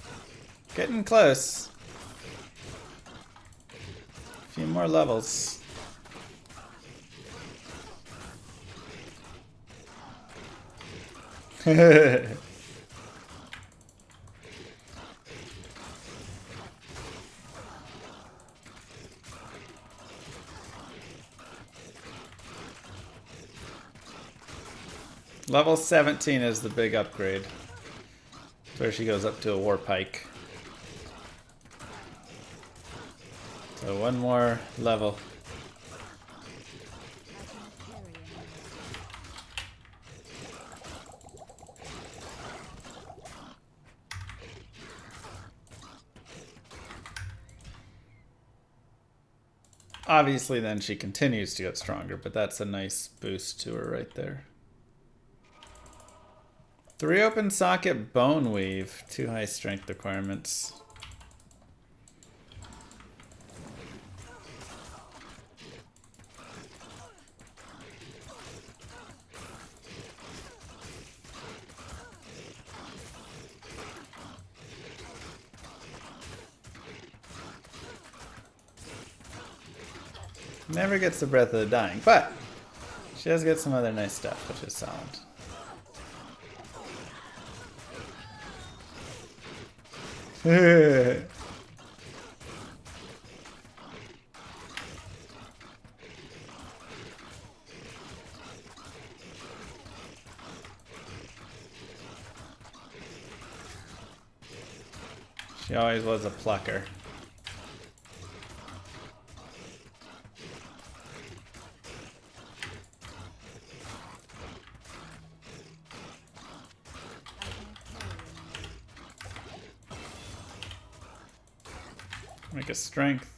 Getting close. A few more levels. Level 17 is the big upgrade. Where she goes up to a war pike. So one more level. Obviously, then she continues to get stronger, but that's a nice boost to her right there. 3 open socket bone weave. 2 high strength requirements. Never gets the Breath of the Dying, but she does get some other nice stuff, which is solid. She always was a plucker. Make a strength.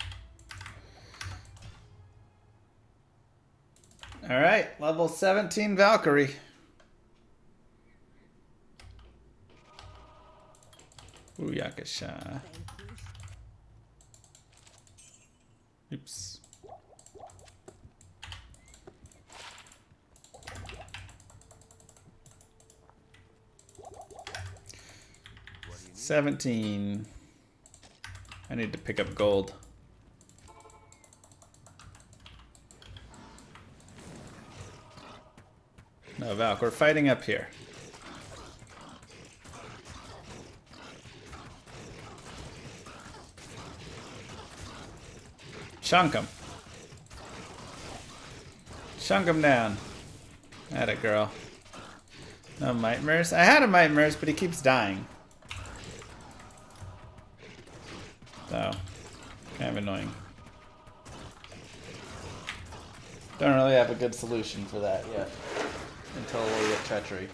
All right, level 17 Valkyrie. Ooh, Yakasha. Oops. What 17. I need to pick up gold. No, Valk, we're fighting up here. Chunk him. Chunk him down. Atta girl. No Mightmares? I had a Mightmares, but he keeps dying. So, kind of annoying. Don't really have a good solution for that yet. Until we get Treachery.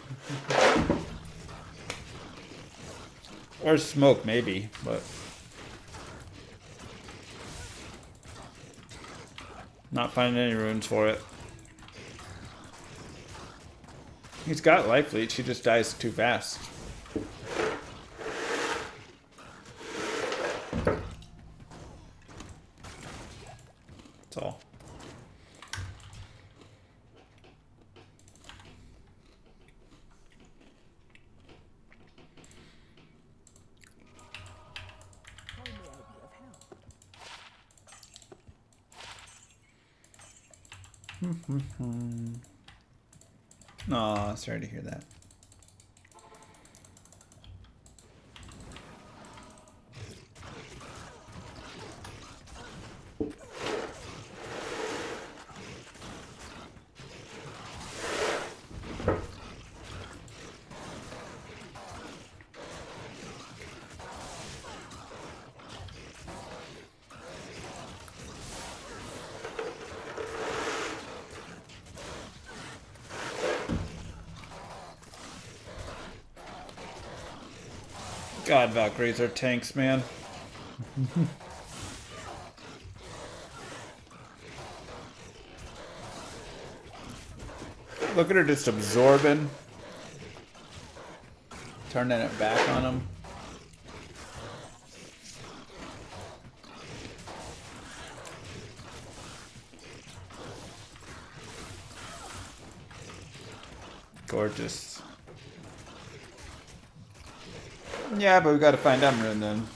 Or Smoke, maybe, but... not finding any runes for it. He's got Life Leech, he just dies too fast. That's all. Aw, sorry to hear that. God, Valkyries are tanks, man. Look at her just absorbing. Turning it back on him. Gorgeous. Yeah, but we gotta find Emryn then.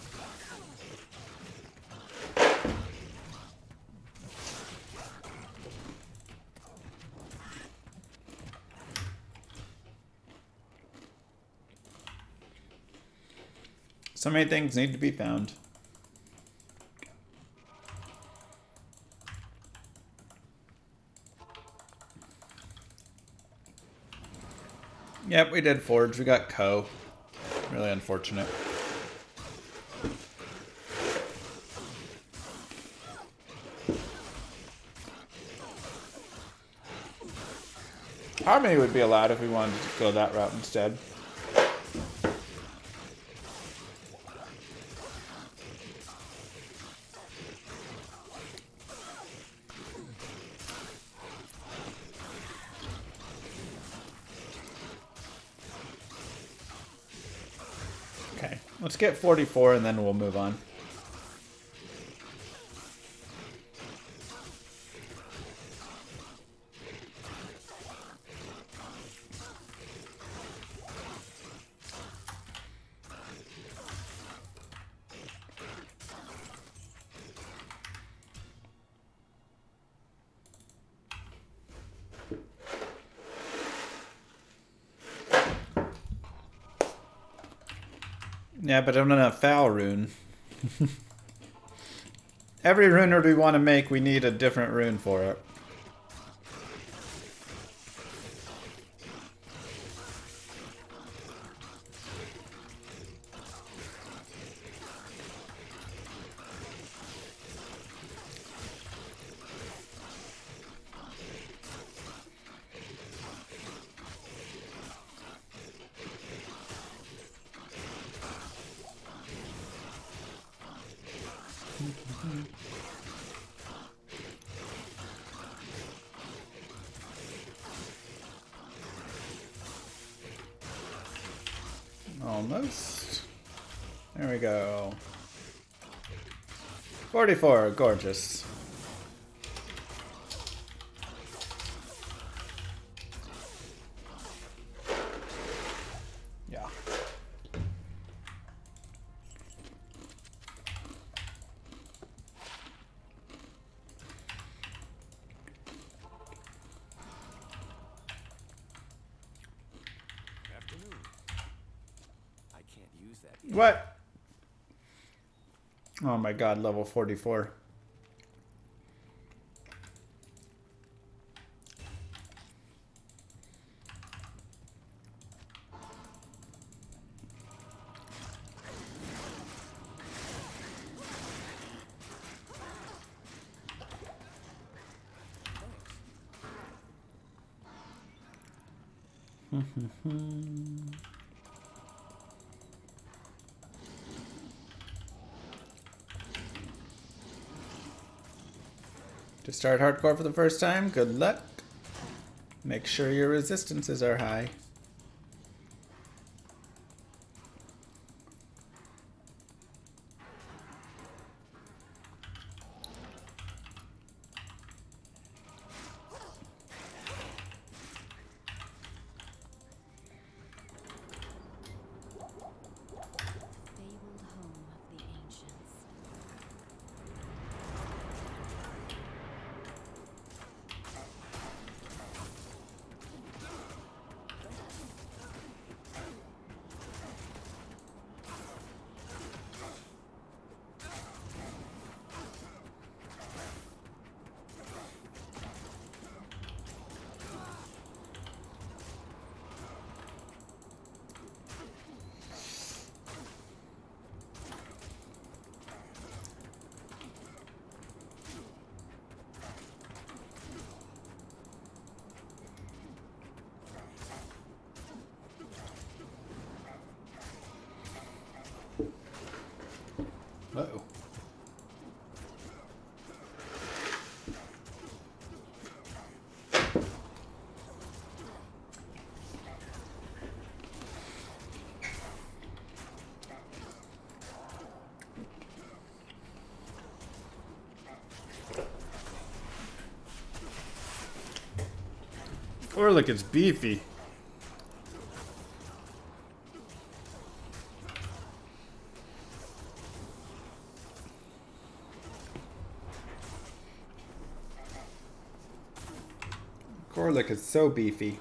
So many things need to be found. Yep, we did Forge. We got Ko. Really unfortunate. Harmony would be allowed if we wanted to go that route instead. Let's get 44 and then we'll move on. Yeah, but I'm gonna foul rune. Every rune we want to make, we need a different rune for it. Almost. There we go. 44, gorgeous. Yeah. Afternoon. I can't use that. What? Oh my god, level 44. To start hardcore for the first time, good luck. Make sure your resistances are high. Fabled home of the ancients. Uh-oh. Or look, it's beefy. Corlick is so beefy.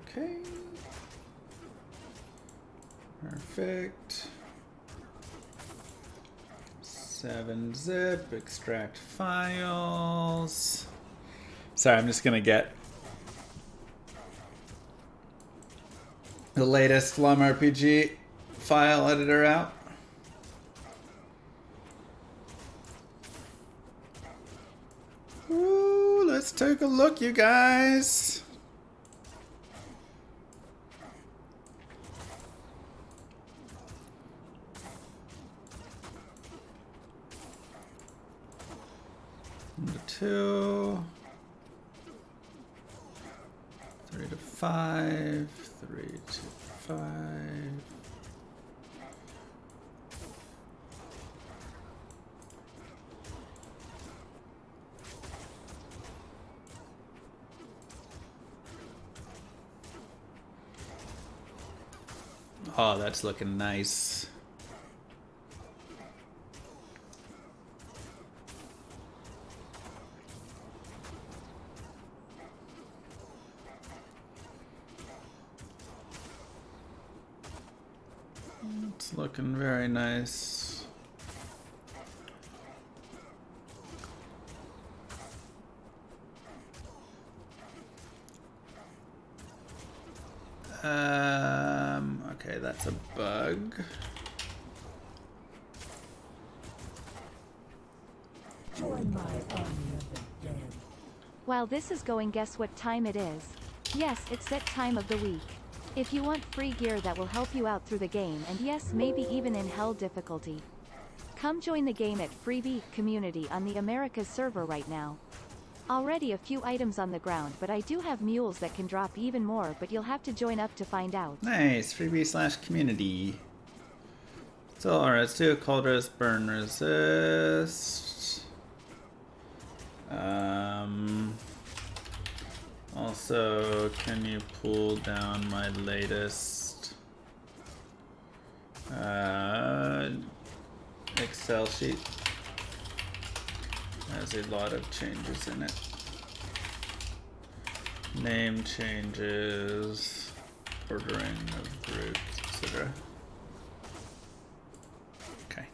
Okay. Perfect. 7-zip, extract files. Sorry, I'm just gonna get the latest Llama RPG file editor out. Ooh, let's take a look, you guys. Number 2. 3 to 5. 3 to 5. Oh, that's looking nice. It's looking very nice. Okay, that's a bug. While this is going, guess what time it is? Yes, it's that time of the week. If you want free gear that will help you out through the game, and yes, maybe even in hell difficulty, come join the game at Freebie Community on the Americas server right now. Already a few items on the ground, but I do have mules that can drop even more, but you'll have to join up to find out. Nice, freebie/community. So, alright, let's do a cold resist, burn resist. Also, can you pull down my latest Excel sheet? Has a lot of changes in it. Name changes, ordering of groups, etc. Okay.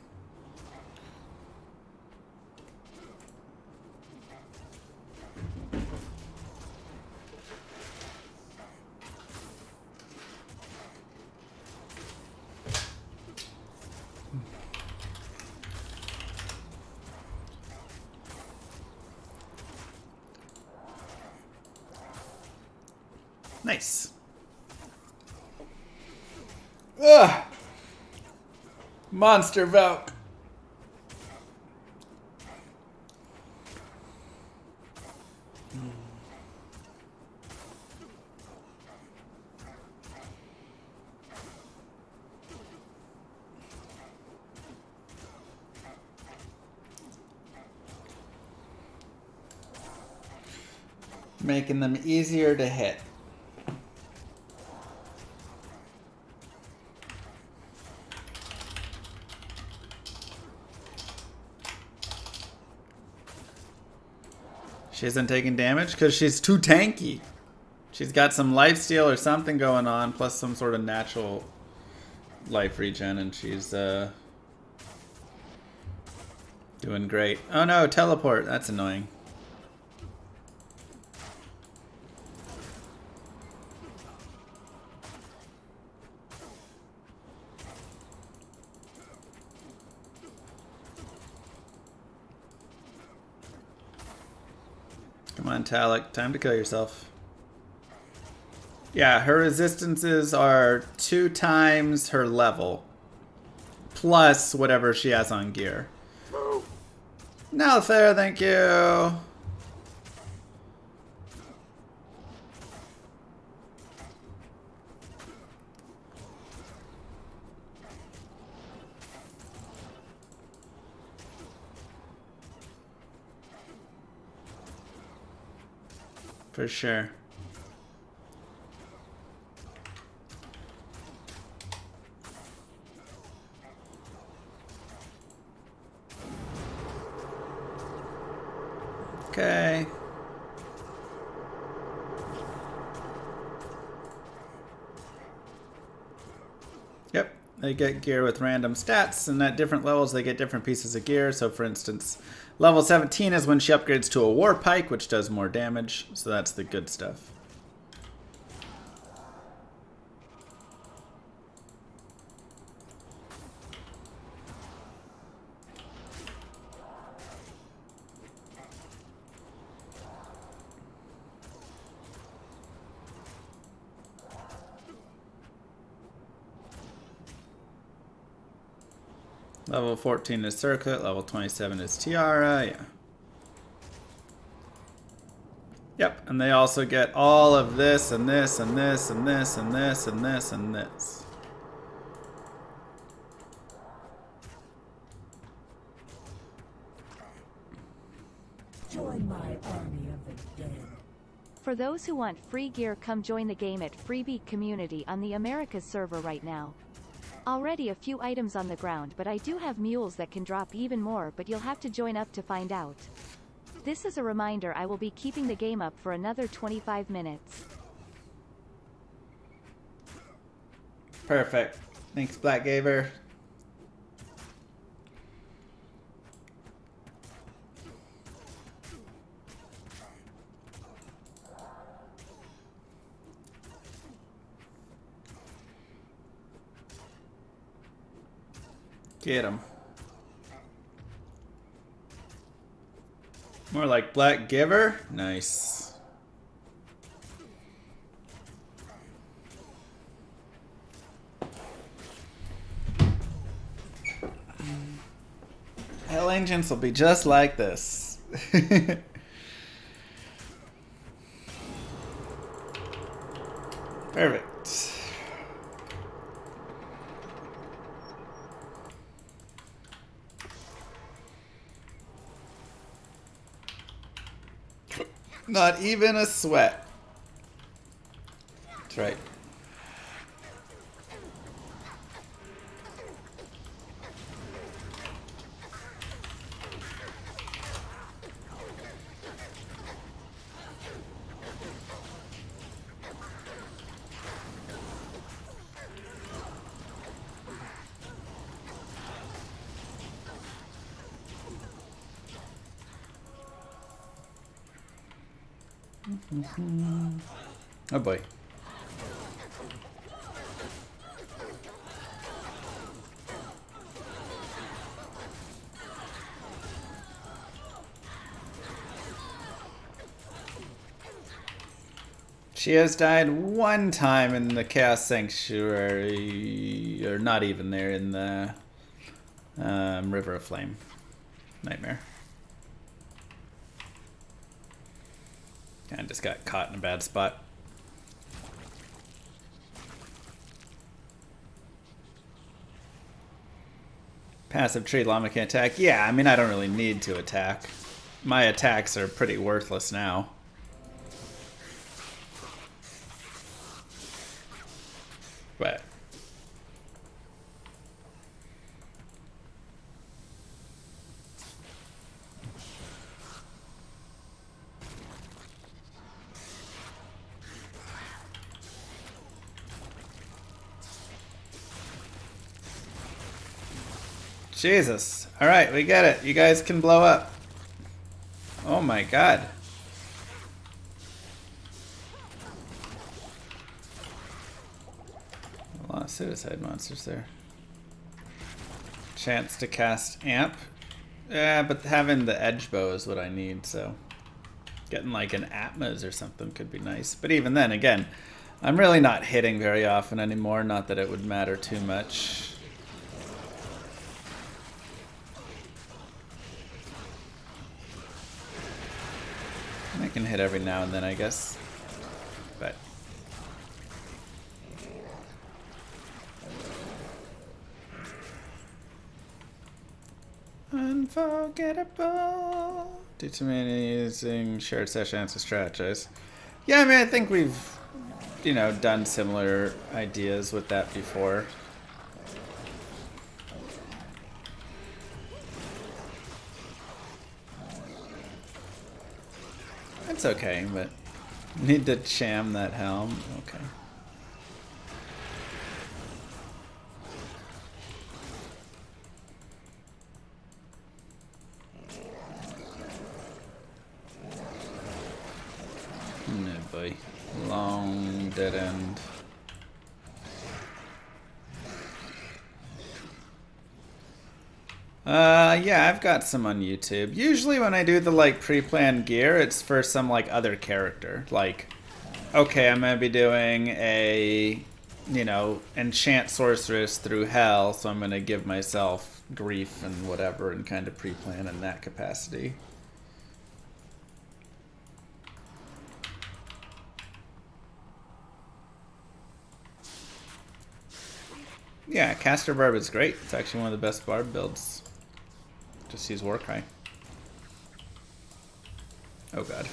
Nice. Ugh. Monster Valk. Making them easier to hit. She isn't taking damage because she's too tanky. She's got some lifesteal or something going on, plus some sort of natural life regen, and she's doing great. Oh no, teleport. That's annoying. Come on, Talik. Time to kill yourself. Yeah, her resistances are 2 times her level. Plus whatever she has on gear. No fair, thank you. For sure. Okay. Yep. they get gear with random stats, and at different levels they get different pieces of gear. So for instance, level 17 is when she upgrades to a war pike, which does more damage, so that's the good stuff. Level 14 is Circlet, level 27 is Tiara, yeah. Yep, and they also get all of this and this and this and this and this and this and this. Join my army of the dead. For those who want free gear, come join the game at Freebie Community on the Americas server right now. Already a few items on the ground, but I do have mules that can drop even more, but you'll have to join up to find out. This is a reminder, I will be keeping the game up for another 25 minutes. Perfect. Thanks, Black Gaver. Get him. More like Black Giver. Nice. Hell Agents will be just like this. Perfect. Not even a sweat. That's right. Oh boy. She has died one time in the Chaos Sanctuary, or not even there, in the River of Flame Nightmare. I just got caught in a bad spot. Passive tree llama can attack. Yeah, I mean, I don't really need to attack. My attacks are pretty worthless now. But Jesus. Alright, we get it. You guys can blow up. Oh my god. A lot of suicide monsters there. Chance to cast Amp. Yeah, but having the edge bow is what I need, so getting like an Atmas or something could be nice. But even then, again, I'm really not hitting very often anymore. Not that it would matter too much. I can hit every now and then, I guess. But unforgettable. Do too many using shared session to strategize. Yeah, I mean, I think we've, you know, done similar ideas with that before. It's okay, but need to sham that helm. Okay. boy. Long dead end. Yeah, I've got some on YouTube. Usually when I do the like pre-planned gear, it's for some like other character. Like, okay, I'm gonna be doing a, you know, enchant sorceress through hell, so I'm gonna give myself grief and whatever and kind of pre-plan in that capacity. Yeah, Caster Barb is great. It's actually one of the best Barb builds. Just use Warcry. Oh god.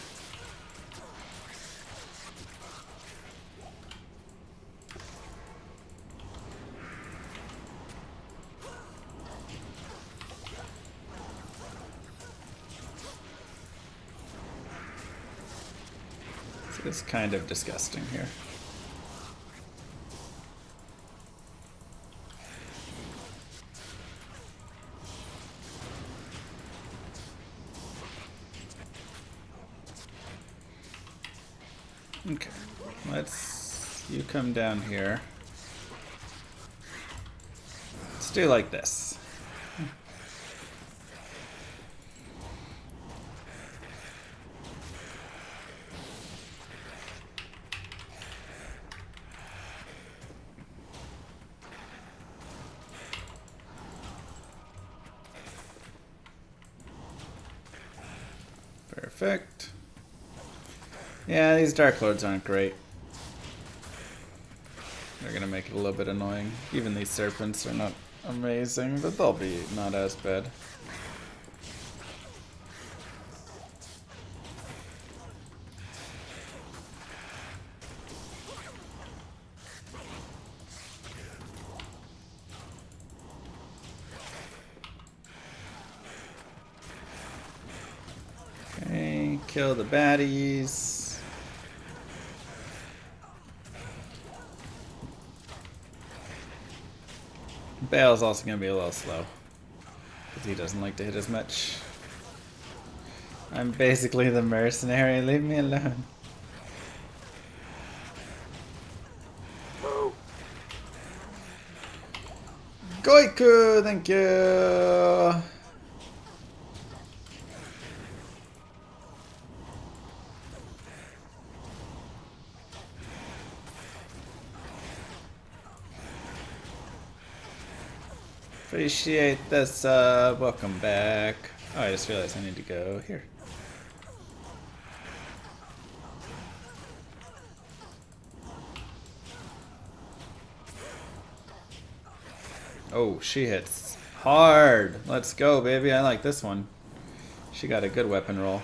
So it's kind of disgusting here. Okay, you come down here. Let's do like this. Perfect. Yeah, these Dark Lords aren't great. They're gonna make it a little bit annoying. Even these Serpents are not amazing, but they'll be not as bad. Okay, kill the baddies. Bale's also going to be a little slow, because he doesn't like to hit as much. I'm basically the mercenary, leave me alone. Goiku, thank you! Appreciate this, welcome back. Oh, I just realized I need to go here. Oh, she hits hard. Let's go, baby. I like this one. She got a good weapon roll.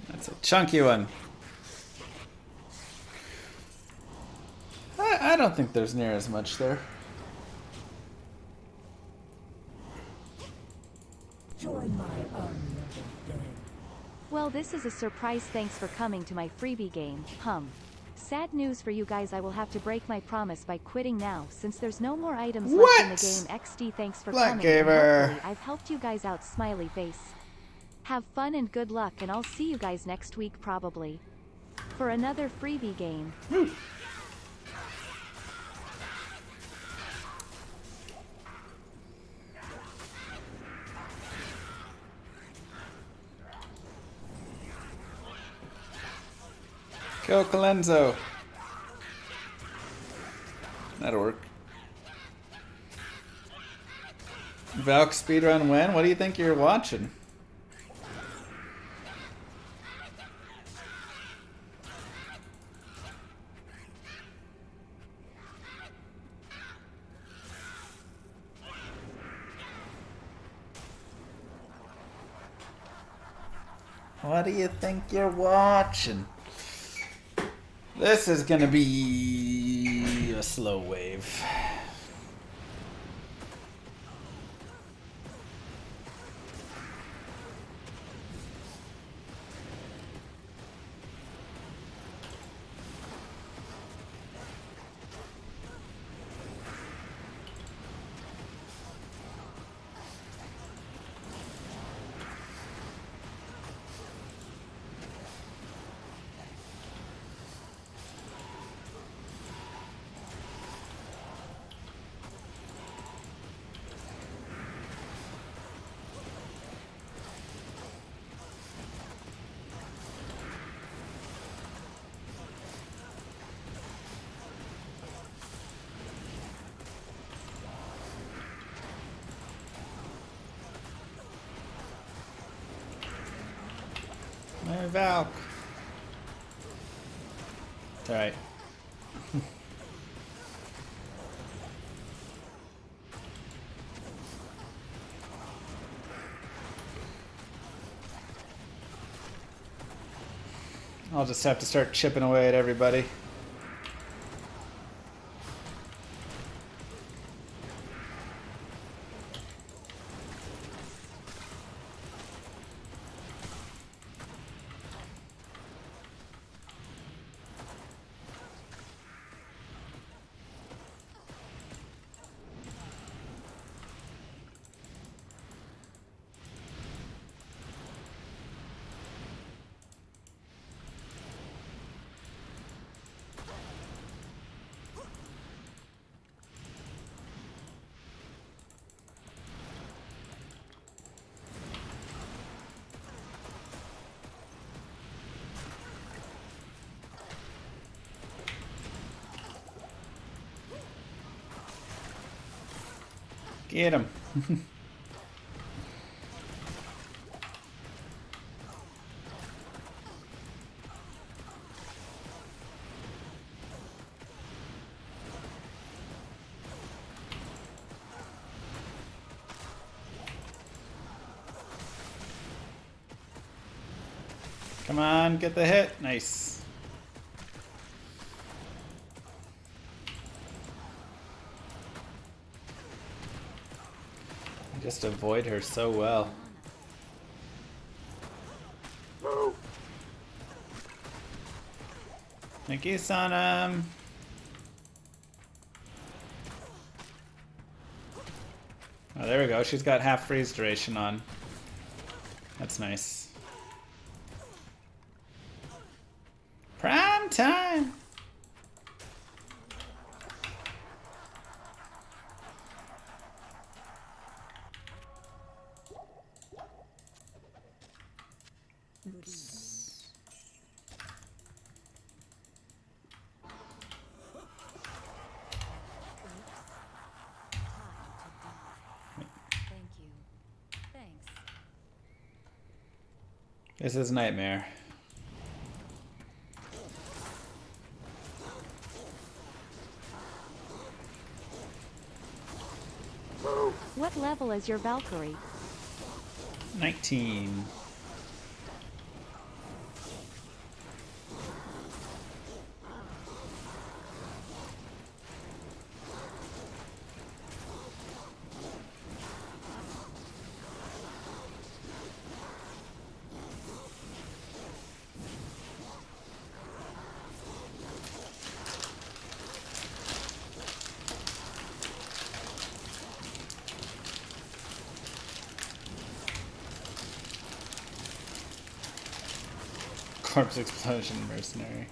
That's a chunky one. I don't think there's near as much there. Join my army of the dead. Well, this is a surprise. Thanks for coming to my freebie game. Sad news for you guys, I will have to break my promise by quitting now since there's no more items left in the game. XD, thanks for Black coming. Gamer. Hopefully I've helped you guys out. Smiley face. Have fun and good luck, and I'll see you guys next week probably for another freebie game. Kill Colenso. That'll work. Valk speedrun when? What do you think you're watching? What do you think you're watching? This is gonna be a slow wave. My Valk. It's alright. I'll just have to start chipping away at everybody. Get him. Come on, get the hit. Nice. I just avoid her so well. Thank you, Sonam. Oh, there we go. She's got half freeze duration on. That's nice. Prime time! Thank you. Thanks. This is Nightmare. What level is your Valkyrie? 19. Corpse explosion mercenary.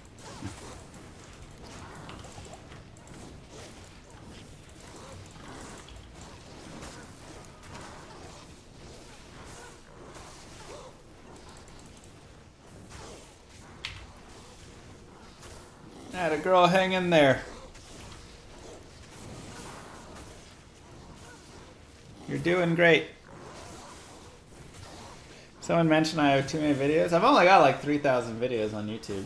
Atta girl, hang in there. You're doing great. Someone mentioned I have too many videos. I've only got like 3,000 videos on YouTube.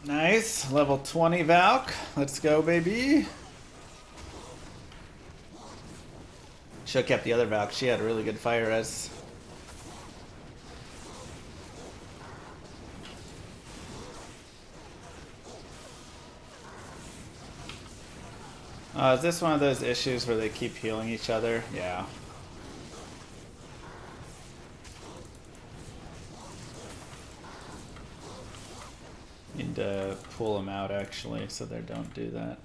Nice. Level 20 Valk. Let's go, baby. Should have kept the other Valk. She had a really good fire res. Is this one of those issues where they keep healing each other? Yeah. Need to pull them out actually, so they don't do that.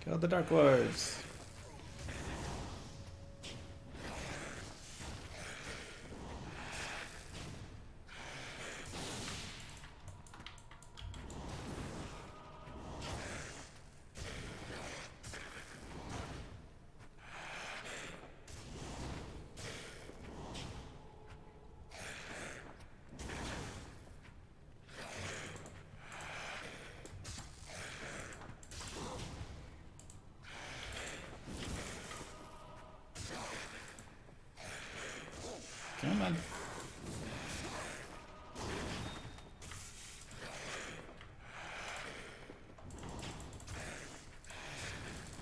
Kill the Dark Lords. Come on.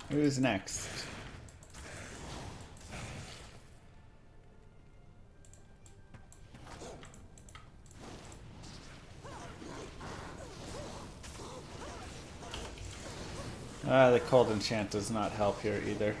Who's next? The cold enchant does not help here either.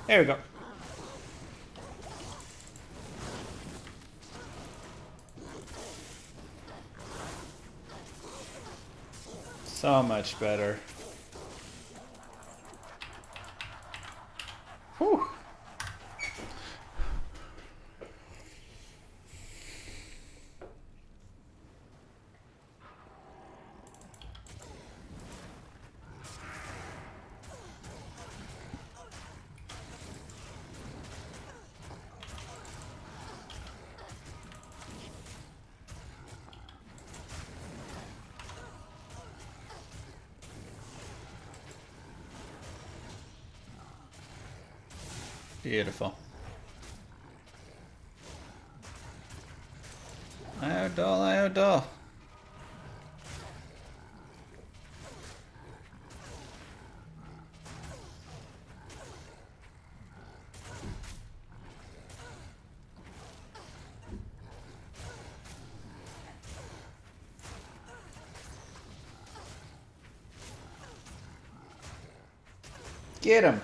There we go. So much better. Whew. Beautiful. Iodol. Get him.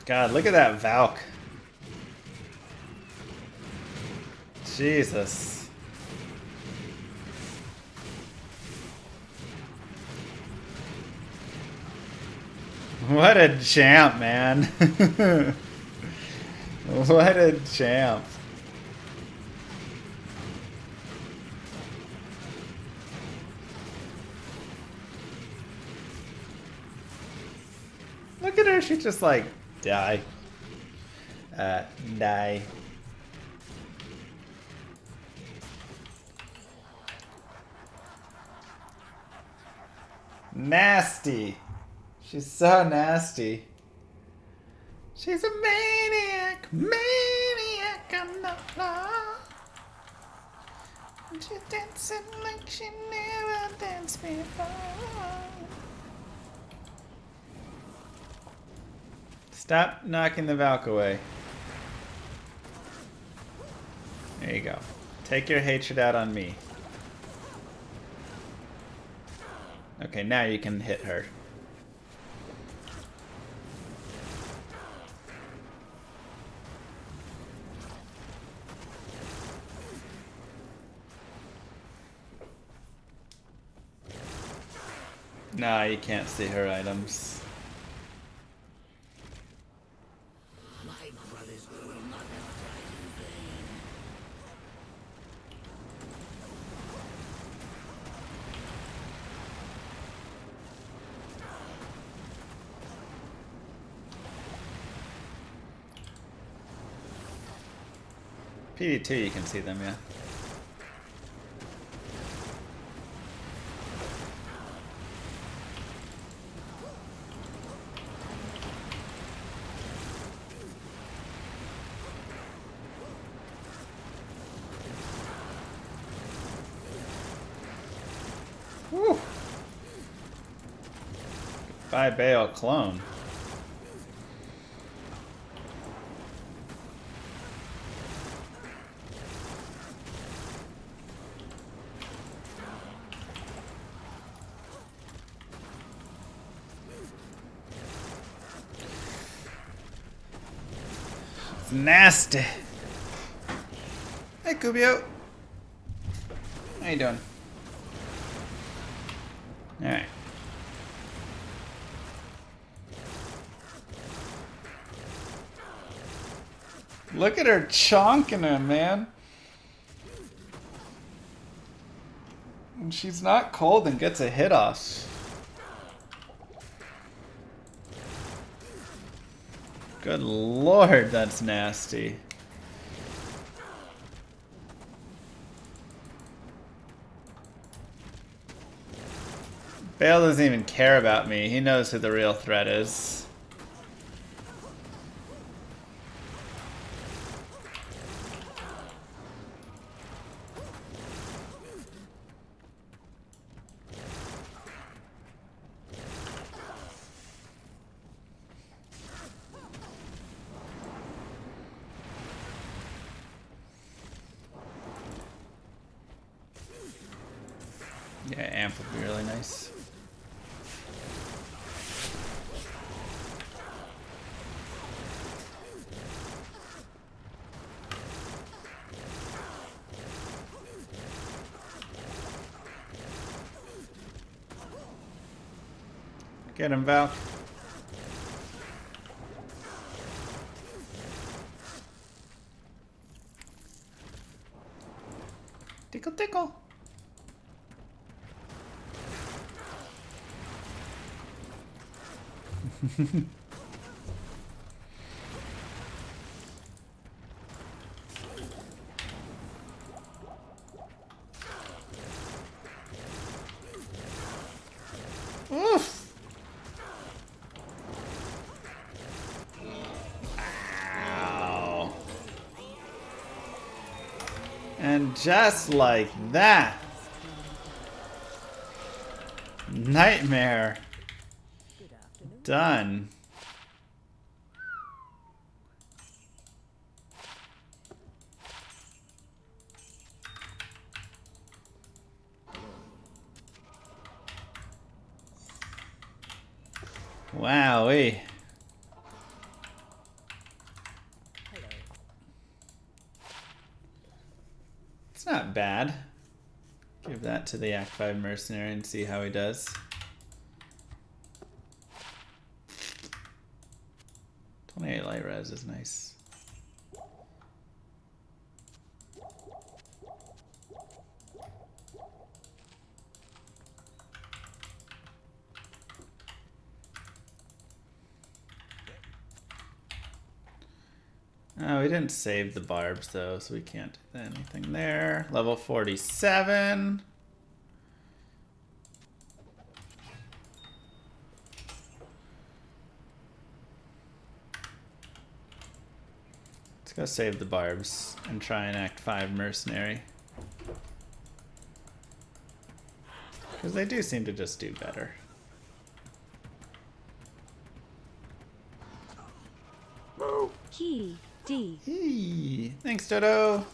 God, look at that Valk. Jesus. What a champ, man. What a champ. Look at her, she's just like, die. Die. Nasty. She's so nasty. She's a maniac. Maniac on the floor. And she's dancing like she never danced before. Stop knocking the Valk away. There you go. Take your hatred out on me. Okay, now you can hit her. Nah, you can't see her items. PD2, you can see them, yeah. By Baal clone. It's nasty. Hey, Kubio. How you doing? All right. Look at her chonking him, man. And she's not cold and gets a hit off. Good lord, that's nasty. Bale doesn't even care about me. He knows who the real threat is. Yeah, amp would be really nice. Get him, Val. Tickle, tickle. Oof. Ow. And just like that. Nightmare. Done. Wowee. It's not bad. Give that to the Act 5 mercenary and see how he does. 28 light res is nice. Oh, we didn't save the barbs though, so we can't do anything there. Level 47. Let's go save the barbs and try an Act 5 mercenary. Because they do seem to just do better. Key D. Hey, thanks, Dodo.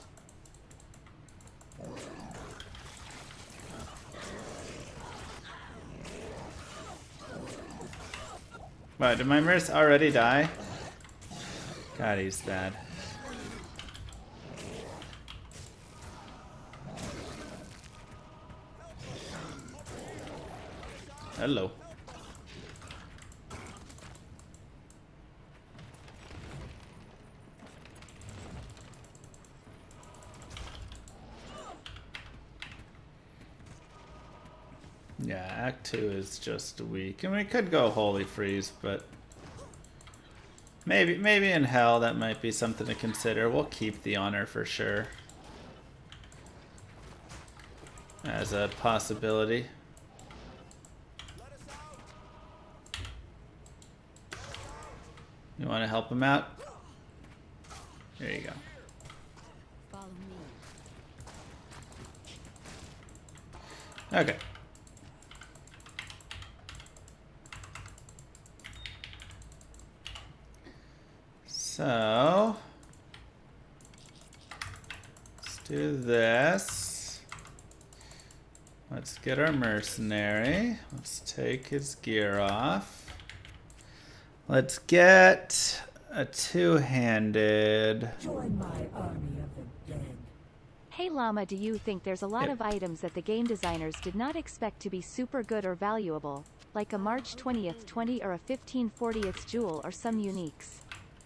What, did my merc already die? God, he's bad. Hello. Yeah, Act 2 is just weak. And we could go Holy Freeze, but maybe in Hell that might be something to consider. We'll keep the honor for sure as a possibility. You want to help him out? There you go. Follow me. Okay. So let's do this. Let's get our mercenary. Let's take his gear off. Let's get a two-handed. Join my army of the dead. Hey Llama, do you think there's a lot of items that the game designers did not expect to be super good or valuable, like a March 20th 20 or a 1540th jewel or some uniques?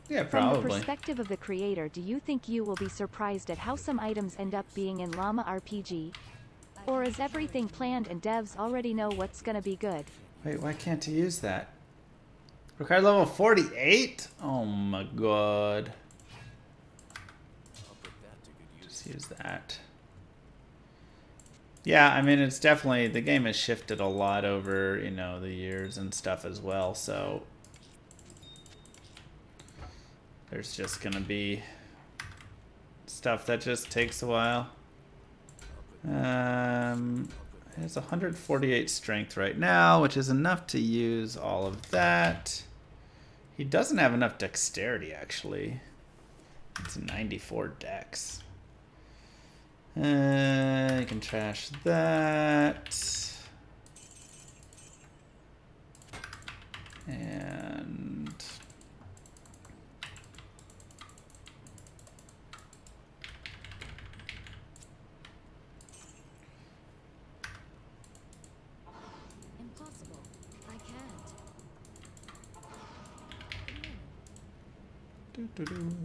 Yeah, From the probably. perspective of the creator, do you think you will be surprised at how some items end up being in Llama RPG? Or is everything planned and devs already know what's gonna be good? Wait, why can't he use that? Required level 48? Oh my god. I'll put that to good use. Just use that. Yeah, I mean, it's definitely, the game has shifted a lot over, you know, the years and stuff as well, so there's just gonna be stuff that just takes a while. It's 148 strength right now, which is enough to use all of that. He doesn't have enough dexterity, actually. It's 94 dex. You can trash that. And Impossible. I can't. doo-doo-doo.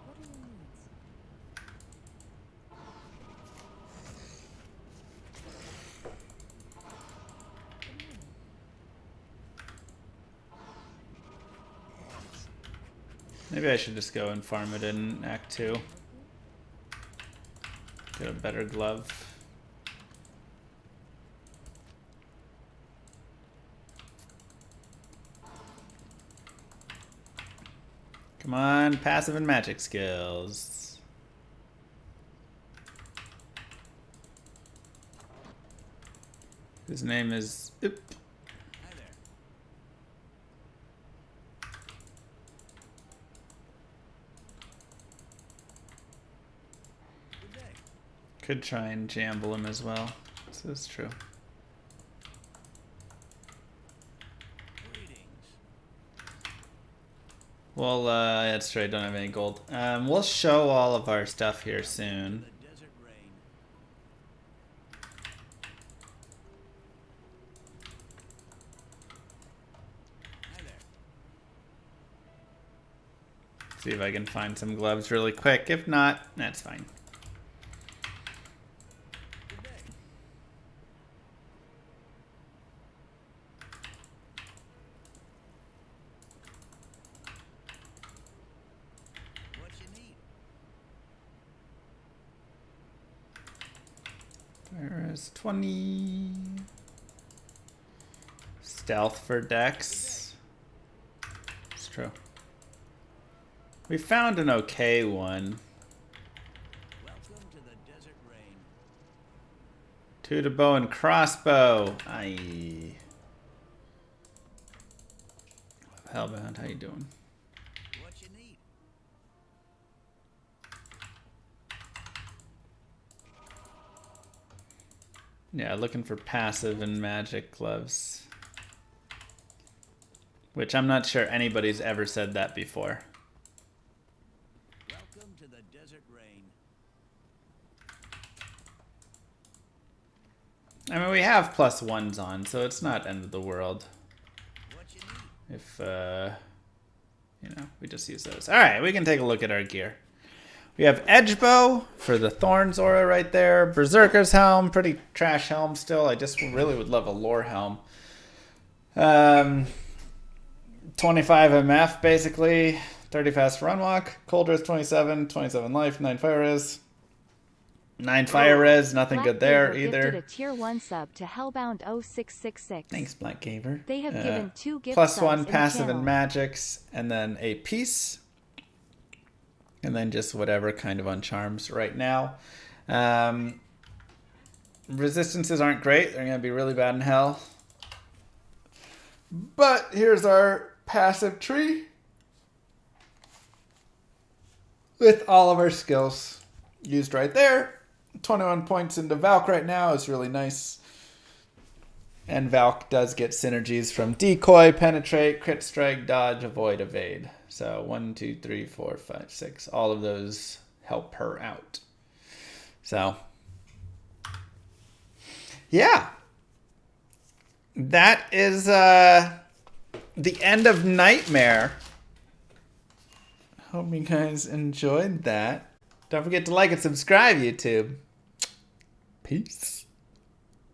What are your needs? Maybe I should just go and farm it in Act 2. Get a better glove. Come on, passive and magic skills. His name is... Oop. Hi there. Good day. Could try and jamble him as well. This is true. Greetings. Well, that's true. I don't have any gold. We'll show all of our stuff here soon. The desert rain. Hi there. See if I can find some gloves really quick. If not, that's fine. Good day. What you need? There is 20. Stealth for Dex. It's true. We found an okay one. Welcome to the desert rain. 2 to bow and crossbow. Aye. Hellbound, how you doing? What you need? Yeah, looking for passive and magic gloves. Which I'm not sure anybody's ever said that before. Welcome to the desert rain. I mean, we have +1s on, so it's not end of the world. What you need? If, you know, we just use those. Alright, we can take a look at our gear. We have Edge Bow for the Thorns aura right there. Berserker's Helm, pretty trash helm still. I just really would love a lore helm. 25 MF basically. 30 fast run walk. Cold res 27. 27 life. 9 fire res. 9 fire res. Nothing Black good there Gamer either. gifted a tier 1 sub to Hellbound 0666. Thanks, Black Gamer. They have given 2 gift +1 subs in the passive channel. and magics, and then a piece, and then just whatever kind of on charms right now. Resistances aren't great. They're going to be really bad in hell. But here's our passive tree with all of our skills used right there. 21 points into Valk right now is really nice. And Valk does get synergies from Decoy, Penetrate, Crit Strike, Dodge, Avoid, Evade. So 1, 2, 3, 4, 5, 6. All of those help her out. So, yeah. That is the end of Nightmare. Hope you guys enjoyed that. Don't forget to like and subscribe, YouTube. Peace.